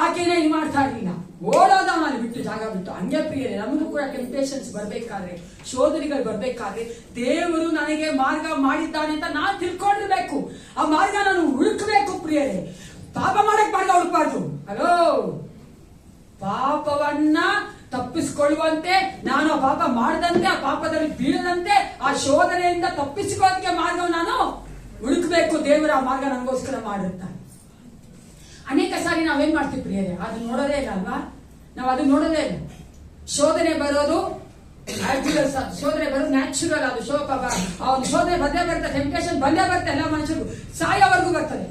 ಆಕೆನೇ ಇದು ಮಾಡ್ತಾ ಇರ್ಲಿಲ್ಲ, ಓಡೋದ. ಅಲ್ಲಿ ಬಿಟ್ಟು ಜಾಗ ಬಿಟ್ಟು. ಹಂಗೆ ಪ್ರಿಯರೇ, ನಮಗೂ ಕೂಡ ಟೆಂಪ್ಟೇಷನ್ಸ್ ಬರ್ಬೇಕಾದ್ರೆ, ಶೋಧನೆಗಳು ಬರ್ಬೇಕಾದ್ರೆ ದೇವರು ನನಗೆ ಮಾರ್ಗ ಮಾಡಿದ್ದಾನೆ ಅಂತ ನಾನು ತಿಳ್ಕೊಂಡಿರ್ಬೇಕು. ಆ ಮಾರ್ಗ ನಾನು ಹುಡುಕ್ಬೇಕು ಪ್ರಿಯರೇ. ಪಾಪ ಮಾಡಕ್ ಮಾರ್ಗ ಹುಡುಕ್ಬಾರ್ದು. ಹಲೋ, ಪಾಪವನ್ನ ತಪ್ಪಿಸಿಕೊಳ್ಳುವಂತೆ, ನಾನು ಆ ಪಾಪ ಮಾಡದಂತೆ, ಆ ಪಾಪದಲ್ಲಿ ಬೀಳದಂತೆ, ಆ ಶೋಧನೆಯಿಂದ ತಪ್ಪಿಸಿಕೊಳ್ಳೋದಕ್ಕೆ ಮಾರ್ಗವನ್ನು ನಾನು ಹುಡುಕ್ಬೇಕು. ದೇವರ ಆ ಮಾರ್ಗ ನನಗೋಸ್ಕರ ಮಾಡಿರ್ತಾನೆ. ಅನೇಕ ಸಾರಿ ನಾವೇನ್ ಮಾಡ್ತೀವಿ ಪ್ರಿಯರೇ? ಅದು ನೋಡೋದೇ ಇಲ್ಲ ಅಲ್ವಾ. ನಾವು ಅದು ನೋಡೋದೇ ಇಲ್ಲ. ಶೋಧನೆ ಬರೋದು ಶೋಧನೆ ಬರೋದು ನ್ಯಾಚುರಲ್. ಅದು ಆ ಒಂದು ಶೋಧನೆ ಬಂದೇ ಬರ್ತದೆ, ಟೆಂಪ್ಟೇಷನ್ ಬಂದೇ ಬರ್ತದೆ. ಎಲ್ಲ ಮನುಷ್ಯರಿಗೂ ಸಾಯೋವರೆಗೂ ಬರ್ತದೆ.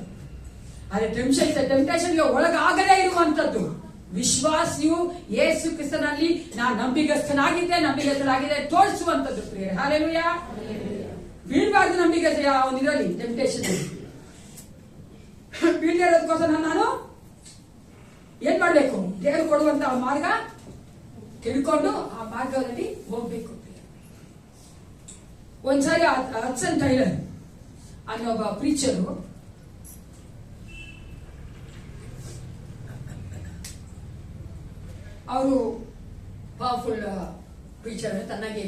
ಆದ್ರೆ ಟೆಂಪ್ಟೇಷನ್ಗೆ ಒಳಗಾಗದೇ ಇರುವಂತದ್ದು ವಿಶ್ವಾಸಿಯು ಯೇಸು ಕ್ರಿಸ್ತನಲ್ಲಿ ನಾನು ನಂಬಿಗಸ್ತನಾಗಿದೆ ತೋರಿಸುವಂತದ್ದು ಪ್ರಿಯರೇ. ಹಲ್ಲೆಲೂಯಾ. ಬೀಳ್ಬಾರ್ದು ನಂಬಿಗಸ್ತ ಒಂದು ಇದರಲ್ಲಿ ಟೆಂಪ್ಟೇಷನ್. ಬೀಳ್ದಿರೋದಕ್ಕೋಸ್ಕರ ನಾನು ಏನ್ ಮಾಡ್ಬೇಕು? ದೇವರು ಕೊಡುವಂತ ಮಾರ್ಗ ತಿಳ್ಕೊಂಡು ಆ ಮಾರ್ಗದಲ್ಲಿ ಹೋಗ್ಬೇಕು. ಒಂದ್ಸಾರಿ ಹಡ್ಸನ್ ಟೈಲರ್ ಅನ್ನೋ ಒಬ್ಬ ಪ್ರೀಚರು ಅವರು ಪವರ್ಫುಲ್ ಪ್ರೀಚರ್, ತನ್ನಾಗೆ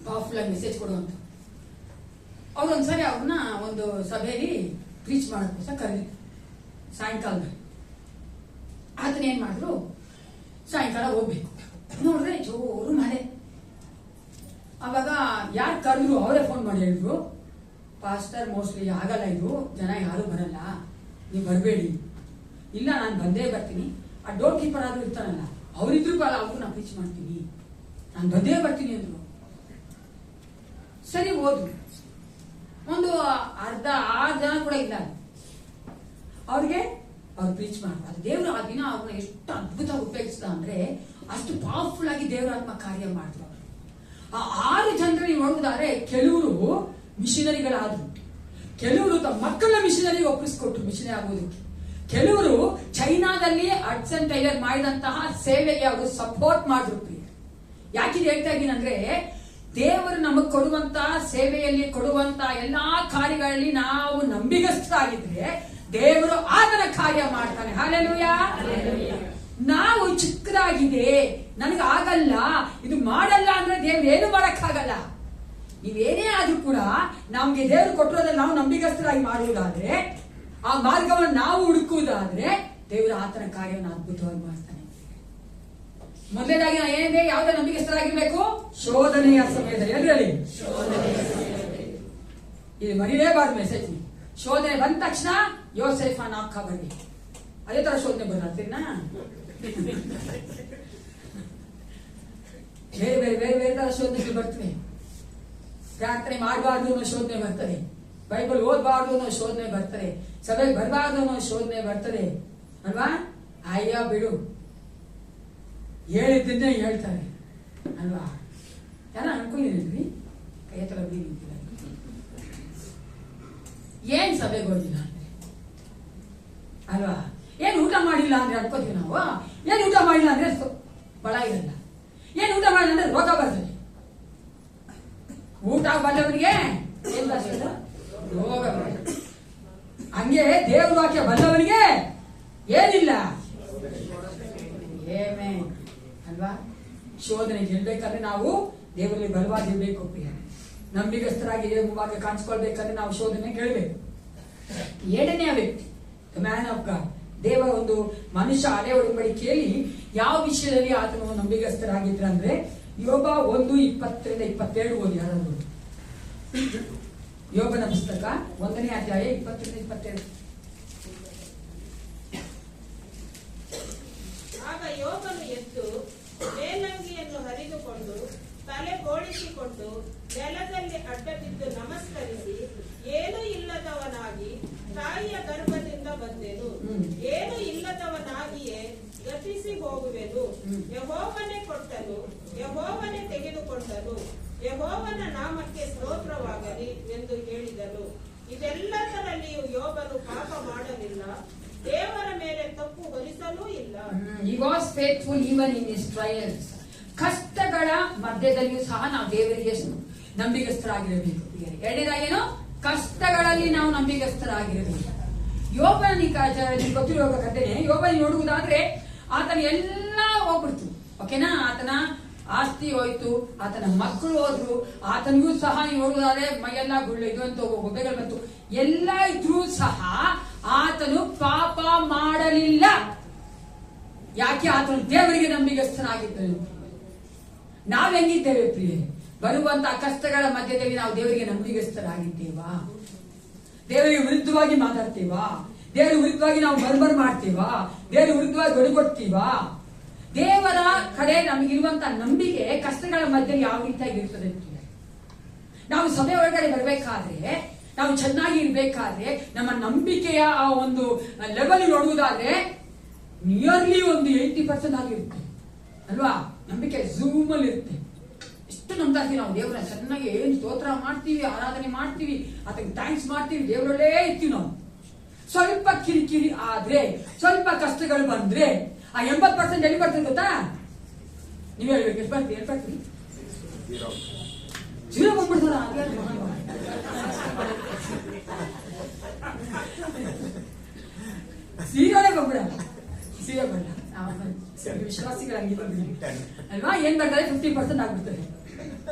ಪವರ್ಫುಲ್ ಆಗಿ ಮೆಸೇಜ್ ಕೊಡುವಂತ. ಅವ್ರು ಒಂದ್ಸರಿ ಅವ್ರನ್ನ ಒಂದು ಸಭೆಯಲ್ಲಿ ಪ್ರೀಚ್ ಮಾಡೋದಕ್ಕೋಸ್ಕರ ಕರೆದಿದ್ರು ಸಾಯಂಕಾಲದಲ್ಲಿ. ಆತನ ಏನ್ ಮಾಡಿದ್ರು, ಸಾಯಂಕಾಲ ಹೋಗ್ಬೇಕು. ನೋಡಿದ್ರೆ ಜೋರು ಮಳೆ. ಅವಾಗ ಯಾರು ಕರೆದ್ರು ಅವರೇ ಫೋನ್ ಮಾಡಿ ಹೇಳಿದ್ರು, ಪಾಸ್ಟರ್ ಮೋಸ್ಟ್ಲಿ ಆಗಲ್ಲ, ಇದು ಜನ ಯಾರು ಬರಲ್ಲ, ನೀವು ಬರಬೇಡಿ. ಇಲ್ಲ, ನಾನು ಬಂದೇ ಬರ್ತೀನಿ. ಆ ಡೋರ್ ಕೀಪರ್ ಆದ್ರೂ ಇರ್ತಾನಲ್ಲ, ಅವರಿದ್ರು ಕಾಲ ಅವ್ರು ನಾನು ಪ್ರೀಚ್ ಮಾಡ್ತೀನಿ, ನಾನು ಬಂದೇ ಬರ್ತೀನಿ ಅಂದ್ರು. ಸರಿ ಹೋದ್ರು. ಒಂದು 6 ಜನ ಕೂಡ ಇಲ್ಲ ಅವ್ರಿಗೆ. ಅವ್ರು ಪ್ರೀಚ್ ಮಾಡ್ತಾರೆ. ದೇವರು ಆ ದಿನ ಅವ್ರನ್ನ ಎಷ್ಟು ಅದ್ಭುತವಾಗಿ ಉಪಯೋಗಿಸ್ತಾ ಅಂದ್ರೆ ಅಷ್ಟು ಪವರ್ಫುಲ್ ಆಗಿ ದೇವರಾತ್ಮ ಕಾರ್ಯ ಮಾಡಿದ್ರು. ಆ 6 ಜನರಲ್ಲಿ ನೋಡುವುದಾದ್ರೆ ಕೆಲವರು ಮಿಷನರಿಗಳಾದ್ರು, ಕೆಲವರು ತಮ್ಮ ಮಕ್ಕಳ ಮಿಷನರಿ ಒಪ್ಪಿಸ್ಕೊಟ್ರು ಮಿಷನರಿ ಆಗೋದಕ್ಕೆ, ಕೆಲವರು ಚೈನಾದಲ್ಲಿ ಹಡ್ಸನ್ ಟೈಲರ್ ಮಾಡಿದಂತಹ ಸೇವೆಗೆ ಅವರು ಸಪೋರ್ಟ್ ಮಾಡಿದ್ರು. ಯಾಕಿದೆ ಹೇಳ್ತಾ ಇದ್ದೀನಂದ್ರೆ, ದೇವರು ನಮಗೆ ಕೊಡುವಂತ ಸೇವೆಯಲ್ಲಿ ಕೊಡುವಂತ ಎಲ್ಲಾ ಕಾರ್ಯಗಳಲ್ಲಿ ನಾವು ನಂಬಿಗಸ್ತರಾಗಿದ್ರೆ ದೇವರು ಆತನ ಕಾರ್ಯ ಮಾಡ್ತಾನೆ. ಹಲ್ಲೆಲೂಯಾ. ನಾವು ಚಿಕ್ಕದಾಗಿದೆ, ನನಗೆ ಆಗಲ್ಲ, ಇದು ಮಾಡಲ್ಲ ಅಂದ್ರೆ ದೇವ್ರು ಏನು ಮಾಡಕ್ಕಾಗಲ್ಲ. ನೀವೇನೇ ಆದ್ರೂ ಕೂಡ ನಮ್ಗೆ ದೇವರು ಕೊಟ್ಟಿರೋದ್ರಲ್ಲಿ ನಾವು ನಂಬಿಗಸ್ತರಾಗಿ ಮಾಡುವುದಾದ್ರೆ, ಆ ಮಾರ್ಗವನ್ನು ನಾವು ಹುಡುಕುವುದಾದ್ರೆ ದೇವರು ಆತನ ಕಾರ್ಯವನ್ನು ಅದ್ಭುತವಾಗಿ ಮಾಡ್ತಾನೆ. ಮೊದಲನೇದಾಗಿ ನಾವು ಏನಿದೆ, ಯಾವುದೇ ನಂಬಿಕೆಸ್ಥರಾಗಿರ್ಬೇಕು? ಶೋಧನೆಯ ಸಮಯದಲ್ಲಿ. ಎಲ್ಲರಲ್ಲಿ ಇದು ಮರಿಲೇಬಾರ್ದು ಮೆಸೇಜ್. ಶೋಧನೆ ಬಂದ ತಕ್ಷಣ ಯೋಸೇಫನ ಅಕ್ಕ ಬನ್ನಿ, ಅದೇ ತರ ಶೋಧನೆ ಬರ್ತೀನ. ಬೇರೆ ಬೇರೆ ಬೇರೆ ಬೇರೆ ತರ ಶೋಧನೆಗಳು ಬರ್ತವೆ. ಪ್ರಾರ್ಥನೆ ಮಾಡಬಾರ್ದು ಅನ್ನೋ ಶೋಧನೆ ಬರ್ತದೆ, ಬೈಬಲ್ ಓದಬಾರ್ದು ಅನ್ನೋ ಶೋಧನೆ ಬರ್ತದೆ, ಸಭೆಗೆ ಬರಬಾರ್ದು ಅನ್ನೋ ಶೋಧನೆ ಬರ್ತದೆ ಅಲ್ವಾ? ಅಯ್ಯ ಬಿಡು, ಹೇಳಿದ್ದನ್ನೇ ಹೇಳ್ತಾರೆ ಅಲ್ವಾ? ಯಾರ ಅನ್ಕೊಂಡಿದ್ರಿ? ಕೈ ಹತ್ರ ಬೀರಿದ್ದೀರ. ಏನ್ ಸಭೆಗೆ ಹೋಗಿಲ್ಲ ಅಂದ್ರೆ ಅಲ್ವಾ? ಏನ್ ಊಟ ಮಾಡಿಲ್ಲ ಅಂದ್ರೆ ಅನ್ಕೋತೀವಿ ನಾವು. ಏನ್ ಊಟ ಮಾಡಿಲ್ಲ ಅಂದ್ರೆ ಬಳ ಇರಲ್ಲ. ಏನ್ ಊಟ ಮಾಡಿಲ್ಲ ಅಂದ್ರೆ ರೋಗ ಬರ್ತದೆ. ಊಟ ಬಂದವನಿಗೆ ಏನ್ ಬರ್ತದೆ? ರೋಗ ಬರ್ತದೆ. ಹಂಗೆ ದೇವ್ರ ವಾಕ್ಯ ಬಂದವನಿಗೆ ಏನಿಲ್ಲ. ಏಮೇ ಅಲ್ವಾ? ಶೋಧನೆ ಗೆಲ್ಬೇಕಾದ್ರೆ ನಾವು ದೇವರಲ್ಲಿ ಬಲವಾಗಿರ್ಬೇಕು. ನಂಬಿಗಸ್ತರಾಗಿ ದೇವರಿಗೆ ಕಾಣಿಸ್ಕೊಳ್ಬೇಕಂದ್ರೆ ನಾವು ಶೋಧನೆ ಗೆಲ್ಬೇಕು. ಎರಡನೇ ವ್ಯಕ್ತಿ ಮ್ಯಾನ್ ಆಫ್ ಗಾಡ್, ದೇವರ ಒಂದು ಮನುಷ್ಯ ಹಳೆ ಒಡಂಬಡಿಕೆಯಲ್ಲಿ ಯಾವ ವಿಷಯದಲ್ಲಿ ಆತನು ನಂಬಿಗಸ್ತರಾಗಿದ್ರ ಅಂದ್ರೆ ಯೋಬ 1:20-22 ಓದಿ ಯಾರಾದ್ರು. ಯೋಬನ ಪುಸ್ತಕ 1ನೇ ಅಧ್ಯಾಯ 20-22. ಆಗ ಯೋಬನು ಎದ್ದು ಮೇಲಂಗಿಯನ್ನು ಹರಿದುಕೊಂಡು ತಲೆ ಬೋಳಿಸಿಕೊಂಡು ನೆಲದಲ್ಲಿ ಅಡ್ಡ ಬಿದ್ದು ನಮಸ್ಕರಿಸಿ, ಏನೂ ಇಲ್ಲದವನಾಗಿ ತಾಯಿಯ ಗರ್ಭದಿಂದ ಬಂದೆನು, ಏನು ಇಲ್ಲದವನಾಗಿಯೇ ಗತಿಸಿ ಹೋಗುವೆನು. ಯೆಹೋವನೇ ಕೊಟ್ಟನು, ಯೆಹೋವನೇ ತೆಗೆದುಕೊಂಡನು, ಯೆಹೋವನ ನಾಮಕ್ಕೆ ಸ್ತೋತ್ರವಾಗಲಿ ಎಂದು ಹೇಳಿದನು. ಇದೆಲ್ಲದರಲ್ಲಿಯೂ ಯೋಬನು ಪಾಪ ಮಾಡಲಿಲ್ಲ, ದೇವರ ಮೇಲೆ ತಪ್ಪು ಹೊರಿಸಲೂ ಇಲ್ಲ. He was faithful even in his trials. ಕಷ್ಟಗಳ ಮಧ್ಯದಲ್ಲಿಯೂ ಸಹ ನಾವು ದೇವರಿಗೆ ನಂಬಿಗಸ್ತರಾಗಿರಬೇಕು. ಎರಡನೇದಾಗೇನು? ಕಷ್ಟಗಳಲ್ಲಿ ನಾವು ನಂಬಿಗಸ್ತರಾಗಿರಬೇಕು. ಯೋಬನಿಗೆ ಗೊತ್ತಿರೋ ಕಥೆನೆ. ಯೋಬನ ನೋಡುವುದಾದ್ರೆ ಆತನ ಎಲ್ಲ ಹೋಗ್ಬಿಡ್ತು. ಓಕೆನಾ? ಆತನ ಆಸ್ತಿ ಹೋಯ್ತು, ಆತನ ಮಕ್ಕಳು ಹೋದ್ರು, ಆತನಿಗೂ ಸಹ ನೋಡುವುದಾದ್ರೆ ಮೈಯೆಲ್ಲ ಗುಳ್ಳೆ ಇದು ಅಂತ ಒಬ್ಬೆಗಳು ಬಂತು. ಎಲ್ಲ ಇದ್ರೂ ಸಹ ಆತನು ಪಾಪ ಮಾಡಲಿಲ್ಲ. ಯಾಕೆ? ಆತನು ದೇವರಿಗೆ ನಂಬಿಗಸ್ತನಾಗಿದ್ದನು. ನಾವ್ ಹೆಂಗಿದ್ದೇವೆ ಪ್ರಿಯೆ? ಬರುವಂತಹ ಕಷ್ಟಗಳ ಮಧ್ಯದಲ್ಲಿ ನಾವು ದೇವರಿಗೆ ನಂಬಿಗಸ್ತರಾಗಿದ್ದೇವಾ? ದೇವರಿಗೆ ವಿರುದ್ಧವಾಗಿ ಮಾತಾಡ್ತೀವಾ? ದೇವರ ವಿರುದ್ಧವಾಗಿ ನಾವು ಬರ್ಬರ್ ಮಾಡ್ತೀವಾ? ದೇವರ ವಿರುದ್ಧವಾಗಿ ಗಡಿಗೊಡ್ತೀವಾ? ದೇವರ ಕಡೆ ನಮಗಿರುವಂತಹ ನಂಬಿಕೆ ಕಷ್ಟಗಳ ಮಧ್ಯೆ ಯಾವ ರೀತಿಯಾಗಿ ಇರ್ತದೆ? ನಾವು ಸಭೆ ಒಳಗಡೆ ಬರಬೇಕಾದ್ರೆ, ನಾವು ಚೆನ್ನಾಗಿ ಇರ್ಬೇಕಾದ್ರೆ, ನಮ್ಮ ನಂಬಿಕೆಯ ಆ ಒಂದು ಲೆವೆಲ್ ನೋಡುವುದಾದ್ರೆ ನಿಯರ್ಲಿ ಒಂದು 80% ಆಗಿರುತ್ತೆ ಅಲ್ವಾ? ನಂಬಿಕೆ ಝೂಮ್ ಅಲ್ಲಿ ಇರುತ್ತೆ. ಎಷ್ಟು ನಂಬ್ತಾ ಇರ್ತೀವಿ ನಾವು ದೇವರ. ಚೆನ್ನಾಗಿ ಏನು ಸ್ತೋತ್ರ ಮಾಡ್ತೀವಿ, ಆರಾಧನೆ ಮಾಡ್ತೀವಿ, ಅದಕ್ಕೆ ಥ್ಯಾಂಕ್ಸ್ ಮಾಡ್ತೀವಿ, ದೇವರಲ್ಲೇ ಇರ್ತೀವಿ ನಾವು. ಸ್ವಲ್ಪ ಕಿರಿಕಿರಿ ಆದ್ರೆ, ಸ್ವಲ್ಪ ಕಷ್ಟಗಳು ಬಂದ್ರೆ ಆ 80% ಎಲ್ಲಿ ಬರ್ತದೆ ಗೊತ್ತಾ? ನೀವ್ ಹೇಳ್ಬೇಕು. ಎಷ್ಟು ಬರ್ತೀವಿ? ಎಷ್ಟು ಬರ್ತೀವಿ? 0 ಬಂದ್ಬಿಡ್ತಾರ. ಸೀರೋನೇ ಬಂದ್ಬಿಡಲ್ಲ. ಸೀರೆ ಬರಲ್ಲ. ವಿಶ್ವಾಸಿಗಳಂಗಿ ಅಲ್ವಾ? ಏನ್ ಬರ್ತಾರೆ? 50% ಆಗ್ಬಿಡ್ತಾರೆ.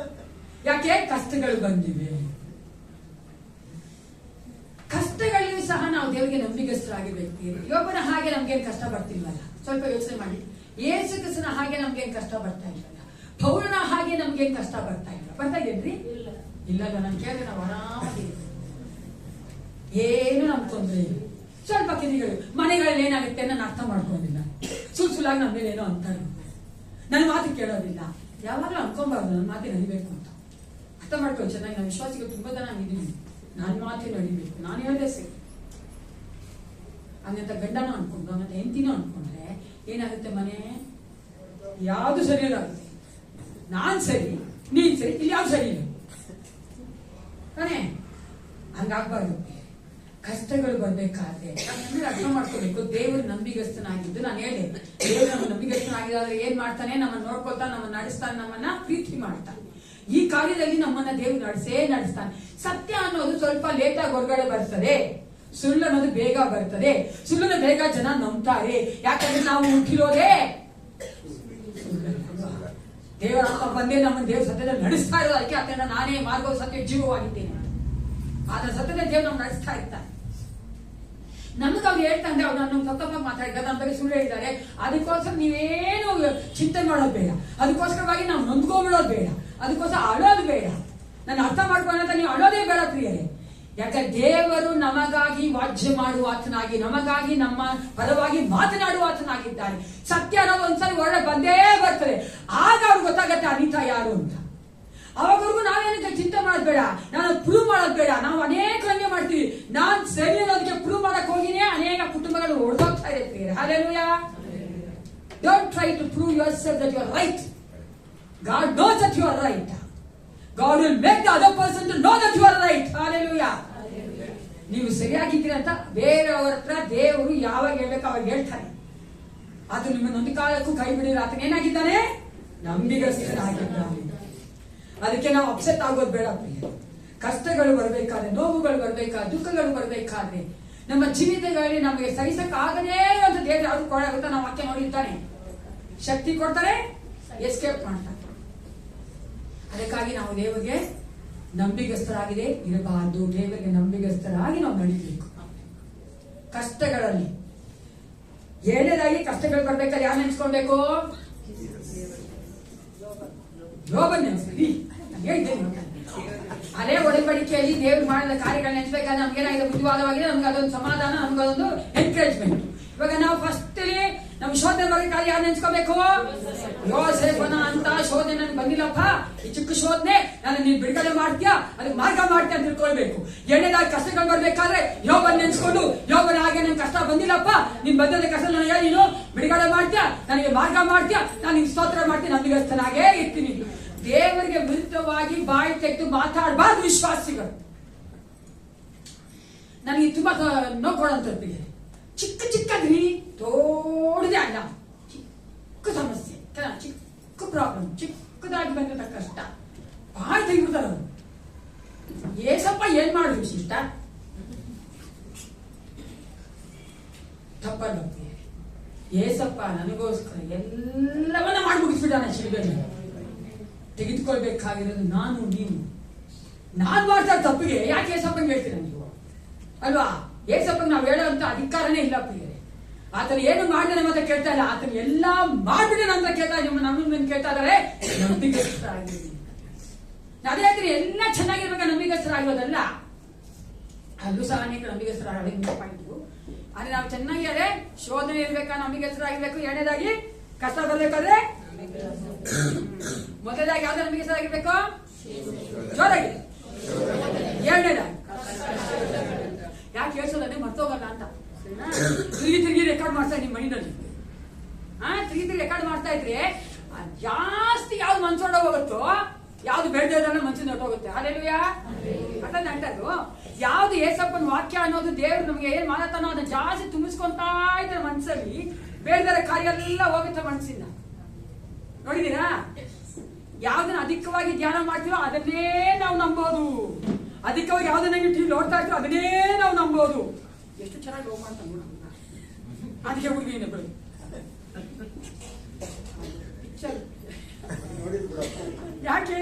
ಯಾಕೆ? ಕಷ್ಟಗಳು ಬಂದಿವೆ. ಕಷ್ಟಗಳಿಗೂ ಸಹ ನಾವು ದೇವರಿಗೆ ನಂಬಿಗಸ್ತರಾಗಿರ್ಬೇಕು. ಯೋಬನ ಹಾಗೆ ನಮ್ಗೇನ್ ಕಷ್ಟ ಬರ್ತಿಲ್ವಲ್ಲ? ಸ್ವಲ್ಪ ಯೋಚನೆ ಮಾಡಿ. ಯೇಸು ಕ್ರಿಸ್ತನ ಹಾಗೆ ನಮ್ಗೇನ್ ಕಷ್ಟ ಬರ್ತಾ ಇಲ್ವಲ್ಲ? ಪೌಲನ ಹಾಗೆ ನಮ್ಗೇನ್ ಕಷ್ಟ ಬರ್ತಾ ಇಲ್ಲ? ಬರ್ತಾ ಇದ್ರಿ? ಇಲ್ಲಲ್ಲ. ನಾನು ಕೇಳಿದ್ರೆ ನಾವು ಆರಾಮಾಗಿದ್ದೀವಿ, ಏನು ನಮ್ ತೊಂದರೆ ಇಲ್ಲ. ಸ್ವಲ್ಪ ಕಿರಿಗಳು ಮನೆಗಳಲ್ಲಿ ಏನಾಗುತ್ತೆ ನಾನು ಅರ್ಥ ಮಾಡ್ಕೊಂಡಿಲ್ಲ. ಸುಳ್ಸುಲಾಗಿ ನಮ್ಮ ಮೇಲೆ ಏನೋ ಅಂತಾರೆ, ನನ್ನ ಮಾತು ಕೇಳೋದಿಲ್ಲ. ಯಾವಾಗಲೂ ಅನ್ಕೊಂಬಾರ್ದು ನನ್ನ ಮಾತಿ ನಡಿಬೇಕು ಅಂತ. ಅರ್ಥ ಮಾಡ್ಕೊಳ್ಳಿ ಚೆನ್ನಾಗಿ. ನಾನು ವಿಶ್ವಾಸಿಗಳು ತುಂಬಾ ಜನ ಇದ್ದೀವಿ. ನನ್ನ ಮಾತಿ ನಡಿಬೇಕು, ನಾನು ಹೇಳದೆ ಸರಿ. ಹಂಗಂತ ಗಂಡನೂ ಅನ್ಕೊಂಡು, ಹಂಗಂತ ಹೆಂಡತಿನೂ ಅನ್ಕೊಂಡ್ರೆ ಏನಾಗುತ್ತೆ? ಮನೆ ಯಾವ್ದು ಸರಿಯಾಗುತ್ತೆ. ನಾನ್ ಸರಿ, ನೀನ್ ಸರಿ, ಇಲ್ಲಿ ಯಾವ್ದು ಸರಿ ಇಲ್ಲ ತಾನೇ? ಹಂಗಾಗ್ಬಾರ್ದು. ಕಷ್ಟಗಳು ಬರ್ಬೇಕಾದ್ರೆ ನಮ್ಮನ್ನ ಅರ್ಥ ಮಾಡ್ಕೋಬೇಕು. ದೇವರು ನಂಬಿಗಸ್ತನಾಗಿದ್ದು, ನಾನು ಹೇಳಿದೆ, ದೇವರು ನಮ್ಮ ನಂಬಿಗಸ್ತನಾಗಿದ್ದಾದ್ರೆ ಏನ್ ಮಾಡ್ತಾನೆ? ನಮ್ಮನ್ನ ನೋಡ್ಕೊಳ್ತಾನೆ, ನಮ್ಮನ್ನ ನಡೆಸ್ತಾನೆ, ನಮ್ಮನ್ನ ಪ್ರೀತಿ ಮಾಡ್ತಾನೆ. ಈ ಕಾರ್ಯದಲ್ಲಿ ನಮ್ಮನ್ನ ದೇವರು ನಡೆಸ್ತಾನೆ. ಸತ್ಯ ಅನ್ನೋದು ಸ್ವಲ್ಪ ಲೇಟಾಗಿ ಹೊರಗಡೆ ಬರ್ತದೆ, ಸುಳ್ಳು ಅನ್ನೋದು ಬೇಗ ಬರ್ತದೆ. ಸುಳ್ಳನ್ನು ಬೇಗ ಜನ ನಂಬ್ತಾರೆ, ಯಾಕಂದ್ರೆ ನಾವು ಹುಟ್ಟಿರೋದೇ ದೇವರ ಆತ್ಮ ಬಂದೇ ನಮ್ಮನ್ನು ದೇವ್ರ ಸತ್ಯದಲ್ಲಿ ನಡೆಸ್ತಾ ಇರೋದು. ಅದಕ್ಕೆ ಅದನ್ನ ನಾನೇ ಮಾರ್ಗವು ಸತ್ಯ ಜೀವವಾಗಿದ್ದೇನೆ. ಆದ್ರೆ ಸತ್ಯದ ದೇವ್ರು ನಾವು ನಡೆಸ್ತಾ ಇರ್ತಾರೆ. ನಮ್ಗೆ ಅವ್ರು ಹೇಳ್ತಂದ್ರೆ ಅವ್ರು ನನ್ನ ತಪ್ಪಾಗಿ ಮಾತಾಡಿದ್ದಾರೆ, ನಮ್ಮ ಬಗ್ಗೆ ಸುಳ್ಳು ಹೇಳಿದ್ದಾರೆ, ಅದಕ್ಕೋಸ್ಕರ ನೀವೇನು ಚಿಂತೆ ಮಾಡೋದು ಬೇಡ, ಅದಕ್ಕೋಸ್ಕರವಾಗಿ ನಾವು ನೊಂದ್ಕೊಂಡ್ಬಿಡೋದು ಬೇಡ, ಅದಕ್ಕೋಸ್ಕರ ಅಳೋದು ಬೇಡ. ನಾನು ಅರ್ಥ ಮಾಡ್ಕೊಂಡಂತ ನೀವು ಅಳೋದೇ ಬೇಡ ಪ್ರಿಯರೇ. ಯಾಕಂದ್ರೆ ದೇವರು ನಮಗಾಗಿ ವಾಜ್ಯ ಮಾಡುವ ಆತನಾಗಿ, ನಮಗಾಗಿ ನಮ್ಮ ಪರವಾಗಿ ಮಾತನಾಡುವ ಆತನಾಗಿದ್ದಾನೆ. ಸತ್ಯ ಅನ್ನೋದು ಒಂದ್ಸರಿ ಹೊರಡೆ ಬಂದೇ ಬರ್ತದೆ, ಆಗ ಅವ್ರಿಗೆ ಗೊತ್ತಾಗತ್ತೆ ಅನಿತಾ ಯಾರು ಅಂತ. ಅವಾಗವರೆಗೂ ನಾವೇನಕ್ಕೆ ಚಿಂತೆ ಮಾಡೋದು ಬೇಡ, ನಾನು ಪ್ರೂವ್ ಮಾಡೋದು ಬೇಡ. ನಾವು ಅನೇಕ ಹಂಗೆ ಮಾಡ್ತೀವಿ, ನಾನ್ ಸರಿ ಅನ್ನೋದಕ್ಕೆ ಪ್ರೂವ್ ಮಾಡಕ್ ಹೋಗಿನೇ ಅನೇಕ ಕುಟುಂಬಗಳು ಹೊಡೆದೋಗ್ತಾ ಇರುತ್ತೆ. Hallelujah. Don't try to prove yourself that you are right. God knows that you are right. God will make the other person to know that you are right. Hallelujah. ನೀವು ಸರಿಯಾಗಿದ್ದೀರಿ ಅಂತ ಬೇರೆಯವರ ಹತ್ರ ದೇವರು ಯಾವಾಗ ಹೇಳ್ಬೇಕು ಅವಾಗ ಹೇಳ್ತಾನೆ. ಅದು ನಿಮ್ಮನ್ನೊಂದು ಕಾಲಕ್ಕೂ ಕೈ ಬಿಡಿಲ್ಲ. ಆತನ ಏನಾಗಿದ್ದಾನೆ? ನಂಬಿಗಸ್ತನಾಗಿದ್ದಾನೆ. ಅದಕ್ಕೆ ನಾವು ಅಪ್ಸೆಟ್ ಆಗೋದು ಬೇಡ ಪ್ರಿಯ. ಕಷ್ಟಗಳು ಬರಬೇಕಾದ್ರೆ, ನೋವುಗಳು ಬರಬೇಕಾದ್ರೆ, ದುಃಖಗಳು ಬರಬೇಕಾದ್ರೆ, ನಮ್ಮ ಜೀವಿತಗಳಲ್ಲಿ ನಮಗೆ ಸಹಿಸಕ್ಕಾಗದೇ ಅಂತ ದೇವರು ಯಾರು ಕೊಡಾಗುತ್ತೆ. ನಾವು ವಾಕ್ಯ ನೋಡಿರ್ತಾನೆ, ಶಕ್ತಿ ಕೊಡ್ತಾರೆ, ಎಸ್ಕೇಪ್ ಮಾಡ್ತಾರೆ. ಅದಕ್ಕಾಗಿ ನಾವು ದೇವರಿಗೆ ನಂಬಿಗಸ್ತರಾಗಿದೆ ಇರಬಾರ್ದು. ದೇವರಿಗೆ ನಂಬಿಗಸ್ತರಾಗಿ ನಾವು ನಡೀಬೇಕು ಕಷ್ಟಗಳಲ್ಲಿ. ಏನೇದಾಗಿ ಕಷ್ಟಗಳು ಬರ್ಬೇಕಾದ್ರೆ ಯಾರು ನೆನ್ಸ್ಕೊಳ್ಬೇಕು? ಯೋಬನ್ ನೆನ್ಸ್ತೀವಿ. ಅದೇ ಒಡಂಬಡಿಕೆಯಲ್ಲಿ ದೇವರು ಮಾಡಿದ ಕಾರ್ಯಗಳನ್ನ ನೆನ್ಸ್ಬೇಕಾದ್ರೆ ನಮ್ಗೇನಾಗಿದೆ? ಬುದ್ಧಿವಾದವಾಗಿದೆ, ನಮ್ಗೆ ಅದೊಂದು ಸಮಾಧಾನ, ನಮ್ಗೆ ಅದೊಂದು ಎನ್ಕರೇಜ್ಮೆಂಟ್. ಇವಾಗ ನಾವು ಫಸ್ಟ್ ನಮ್ ಶೋಧನೆ ಬರ್ಬೇಕಾದ್ರೆ ಯಾರು ನೆನ್ಸ್ಕೋಬೇಕು? ಯೋಸೇಫನ ಅಂತ ಶೋಧನೆ ನನ್ಗೆ ಬಂದಿಲ್ಲಪ್ಪ, ಈ ಚಿಕ್ಕ ಶೋಧನೆ ನಾನು ನೀನ್ ಬಿಡುಗಡೆ ಮಾಡ್ತೀಯಾ, ಅದಕ್ಕೆ ಮಾರ್ಗ ಮಾಡ್ತೀಯ ಅಂತ ತಿಳ್ಕೊಳ್ಬೇಕು. ಎರಡನೇದಾಗಿ ಕಷ್ಟಗಳು ಬರ್ಬೇಕಾದ್ರೆ ಯೋಬನ್ ನೆನ್ಸ್ಕೊಂಡು, ಯೋಬನ ಹಾಗೆ ನನ್ ಕಷ್ಟ ಬಂದಿಲ್ಲಪ್ಪ, ನೀನ್ ಬಂದ ಕಷ್ಟ ನನಗೆ ನೀನು ಬಿಡುಗಡೆ ಮಾಡ್ತೀಯಾ, ನನಗೆ ಮಾರ್ಗ ಮಾಡ್ತೀಯಾ, ನಾನು ನಿನ್ ಸ್ತೋತ್ರ ಮಾಡ್ತೀನಿ, ನಂಬಿಗಸ್ತನಾಗೇ ಇರ್ತೀನಿ. ದೇವರಿಗೆ ವಿರುದ್ಧವಾಗಿ ಬಾಯಿ ತೆಗೆದು ಮಾತಾಡಬಾರ್ದು ವಿಶ್ವಾಸಿಗಳು. ನನಗೆ ತುಂಬಾ ನೋಡ್ಕೊಳ್ಳೋಂಥದ್ದು ಚಿಕ್ಕ ಚಿಕ್ಕದ್ರಿ, ದೊಡ್ಡದೇ ಅಲ್ಲ, ಚಿಕ್ಕ ಸಮಸ್ಯೆ, ಚಿಕ್ಕ ಪ್ರಾಬ್ಲಮ್, ಚಿಕ್ಕದಾಗಿ ಬಂದ ಕಷ್ಟ ಬಾಯಿ ತೆಗಿಬಿಡ್ತಾರ. ಏಸಪ್ಪ ಏನ್ ಮಾಡಿದ್ರು ಶಿಷ್ಟ? ತಪ್ಪಲ್ಲ, ಏಸಪ್ಪ ನನಗೋಸ್ಕರ ಎಲ್ಲವನ್ನ ಮಾಡ್ಬಿಡಿಸ್ಬಿಟ್ಟಾನೆ ಶಿಲ್ಬೆಯಲ್ಲಿ. ತೆಗೆದುಕೊಳ್ಬೇಕಾಗಿರೋದು ನಾನು, ನೀವು. ನಾನ್ ಮಾಡ್ತಾ ತಪ್ಪಿಗೆ ಯಾಕೆ ಏಸಪ್ಪಂಗೆ ಹೇಳ್ತೀರ ನೀವು? ಅಲ್ವಾ? ಏಸಪ್ಪಂಗೆ ನಾವು ಹೇಳೋಂತ ಅಧಿಕಾರನೇ ಇಲ್ಲ ಪ್ರಿಯರೇ. ಆತನ ಏನು ಮಾಡಿದ್ರೆ ಮತ್ತೆ ಕೇಳ್ತಾ ಇಲ್ಲ, ಆತನ ಎಲ್ಲಾ ಮಾಡ್ಬಿಟ್ಟೆ ಅಂತ ಕೇಳ್ತಾ ನಮ್ಮನ್ನ ಕೇಳ್ತಾ ಇದಾರೆ. ನಂಬಿಗಸ್ತರಾಗಿದ್ದೀನಿ. ಅದೇ ಹೇಳ್ತೀನಿ, ಎಲ್ಲ ಚೆನ್ನಾಗಿರ್ಬೇಕಾ ನಂಬಿಗಸ್ತರಾಗಿರೋದಲ್ಲ. ಅಲ್ಲೂ ಸಹ ಅನೇಕ ನಂಬಿಗಸ್ತರಾಗ ಪಾಯಿಂಟು. ಆದ್ರೆ ನಾವು ಚೆನ್ನಾಗಿ ಅದೇ ಶೋಧನೆ ಇರ್ಬೇಕಾ, ನಂಬಿಗಸ್ತರಾಗಿರ್ಬೇಕು. ಎರಡನೇದಾಗಿ ಕಷ್ಟ ಬರ್ಬೇಕಾದ್ರೆ ಮೊದಲಾಗಿ ಯಾವ್ದು ನಂಬಿಗಸ್ತರಾಗಿರ್ಬೇಕು? ಜೋರಾಗಿ. ಎರಡನೇದಾಗಿ ಯಾಕೆ ಹೇಳ್ಸೋದನ್ನೇ ಮರ್ತೋಗಲ್ಲ ಅಂತ ತಿರುಗಿ ರೆಕಾರ್ಡ್ ಮಾಡ್ತಾ ನಿಮ್ ಮೈಂಡಲ್ಲಿ. ತಿರುಗಿ ರೆಕಾರ್ಡ್ ಮಾಡ್ತಾ ಇದ್ರೆ ಜಾಸ್ತಿ ಯಾವ್ದು ಮನ್ಸೋಡ ಹೋಗುತ್ತೋ, ಯಾವ್ದು ಬೇಡದಲ್ಲ ಮನ್ಸಿನ ಹೊಟ್ಟೋಗುತ್ತೆ. ಹಲ್ಲೆಲೂಯಾ. ಅರ್ಥಾತ್ ಅಂಟದು ಯಾವ್ದು ಏಸಪ್ಪನ ವಾಕ್ಯ ಅನ್ನೋದು ದೇವ್ರು ನಮ್ಗೆ ಏನ್ ಮಾಡತ್ತಾನೋ ಅದನ್ನ ಜಾಸ್ತಿ ತುಂಬಿಸ್ಕೊಂತಾ ಇದ್ರೆ ಮನ್ಸಲ್ಲಿ ಬೇಡದರ ಕಾರ್ಯ ಎಲ್ಲ ಹೋಗುತ್ತೆ ಮನ್ಸಿಂದ. ನೋಡಿದೀರಾ? ಯಾವ್ದನ್ನ ಅಧಿಕವಾಗಿ ಧ್ಯಾನ ಮಾಡ್ತೀವೋ ಅದನ್ನೇ ನಾವು ನಂಬೋದು. ಅಧಿಕವಾಗಿ ಯಾವ್ದನ್ನ ಟಿವಿ ನೋಡ್ತಾ ಇರ್ತೀವೋ ಅದನ್ನೇ ನಾವು ನಂಬೋದು. ಎಷ್ಟು ಚೆನ್ನಾಗಿ ಹೋಗ ಅಂತ ನೋಡ. ಅದಕ್ಕೆ ಹುಡುಗಿನ ಯಾಕೆ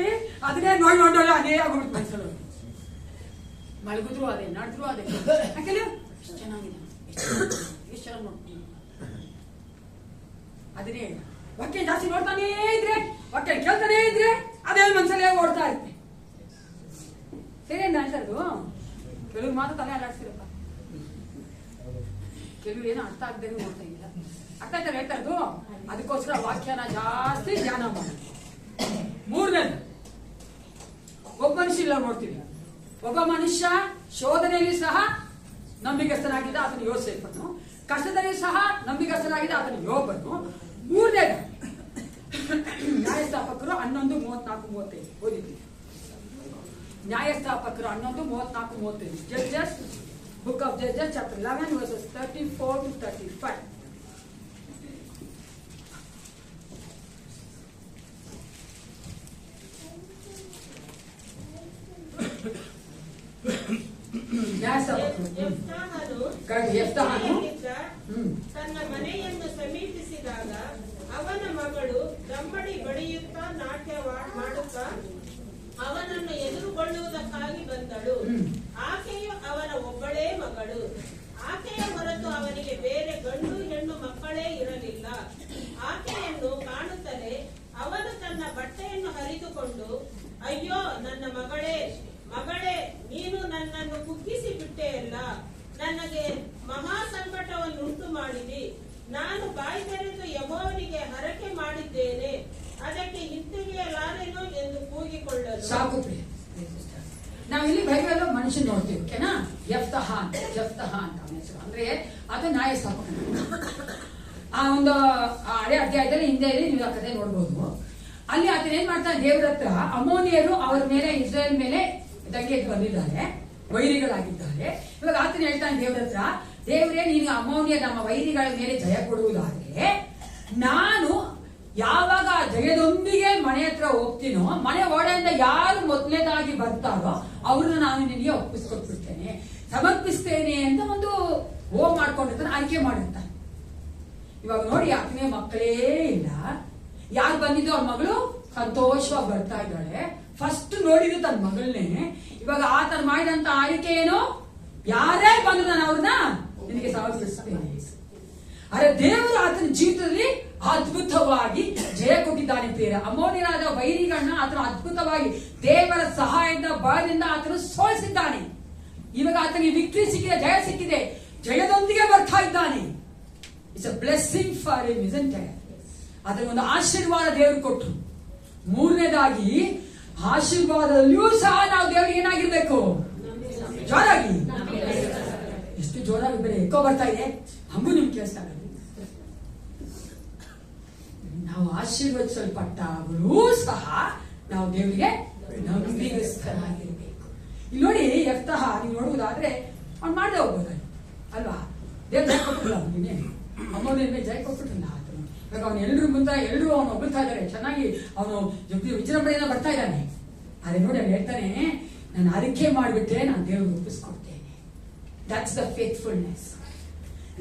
ಅದನ್ನೇ ನೋಡೋಣ ಅದೇ ಆಗ್ಬಿಟ್ಟು ಮನ್ಸಲು. ಮಲಗಿದ್ರು ಅದೇ, ನಡೆದ್ರು ಅದೇ. ಯಾಕೆ ಎಷ್ಟು ಚೆನ್ನಾಗಿದೆ, ಎಷ್ಟು ಚೆನ್ನಾಗಿ ನೋಡ್ತೀನಿ. ಅದನ್ನೇ ಹೊಟ್ಟೆ ಜಾಸ್ತಿ ನೋಡ್ತಾನೇ ಇದ್ರೆ, ಹೊಟ್ಟೆ ಕೇಳ್ತಾನೇ ಇದ್ರೆ ಅದೇ ಮನ್ಸಲ್ಲೇ ಓಡ್ತಾ ಇರ್ತೆ. ಸರಿ ಅನ್ಸದು. ಕೆಲವ್ರು ಮಾತ್ರ ತಲೆ ಅಲ್ಲಾಡ್ಸಿರಪ್ಪ, ಕೆಲವ್ರು ಏನೋ ಅರ್ಥ ಆಗದೇನು ನೋಡ್ತಾ ಇಲ್ಲ. ಅರ್ಥ ಆಯ್ತಾ ಹೇಳ್ತಾ ಇರೋದು? ಅದಕ್ಕೋಸ್ಕರ ವಾಕ್ಯನ ಜಾಸ್ತಿ ಧ್ಯಾನ ಮಾಡಿ. ಮೂರನೇದು, ಒಬ್ಬ ಮನುಷ್ಯ ಇಲ್ಲ ನೋಡ್ತೀವಿ. ಒಬ್ಬ ಮನುಷ್ಯ ಶೋಧನೆಯಲ್ಲಿ ಸಹ ನಂಬಿಗಸ್ತನಾಗಿದ್ದ, ಆತನ ಯೋಸೇಫನು. ಕಷ್ಟದಲ್ಲಿ ಸಹ ನಂಬಿಗಸ್ತನಾಗಿದ್ದ, ಆತನ ಯೋಬನು. ಮೂರನೇದು ನ್ಯಾಯಸ್ಥಾಪಕರು 11:34-35 ಓದಿದ್ವಿ. ನ್ಯಾಯಸ್ಥಾಪಕರು 11:34-35. Judges, book of judges chapter 11 verses 34-35. ನ್ಯಾಯಸ್ಥಾಪಕರು. ಯೆಫ್ತಾಹನು ತನ್ನ ಮನೆಯನ್ನು ಸಮೀಪಿಸಿದಾಗ ಅವನ ಮಗಳು ದಮ್ಮಡಿ ಬಡಿಯುತ್ತಾ ನಾಟ್ಯ ಮಾಡುತ್ತಾ ಅವನನ್ನು ಎದುರುಗೊಳ್ಳುವುದಕ್ಕಾಗಿ ಬಂದಳು. ಆಕೆಯು ಅವನ ಒಬ್ಬಳೇ ಮಗಳು. ಆಕೆಯ ಹೊರತು ಅವನಿಗೆ ಬೇರೆ ಗಂಡು ಹೆಣ್ಣು ಮಕ್ಕಳೇ ಇರಲಿಲ್ಲ. ಆಕೆಯನ್ನು ಕಾಣುತ್ತಲೇ ಅವನು ತನ್ನ ಬಟ್ಟೆಯನ್ನು ಹರಿದುಕೊಂಡು, ಅಯ್ಯೋ ನನ್ನ ಮಗಳೇ, ಮಗಳೇ, ನೀನು ನನ್ನನ್ನು ಕುಗ್ಗಿಸಿ ಬಿಟ್ಟೆಯಲ್ಲ, ನನಗೆ ಮಹಾ ಸಂಕಟವನ್ನುಂಟು ಮಾಡಿದಿ. ನಾನು ಬಾಯಿ ತೆರೆದು ಯೆಹೋವನಿಗೆ ಹರಕೆ ಮಾಡಿದ್ದೇನೆ, ಅದಕ್ಕೆ ಹಿಂತೆಗೆಯಲಾರೆನು ಎಂದು ಕೂಗಿಕೊಳ್ಳಲು. ಸಾಕು ಪ್ರಿಯ, ನಾವಿಲ್ಲಿ ಬೈಬಲ್ ಮನುಷ್ಯ ನೋಡ್ತೀವಿ, ಓಕೆನಾ? ಯೆಫ್ತಾಹ ಅಂತ ಅವನ ಹೆಸರು. ಅಂದ್ರೆ ಅದು ನ್ಯಾಯಸ್ಥಾಪಕ. ಆ ಒಂದು ಹಳೆ ಅಧ್ಯಾಯದಲ್ಲಿ ಹಿಂದೆ ನೀವು ಆ ಕಥೆ ನೋಡ್ಬೋದು. ಅಲ್ಲಿ ಆತನ ಏನ್ ಮಾಡ್ತಾನೆ, ದೇವರ ಹತ್ರ ಅಮ್ಮೋನಿಯರು ಅವರ ಮೇಲೆ, ಇಸ್ರೇಲ್ ಮೇಲೆ ದಂಗೆಗೆ ಬಂದಿದ್ದಾರೆ, ವೈರಿಗಳಾಗಿದ್ದಾರೆ. ಇವಾಗ ಆತನ ಹೇಳ್ತಾನೆ ದೇವರ ಹತ್ರ, ದೇವರೇ ನೀನು ಅಮ್ಮೋನಿಯ ನಮ್ಮ ವೈರಿಗಳ ಮೇಲೆ ಜಯ ಕೊಡುವುದಾದ್ರೆ ನಾನು ಯಾವಾಗ ಜಯದೊಂದಿಗೆ ಮನೆ ಹತ್ರ ಹೋಗ್ತೀನೋ, ಮನೆ ಒಳಗಿಂದ ಯಾರು ಮೊದಲನೇದಾಗಿ ಬರ್ತಾರೋ ಅವ್ರನ್ನ ನಾನು ನಿನಗೆ ಒಪ್ಪಿಸ್ಕೊಟ್ಬಿಡ್ತೇನೆ, ಸಮರ್ಪಿಸ್ತೇನೆ ಅಂತ ಒಂದು ಮಾಡ್ಕೊಂಡಿರ್ತಾನೆ, ಆಯ್ಕೆ ಮಾಡಿರ್ತಾನೆ. ಇವಾಗ ನೋಡಿ, ಆತನೇ ಮಕ್ಕಳೇ ಇಲ್ಲ. ಯಾರು ಬಂದಿದ್ದು ಅವ್ರ ಮಗಳು ಸಂತೋಷವಾಗಿ ಬರ್ತಾ ಇದ್ದಾಳೆ. ಫಸ್ಟ್ ನೋಡಿದ್ದು ತನ್ನ ಮಗಳನ್ನೇ. ಇವಾಗ ಆತನ ಮಾಡಿದಂತ ಆಯ್ಕೆ ಏನು? ಯಾರೇ ಬಂದು ನಾನು ಅವ್ರನ್ನ ನಿನಗೆ ಸಮರ್ಪಿಸ್ತೇನೆ. ಆದ್ರೆ ದೇವರು ಆತನ ಜೀವಿತದಲ್ಲಿ ಅದ್ಭುತವಾಗಿ ಜಯ ಕೊಟ್ಟಿದ್ದಾನೆ ಪ್ರಿಯರ. ಅಮೋನಿಯರಾದ ವೈರಿಗಳನ್ನ ಆತನ ಅದ್ಭುತವಾಗಿ ದೇವರ ಸಹಾಯದಿಂದ ಬಲದಿಂದ ಆತನು ಸೋಲಿಸಿದ್ದಾನೆ. ಇವಾಗ ಆತನಿಗೆ ವಿಕ್ಟರಿ ಸಿಕ್ಕಿದೆ, ಜಯ ಸಿಕ್ಕಿದೆ, ಜಯದೊಂದಿಗೆ ಬರ್ತಾ ಇದ್ದಾನೆ. It's a blessing for him, isn't it? ಅದರ ಒಂದು ಆಶೀರ್ವಾದ ದೇವರು ಕೊಟ್ಟರು. ಮೂರನೇದಾಗಿ ಆಶೀರ್ವಾದದಲ್ಲಿಯೂ ಸಹ ನಾವು ದೇವರಿಗೆ ಏನಾಗಿರ್ಬೇಕು? ಜೋರಾಗಿ. ಎಷ್ಟು ಜೋರಾಗಿ ಬೇರೆ ಎಕ್ಕೋ ಬರ್ತಾ ಇದೆ, ಹಂಗೂ ನಿಮ್ಗೆ ಕೇಳಿಸ್ತಾ ಇದೆ. ನಾವು ಆಶೀರ್ವದಿಸಲ್ಪಟ್ಟಾಗಲೂ ಸಹ ನಾವು ದೇವರಿಗೆ ನಂಬಿಗಸ್ತರಾಗಿರ್ಬೇಕು. ಇಲ್ಲಿ ನೋಡಿ, ಯೆಫ್ತಾಹ ನೀವು ನೋಡುವುದಾದ್ರೆ ಅವ್ನು ಮಾಡದೆ ಹೋಗ್ಬೋದು ಅಲ್ವಾ? ದೇವ್ರು ಜಯ ಕೊಟ್ಟಿಲ್ಲ ಅವನಿಗೆ, ಅಮ್ಮನ ಜಯ ಕೊಟ್ಬಿಟ್ಟಿಲ್ಲ ಆತನು. ಇವಾಗ ಅವನು ಎಲ್ಲರೂ ಮುಂದೆ ಎಲ್ಲರೂ ಅವನು ಹೊಗಳ್ತಾ ಇದ್ದಾರೆ, ಚೆನ್ನಾಗಿ ಅವನು ವಿಜೃಂಭಣೆಯಿಂದ ಬರ್ತಾ ಇದ್ದಾನೆ. ಅದೇ ನೋಡಿ ಅವ್ನು ಹೇಳ್ತಾನೆ, ನಾನು ಅರಿಕೆ ಮಾಡಿಬಿಟ್ಟೆ, ನಾನು ದೇವ್ರಿಗೆ ಒಪ್ಪಿಸ್ಕೊಡ್ತೇನೆ. That's the faithfulness.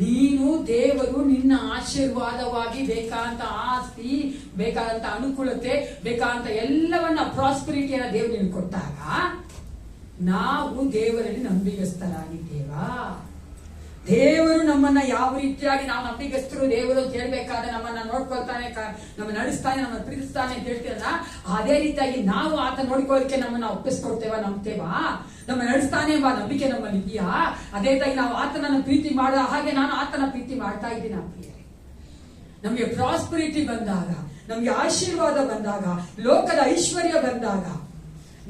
ನೀನು ದೇವರು ನಿನ್ನ ಆಶೀರ್ವಾದವಾಗಿ ಬೇಕಾದಂತ ಆಸ್ತಿ, ಬೇಕಾದಂತ ಅನುಕೂಲತೆ, ಬೇಕಾದಂತ ಎಲ್ಲವನ್ನ ಪ್ರಾಸ್ಪರಿಟಿಯನ್ನ ದೇವರು ನಿನ್ ಕೊಟ್ಟಾಗ ನಾವು ದೇವರಲ್ಲಿ ನಂಬಿಗಸ್ತರಾಗಿದ್ದೇವಾ? ದೇವರು ನಮ್ಮನ್ನ ಯಾವ ರೀತಿಯಾಗಿ ನಾವು ನಂಬಿಗಸ್ತರು, ದೇವರು ಅಂತ ಹೇಳ್ಬೇಕಾದ್ರೆ ನಮ್ಮನ್ನ ನೋಡ್ಕೊಳ್ತಾನೆ, ನಮ್ಮ ನಡೆಸ್ತಾನೆ, ನಮ್ಮನ್ನ ಪ್ರೀತಿಸ್ತಾನೆ ಅಂತ ಹೇಳ್ತೀರಲ್ಲ, ಅದೇ ರೀತಿಯಾಗಿ ನಾವು ಆತ ನೋಡ್ಕೊಳ್ಳಿಕ್ಕೆ ನಮ್ಮನ್ನ ಒಪ್ಪಿಸ್ಕೊಡ್ತೇವಾ, ನಂಬ್ತೇವಾ? ನಮ್ಮ ನಡೆಸ್ತಾನೆ ಎಂಬ ನಂಬಿಕೆ ನಮ್ಮಲ್ಲಿ ಇದೆಯಾ? ಅದೇ ರೀತಿಯಾಗಿ ನಾವು ಆತನನ್ನು ಪ್ರೀತಿ ಮಾಡೋ ಹಾಗೆ ನಾನು ಆತನ ಪ್ರೀತಿ ಮಾಡ್ತಾ ಇದ್ದೀನಿ. ಪ್ರಿಯರೇ, ನಮಗೆ ಪ್ರಾಸ್ಪರಿಟಿ ಬಂದಾಗ, ನಮಗೆ ಆಶೀರ್ವಾದ ಬಂದಾಗ, ಲೋಕದ ಐಶ್ವರ್ಯ ಬಂದಾಗ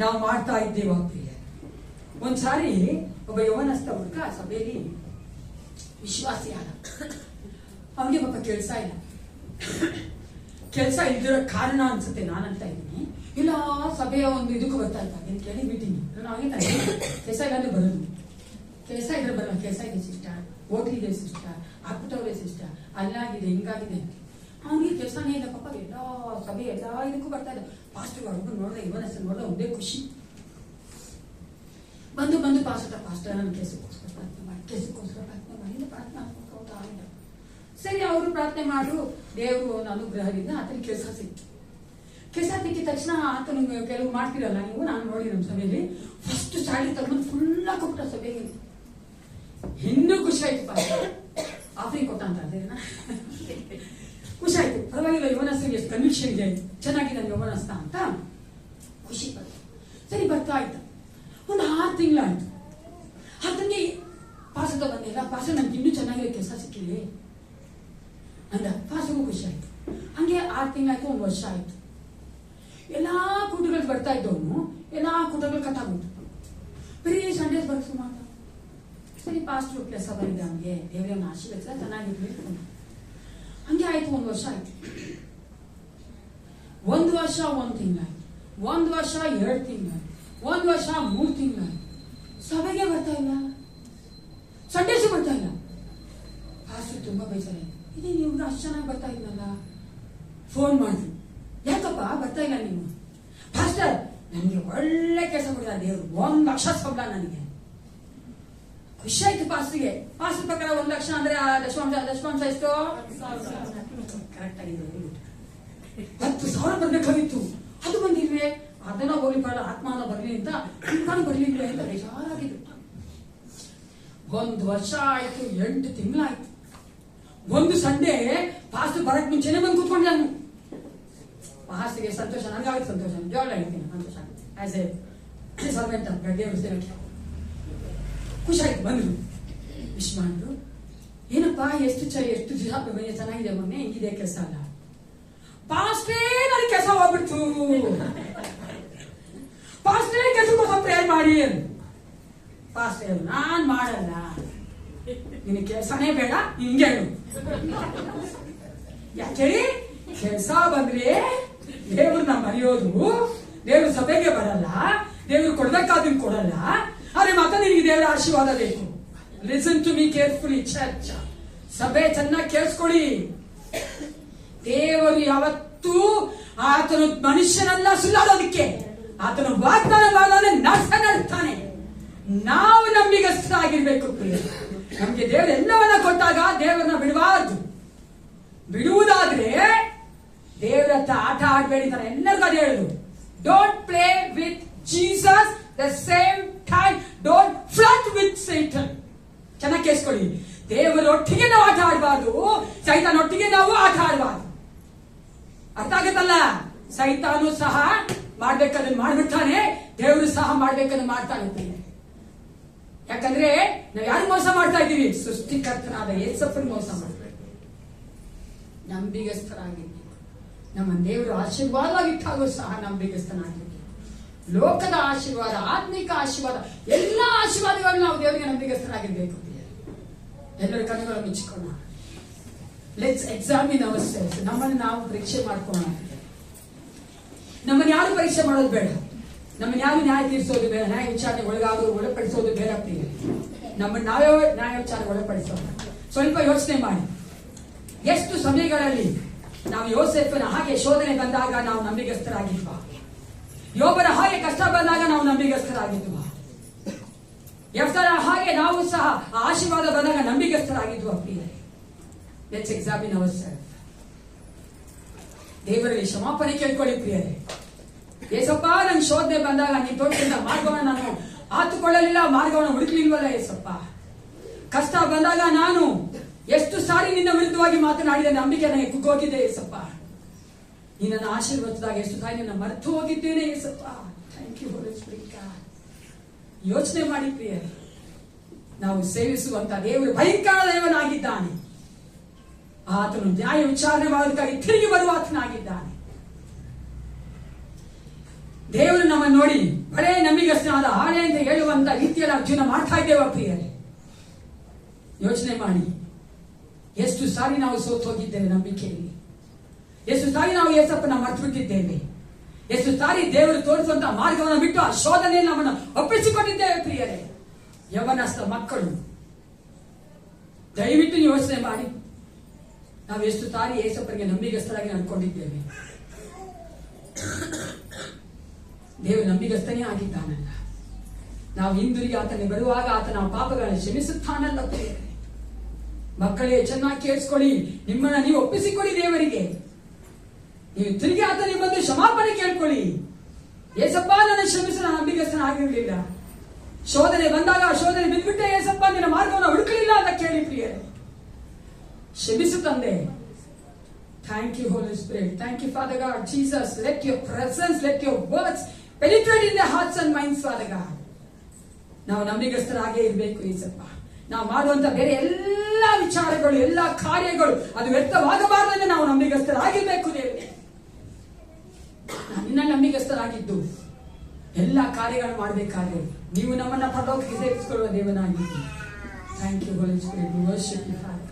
ನಾವು ಮಾಡ್ತಾ ಇದ್ದೇವಾ ಪ್ರಿಯರೇ? ಒಂದ್ಸಾರಿ ಒಬ್ಬ ಯೌವನಸ್ಥ ಹುಡುಗ ಸಭೆಯಲ್ಲಿ ವಿಶ್ವಾಸಿಯಾದ. ಅವನಿಗೆ ಪಾಪ ಕೆಲಸ ಇಲ್ಲ. ಕೆಲಸ ಇಲ್ದಿರೋ ಕಾರಣ ಅನ್ಸುತ್ತೆ, ನಾನಂತ ಇದ್ದೀನಿ. ಇಲ್ಲ ಸಭೆಯ ಒಂದು ಇದಕ್ಕೂ ಬರ್ತಾ ಇದ್ದ ಅಂತ ಕೇಳಿ ಮೀಟಿಂಗ್ ನಾವೇನ ಕೆಲಸ ಇಲ್ಲ ಅಂದ್ರೆ ಬರೋದು, ಕೆಲಸ ಇದ್ರೆ ಬರಲ್ಲ. ಕೆಲಸ ಇದೆ ಸಿಸ್ಟರ್, ಹೋಟ್ಲ್ ಇದೆ ಸಿಸ್ಟರ್, ಹಾಕ್ಬಿಟ್ಟವ್ರೆ ಸಿಸ್ಟರ್, ಅಲ್ಲಾಗಿದೆ ಹಿಂಗಾಗಿದೆ. ಅವನಿಗೆ ಕೆಲಸನೇ ಇಲ್ಲ ಪಾಪ. ಎಲ್ಲ ಸಭೆ ಎಲ್ಲ ಇದಕ್ಕೂ ಬರ್ತಾ ಇದ್ದ. ಪಾಸ್ಟರ್ ಹುಡುಗ ನೋಡಿದ್ರೆ, ಇವನಷ್ಟು ನೋಡಿದ್ರೆ ಒಂದೇ ಖುಷಿ. ಬಂದು ಪಾಸ್ಟರ್ ನನ್ನ ಕೆಲಸಕ್ಕೋಸ್ಕರ ಪ್ರಾರ್ಥನೆ ಮಾಡಿ, ಕೆಲಸಕ್ಕೋಸ್ಕರ ಪ್ರಾರ್ಥನೆ ಮಾಡಿ ಪ್ರಾರ್ಥನೆ ಆಗಿಲ್ಲ. ಸರಿ, ಅವರು ಪ್ರಾರ್ಥನೆ ಮಾಡು, ದೇವರು ಅನುಗ್ರಹದಿಂದ ಆತನಿಗೆ ಕೆಲಸ ಸಿಕ್ತು. ಕೆಲಸ ಸಿಕ್ಕಿದ ತಕ್ಷಣ ಆತನು ಕೆಲವು ಮಾಡ್ತಿರಲ್ಲ ನೀವು, ನಾನು ನೋಡಿ ನಮ್ಮ ಸಭೆಯಲ್ಲಿ ಫಸ್ಟ್ ಸ್ಯಾಲರಿ ತಗೊಂಡು ಫುಲ್ಲ ಕೊಟ್ಟ ಸಭೆಗೆ. ಇನ್ನೂ ಖುಷಿ ಆಯ್ತು. ಆಫ್ರಿಂಗ್ ಕೊಟ್ಟ ಅಂತ ಅದೇನಾ, ಖುಷಿ ಆಯ್ತು. ಪರವಾಗಿಲ್ಲ, ಯವನಸ್ಥರಿಗೆ ಎಷ್ಟು ಕನ್ವಿಕ್ಷನ್ ಇದೆ, ಚೆನ್ನಾಗಿದೆ ಯವನಸ್ಥ ಅಂತ ಖುಷಿ ಪಡ್ತು. ಸರಿ, ಬರ್ತಾ ಆಯ್ತು. ಒಂದು 6 ತಿಂಗಳಾಯ್ತು. ಅದನ್ನೇ ಪಾಸದ ಬಂದಿಲ್ಲ, ಪಾಸ ನನ್ಗೆ ಇನ್ನೂ ಚೆನ್ನಾಗಿರೋ ಕೆಲಸ ಸಿಕ್ಕಿದೆ ಅಂದ. ಪಾಸಗೂ ಖುಷಿ ಆಯ್ತು. ಹಂಗೆ 6 ತಿಂಗಳಾಯ್ತು, 1 ವರ್ಷ ಆಯ್ತು. ಎಲ್ಲಾ ಕೂಟಗಳಿಗೆ ಬರ್ತಾ ಇದ್ದವನು ಎಲ್ಲಾ ಕೂಟಗಳು ಕಟ್ಟಾಗ್ಬಿಟ್ಟು ಬರೀ ಸಂಡೇಸ್ ಬರ್ಸು ಮಾಡ. ಸರಿ, ಪಾಸ್ಟರ್ ಕೆಲಸ ಬಂದಿದೆ, ಹಂಗೆ ದೇವರನ್ನ ಆಶೀರ್ವದಿಸ ಚೆನ್ನಾಗಿರ್ಲಿ. ಹಂಗೆ ಆಯ್ತು, 1 ವರ್ಷ ಆಯ್ತು. 1 ವರ್ಷ 1 ತಿಂಗಳಾಯ್ತು, 1 ವರ್ಷ 2 ತಿಂಗಳಾಯ್ತು, 1 ವರ್ಷ 3 ತಿಂಗಳಾಯ್ತು. ಸಭೆಗೆ ಬರ್ತಾ ಇಲ್ಲ, ಸಂಡೇಸು ಬರ್ತಾ ಇಲ್ಲ. ಪಾಸ್ಟರ್ ತುಂಬಾ ಬೇಜಾರಾಯ್ತು. ಇದೇ ನೀವು ಅಷ್ಟು ಚೆನ್ನಾಗಿ ಬರ್ತಾ ಇದ್ನಲ್ಲ. ಫೋನ್ ಮಾಡಿದ್ರು, ಯಾಕಪ್ಪ ಬರ್ತಾ ಇಲ್ಲ ನೀವು? ಪಾಸ್ಟರ್, ನನಗೆ ಒಳ್ಳೆ ಕೆಲಸ ಕೊಡಿದ ದೇವರು, 1 ಲಕ್ಷ ಸಂಬಳ ನನಗೆ. ಖುಷಿ ಆಯ್ತು ಪಾಸ್ಟ್ರಿಗೆ. ಪಾಸ್ಟ್ ಪ್ರಕಾರ 1 ಲಕ್ಷ ಅಂದ್ರೆ ಆ ದಶಮಾಂಶ ಎಷ್ಟು ಕರೆಕ್ಟ್ ಆಗಿದೆ. 10,000 ಬರ್ಬೇಕಾಗಿತ್ತು, ಅದು ಬಂದಿಲ್ವೇ, ಅದನ್ನ ಹೋಗ್ಲಿ ಬೇಡ, ಆತ್ಮಾನ ಬರ್ಲಿ ಅಂತ ನಾನು ಬರ್ಲಿಲ್ವೇ ಅಂತ ಬೇಜಾರಾಗಿದ್ದು. 1 ವರ್ಷ ಆಯ್ತು, 8 ತಿಂಗಳಾಯ್ತು. ಒಂದು ಸಂಡೇ ಪಾಸ್ಟ್ ಬರಕ್ ಮುಂಚೆನೆ ಬಂದು ಕೂತ್ಕೊಂಡೆ ನಾನು. ಪಾಸ್ಟ್ಗೆ ಸಂತೋಷ, ನನಗಾಗುತ್ತೆ ಸಂತೋಷ, ಜೋಳ ಹೇಳ್ತೀನಿ ಸಂತೋಷ ಆಗುತ್ತೆ. ಆಸ್ ಎ ಸರ್ವೆಂಟ್ ಅಂತ ದೇವ್ರ ಸೇವಕ್ಕೆ ಖುಷಿ ಆಯ್ತು. ಬಂದ್ರು, ವಿಶ್ ಮಾಡಿದ್ರು. ಏನಪ್ಪಾ ಎಷ್ಟು ದಿವಸ ಚೆನ್ನಾಗಿದೆ, ಮೊನ್ನೆ ಹೆಂಗಿದೆ ಕೆಲಸ ಅಲ್ಲ. ಪಾಸ್ಟೇ ನನಗೆ ಕೆಲಸ ಹೋಗ್ಬಿಡ್ತು, ಪಾಸ್ಟೇ ಕೆಲಸಕ್ಕೋಸ್ಕರ ಪ್ರೇಯರ್ ಮಾಡಿ. ಪಾಸ್ಟೇ ನಾನ್ ಮಾಡಲ್ಲ, ನಿನಗೆ ಕೆಲಸನೇ ಬೇಡ, ಹಿಂಗೆ ಹೇಳು. ಯಾಕೇಳಿ ಕೆಲಸ ಬಂದ್ರೆ ದೇವ್ರನ್ನ ಮರೆಯೋದು, ದೇವ್ರ ಸಭೆಗೆ ಬರಲ್ಲ, ದೇವ್ರು ಕೊಡ್ಬೇಕಾದ್ರೆ ಕೊಡಲ್ಲ. ಆದ್ರೆ ಮತ್ತೆ ನಿನಗೆ ದೇವರ ಆಶೀರ್ವಾದ ಬೇಕು. Listen to me carefully church, ಸಭೆ ಚೆನ್ನಾಗಿ ಕೇಳಿಸ್ಕೊಳ್ಳಿ. ದೇವರು ಯಾವತ್ತೂ ಆತನು ಮನುಷ್ಯನನ್ನ ಸುಳ್ಳಾಡೋದಕ್ಕೆ, ಆತನ ವಾಗ್ದಾನ ಮಾಡೋದನ್ನ ನಡೆಸ್ತಾನೆ. ನಾವು ನಂಬಿಗಸ್ತರಾಗಿರ್ಬೇಕು. ನಮ್ಗೆ ದೇವರು ಎಲ್ಲವನ್ನ ಕೊಟ್ಟಾಗ ದೇವರನ್ನ ಬಿಡಬಾರ್ದು. ಬಿಡುವುದಾದ್ರೆ ದೇವರ ಹತ್ರ ಆಟ ಆಡಬೇಡಿ. ನಾನು ಎಲ್ಲರಿಗೂ ಅದೇ ಹೇಳುದು, don't play with Jesus the same time don't flirt with Satan. ಚೆನ್ನಾಗಿ ಕೇಳಿಸ್ಕೊಳ್ಳಿ, ದೇವರೊಟ್ಟಿಗೆ ನಾವು ಆಟ ಆಡಬಾರ್ದು, ಸೈತಾನೊಟ್ಟಿಗೆ ನಾವು ಆಟ ಆಡಬಾರ್ದು. ಅರ್ಥ ಆಗತ್ತಲ್ಲ? ಸೈತಾನು ಸಹ ಮಾಡ್ಬೇಕಾದ್ರೆ ಮಾಡ್ಬಿಡ್ತಾನೆ, ದೇವರು ಸಹ ಮಾಡ್ಬೇಕಾದ್ರೆ ಮಾಡ್ತಾನೆ. ಯಾಕಂದ್ರೆ ನಾವು ಯಾರು ಮೋಸ ಮಾಡ್ತಾ ಇದ್ದೀವಿ? ಸೃಷ್ಟಿಕರ್ತನಾದ ಯೇಸಪ್ಪನ ಮೋಸ ಮಾಡ್ತೀವಿ. ನಂಬಿಗಸ್ತರಾಗಿದ್ದೀವಿ. ನಮ್ಮ ದೇವರು ಆಶೀರ್ವಾದವಾಗಿಟ್ಟಾಗೂ ಸಹ ನಂಬಿಗಸ್ತನಾಗಿದ್ದೀವಿ. ಲೋಕದ ಆಶೀರ್ವಾದ, ಆತ್ಮಿಕ ಆಶೀರ್ವಾದ, ಎಲ್ಲಾ ಆಶೀರ್ವಾದಗಳು ನಾವು ದೇವರಿಗೆ ನಂಬಿಗಸ್ತರಾಗಿರ್ಬೇಕು. ಎಲ್ಲರ ಕಣ್ಣುಗಳನ್ನು ಮುಚ್ಚಿಕೊಳ್ಳೋಣ. Let's examine our self. ನಮ್ಮನ್ನು ನಾವು ಪರೀಕ್ಷೆ ಮಾಡ್ಕೊಳ್ಳೋಣ. ನಮ್ಮನ್ನು ಯಾರು ಪರೀಕ್ಷೆ ಮಾಡೋದು ಬೇಡ, ನಮ್ಮನ್ನು ಯಾರು ನ್ಯಾಯ ತೀರಿಸೋದು ಬೇಡ, ನ್ಯಾಯ ವಿಚಾರಣೆ ಒಳಪಡಿಸೋದು ಬೇಡ. ನಮ್ಮನ್ನು ನಾವೇ ನ್ಯಾಯ ವಿಚಾರಣೆ ಒಳಪಡಿಸೋಣ. ಸ್ವಲ್ಪ ಯೋಚನೆ ಮಾಡಿ, ಎಷ್ಟು ಸಮಯಗಳಲ್ಲಿ ನಾವು ಯೋಸೇಫನ ಹಾಗೆ ಶೋಧನೆ ಬಂದಾಗ ನಾವು ನಂಬಿಗಸ್ತರಾಗಿದ್ವಾ? ಯೋಬನ ಹಾಗೆ ಕಷ್ಟ ಬಂದಾಗ ನಾವು ನಂಬಿಗಸ್ತರಾಗಿದ್ವಾ? ಎಫ್ತರ ಹಾಗೆ ನಾವು ಸಹ ಆಶೀರ್ವಾದ ಬಂದಾಗ ನಂಬಿಗಸ್ತರಾಗಿದ್ವಾ? ಪ್ರಿಯರೇ, ಲೆಟ್ಸ್ ಎಕ್ಸಾಮಿನ್ ಅವರ್ ಸೆಲ್ಫ್. ದೇವರಲ್ಲಿ ಕ್ಷಮಾಪಣೆ ಕೇಳ್ಕೊಳ್ಳಿ ಪ್ರಿಯರೇ. ಏಸಪ್ಪ, ನನ್ ಶೋಧನೆ ಬಂದಾಗ ನೀನು ತೋರಿಸಿದ ಮಾರ್ಗವನ್ನು ನಾನು ಆತುಕೊಳ್ಳಲಿಲ್ಲ, ಮಾರ್ಗವನ್ನು ಹುಡುಕ್ಲಿಲ್ವಲ್ಲ ಏಸಪ್ಪ. ಕಷ್ಟ ಬಂದಾಗ ನಾನು ಎಷ್ಟು ಸಾರಿ ನಿನ್ನ ವಿರುದ್ಧವಾಗಿ ಮಾತನಾಡಿದ, ನಂಬಿಕೆ ನನಗೆ ಕುಗ್ಗೋಗಿದೆ ಏಸಪ್ಪ. ನಿನ್ನನ್ನು ಆಶೀರ್ವದಿಸಿದಾಗ ಎಷ್ಟು ಸಾರಿ ನಿನ್ನ ಮರೆತು ಹೋಗಿದ್ದೇನೆ ಏಸಪ್ಪ. Thank you Holy Spirit God. ಯೋಚನೆ ಮಾಡಿ ಪ್ರಿಯರೇ, ನಾವು ಸೇವಿಸುವಂತ ದೇವರು ಭಯಂಕರ ದೇವನಾಗಿದ್ದಾನೆ. ಆತನು ನ್ಯಾಯ ವಿಚಾರಣೆ ಮಾಡೋದಕ್ಕಾಗಿ ತಿರುಗಿ ಬರುವ ಆತನಾಗಿದ್ದಾನೆ. ದೇವರು ನಮ್ಮನ್ನು ನೋಡಿ ಬರೇ ನಂಬಿಗಸ್ತನಾದ ಹಾಳೆ ಅಂತ ಹೇಳುವಂತ ರೀತಿಯಲ್ಲಿ ನಾವು ಜೀವನ ಮಾಡ್ತಾ ಇದ್ದೇವೆ ಪ್ರಿಯರೇ. ಯೋಚನೆ ಮಾಡಿ, ಎಷ್ಟು ಸಾರಿ ನಾವು ಸೋತು ಹೋಗಿದ್ದೇವೆ ನಂಬಿಕೆಯಲ್ಲಿ, ಎಷ್ಟು ಸಾರಿ ನಾವು ಯೇಸಪ್ಪನ ಮರ್ತು ಬಿಟ್ಟಿದ್ದೇವೆ, ಎಷ್ಟು ಸಾರಿ ದೇವರು ತೋರಿಸುವಂತ ಮಾರ್ಗವನ್ನು ಬಿಟ್ಟು ಆ ಶೋಧನೆಯಲ್ಲಿ ನಮ್ಮನ್ನು ಒಪ್ಪಿಸಿಕೊಂಡಿದ್ದೇವೆ ಪ್ರಿಯರೇ. ಯವನಸ್ಥ ಮಕ್ಕಳು, ದಯವಿಟ್ಟು ಯೋಚನೆ ಮಾಡಿ, ನಾವು ಎಷ್ಟು ಸಾರಿ ಯೇಸಪ್ಪನಿಗೆ ನಂಬಿಗಸ್ತರಾಗಿ ನಡ್ಕೊಂಡಿದ್ದೇವೆ. ದೇವರು ನಂಬಿಗಸ್ತನೇ ಆಗಿದ್ದಾನಲ್ಲ. ನಾವು ಹಿಂದಿರುಗಿ ಆತನಿಗೆ ಬರುವಾಗ ಆತನ ಪಾಪಗಳನ್ನು ಕ್ಷಮಿಸುತ್ತಾನಲ್ಲ ಪ್ರಿಯರೇ. ಮಕ್ಕಳೇ, ಚೆನ್ನಾಗಿ ಕೇಳಿಸ್ಕೊಳ್ಳಿ, ನಿಮ್ಮನ್ನ ನೀವು ಒಪ್ಪಿಸಿಕೊಳ್ಳಿ ದೇವರಿಗೆ. ನೀವು ತಿರುಗಿ ಆತನಿಗೆ ಬಂದು ಕ್ಷಮಾಪಣೆ ಕೇಳ್ಕೊಳ್ಳಿ. ಏಸಪ್ಪ, ನನ್ನ ಕ್ಷಮಿಸಲು ನಂಬಿಗಸ್ತನ ಆಗಿರಲಿಲ್ಲ, ಶೋಧನೆ ಬಂದಾಗ ಶೋಧನೆ ಬಿದ್ದುಬಿಟ್ಟೆ ಏಸಪ್ಪ, ನಿನ್ನ ಮಾರ್ಗವನ್ನು ಹುಡುಕಲಿಲ್ಲ ಅಂತ ಕೇಳಿ ಪ್ರಿಯರೇ. ಕ್ಷಮಿಸು ತಂದೆ. Thank you, Holy Spirit. Thank you, Father God. Jesus, let your presence, let your words penetrate in their hearts and minds, Father God. ನಾವು ನಂಬಿಗಸ್ತರಾಗೇ ಇರಬೇಕು ಏಸಪ್ಪ. ನಾವು ಮಾಡುವಂತ ಬೇರೆ ಎಲ್ಲಾ ವಿಚಾರಗಳು, ಎಲ್ಲಾ ಕಾರ್ಯಗಳು ಅದು ವ್ಯರ್ಥವಾಗಬಾರದಂತೆ ನಾವು ನಂಬಿಗಸ್ತರಾಗಿರ್ಬೇಕು ದೇವರೇ. ನಿನ್ನ ನಂಬಿಗಸ್ತರಾಗಿದ್ದು ಎಲ್ಲಾ ಕಾರ್ಯಗಳು ಮಾಡಬೇಕಾದ್ರೆ ನೀವು ನಮ್ಮನ್ನ ಪರಲೋಕಕ್ಕೆ ಸೇರಿಸಿಕೊಳ್ಳುವ ದೇವನಾಗಿದ್ದೀರಿ. Thank you, Holy Spirit. We worship you, Father.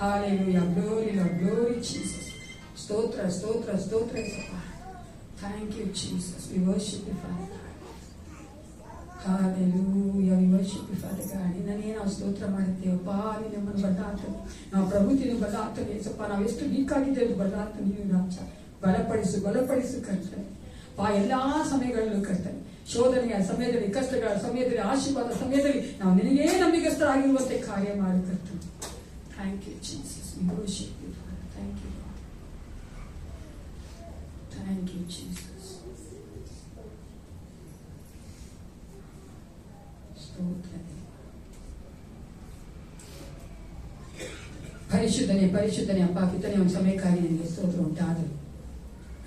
Hallelujah. Glory, Lord. Glory, Jesus. Stotra, stotra, stotra, Papa. Thank you, Jesus. We worship you, Father. Hallelujah. We worship you, Father God. ನಿನ್ನನ್ನೇ ನಾವು ಸ್ತೋತ್ರ ಮಾಡುತ್ತೇವಪ್ಪ. ನೀನು ನಮ್ಮನ್ನು ಬದಲಾತನು, ನಾವು ಪ್ರಭುತಿಯನ್ನು ಬದಲಾತನು ಏಸಪ್ಪ. ನಾವು ಎಷ್ಟು ವೀಕಾಗಿದ್ದೇವೆ, ಬದಲಾತನು ನೀನು ರಾಜ. ಬಲಪಡಿಸು ಕರ್ತನೆ. ಎಲ್ಲಾ ಸಮಯಗಳಲ್ಲೂ ಕರ್ತನೆ ಶೋಧನೆಯ ಸಮಯದಲ್ಲಿ, ಕಷ್ಟಗಳ ಸಮಯದಲ್ಲಿ, ಆಶೀರ್ವಾದ ಸಮಯದಲ್ಲಿ ನಾವು ನಿನಗೇ ನಂಬಿಕಸ್ಥರಾಗಿರುವಂತೆ ಕಾರ್ಯ ಮಾಡು ಕರ್ತನೆ. Thank you Jesus. We worship you father. Thank you. Thank you Jesus. ಸ್ತೋತ್ರ. ಪರಿಶುದ್ಧನೇ ಪರಿಶುದ್ಧನೇ ಅಪ್ಪ, ಕಿತ್ತನೆ ಒಂದು ಸಮಯಕ್ಕಾಗಿ ನಿನಗೆ ಸ್ತೋತ್ರ ಉಂಟಾಗಲಿ.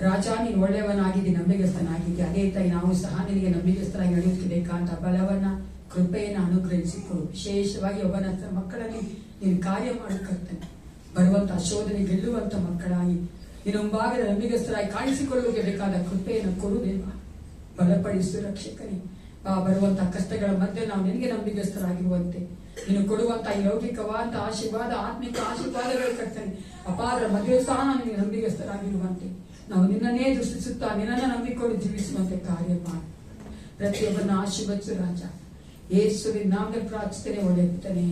ರಾಜ, ನೀನು ಒಳ್ಳೆಯವನಾಗಿದ್ದಿ, ನಂಬಿಗಸ್ತನಾಗಿದ್ದಿ. ಅದೇ ತಾಯಿ ನಾವು ಸಹ ನಿನಗೆ ನಂಬಿಗಸ್ತರಾಗಿ ನಡೆಯುವುದಕ್ಕೆ ಬೇಕಾದ ಬಲವನ್ನ, ಕೃಪೆಯನ್ನು ಅನುಗ್ರಹಿಸಿಕೊಡು. ವಿಶೇಷವಾಗಿ ಒಬ್ಬನ ಮಕ್ಕಳಲ್ಲಿ ನೀನು ಕಾರ್ಯ ಮಾಡುತ್ತೇನೆ. ಬರುವಂತ ಶೋಧನೆ ಗೆಲ್ಲುವಂತ ಮಕ್ಕಳಾಗಿ ನೀನು ಮುಂಭಾಗದ ನಂಬಿಗಸ್ತರಾಗಿ ಕಾಣಿಸಿಕೊಳ್ಳುವುದಕ್ಕೆ ಬೇಕಾದ ಕೃಪೆಯನ್ನು ಕೊಡು ದೇವ. ಬಲಪಡಿಸು ರಕ್ಷಕನೇ. ಬರುವಂತ ಕಷ್ಟಗಳ ಮಧ್ಯೆ ನಾವು ನಿನಗೆ ನಂಬಿಗಸ್ತರಾಗಿರುವಂತೆ ನೀನು ಕೊಡುವಂತ ಈ ಲೌಕಿಕವಾದ ಆಶೀರ್ವಾದ, ಆತ್ಮಿಕ ಆಶೀರ್ವಾದಗಳು ಕರ್ತನೆ ಅಪಾರ ಮದುವೆ ಸಹ ನಿನಗೆ ನಂಬಿಗಸ್ತರಾಗಿರುವಂತೆ ನಾವು ನಿನ್ನನ್ನೇ ದೃಷ್ಟಿಸುತ್ತಾ ನಿನ್ನನ್ನ ನಂಬಿಕೊಂಡು ಜೀವಿಸುವಂತೆ ಕಾರ್ಯ ಮಾಡಿ. ಪ್ರತಿಯೊಬ್ಬರನ್ನ ಆಶೀರ್ವದಿಸು ರಾಜ. ಯೇಸುವಿನ ನಾಮದಲ್ಲಿ ಪ್ರಾರ್ಥಿಸ್ತೇನೆ, ಒಳ್ಳೆಯುತ್ತಾನೆ.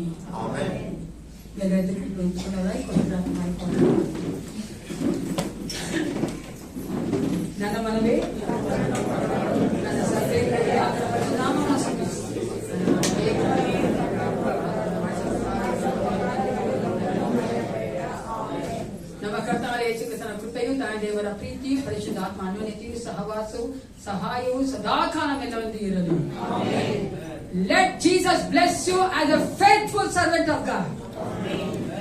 ನನ್ನ ಮನವೇ ನನ್ನ ಸರ್ವೇಕರಿಗೆ ನಾಮವನ್ನು ಸ್ತುತಿಸು. ನಮ್ಮ ಕರ್ತನಾದ ಯೇಸು ಕ್ರಿಸ್ತನ ಕೃಪೆಯು, ತಾಯಿ ದೇವರ ಪ್ರೀತಿಯು, ಪರಿಶುದ್ಧಾತ್ಮ ಅನ್ಯೋನ್ಯತೆಯು, ಸಹವಾಸವು, ಸಹಾಯವು ಸದಾಕಾಲ ನಮ್ಮೆಲ್ಲರೊಂದಿಗೆ ಇರಲಿ. Let Jesus bless you as a faithful servant of God.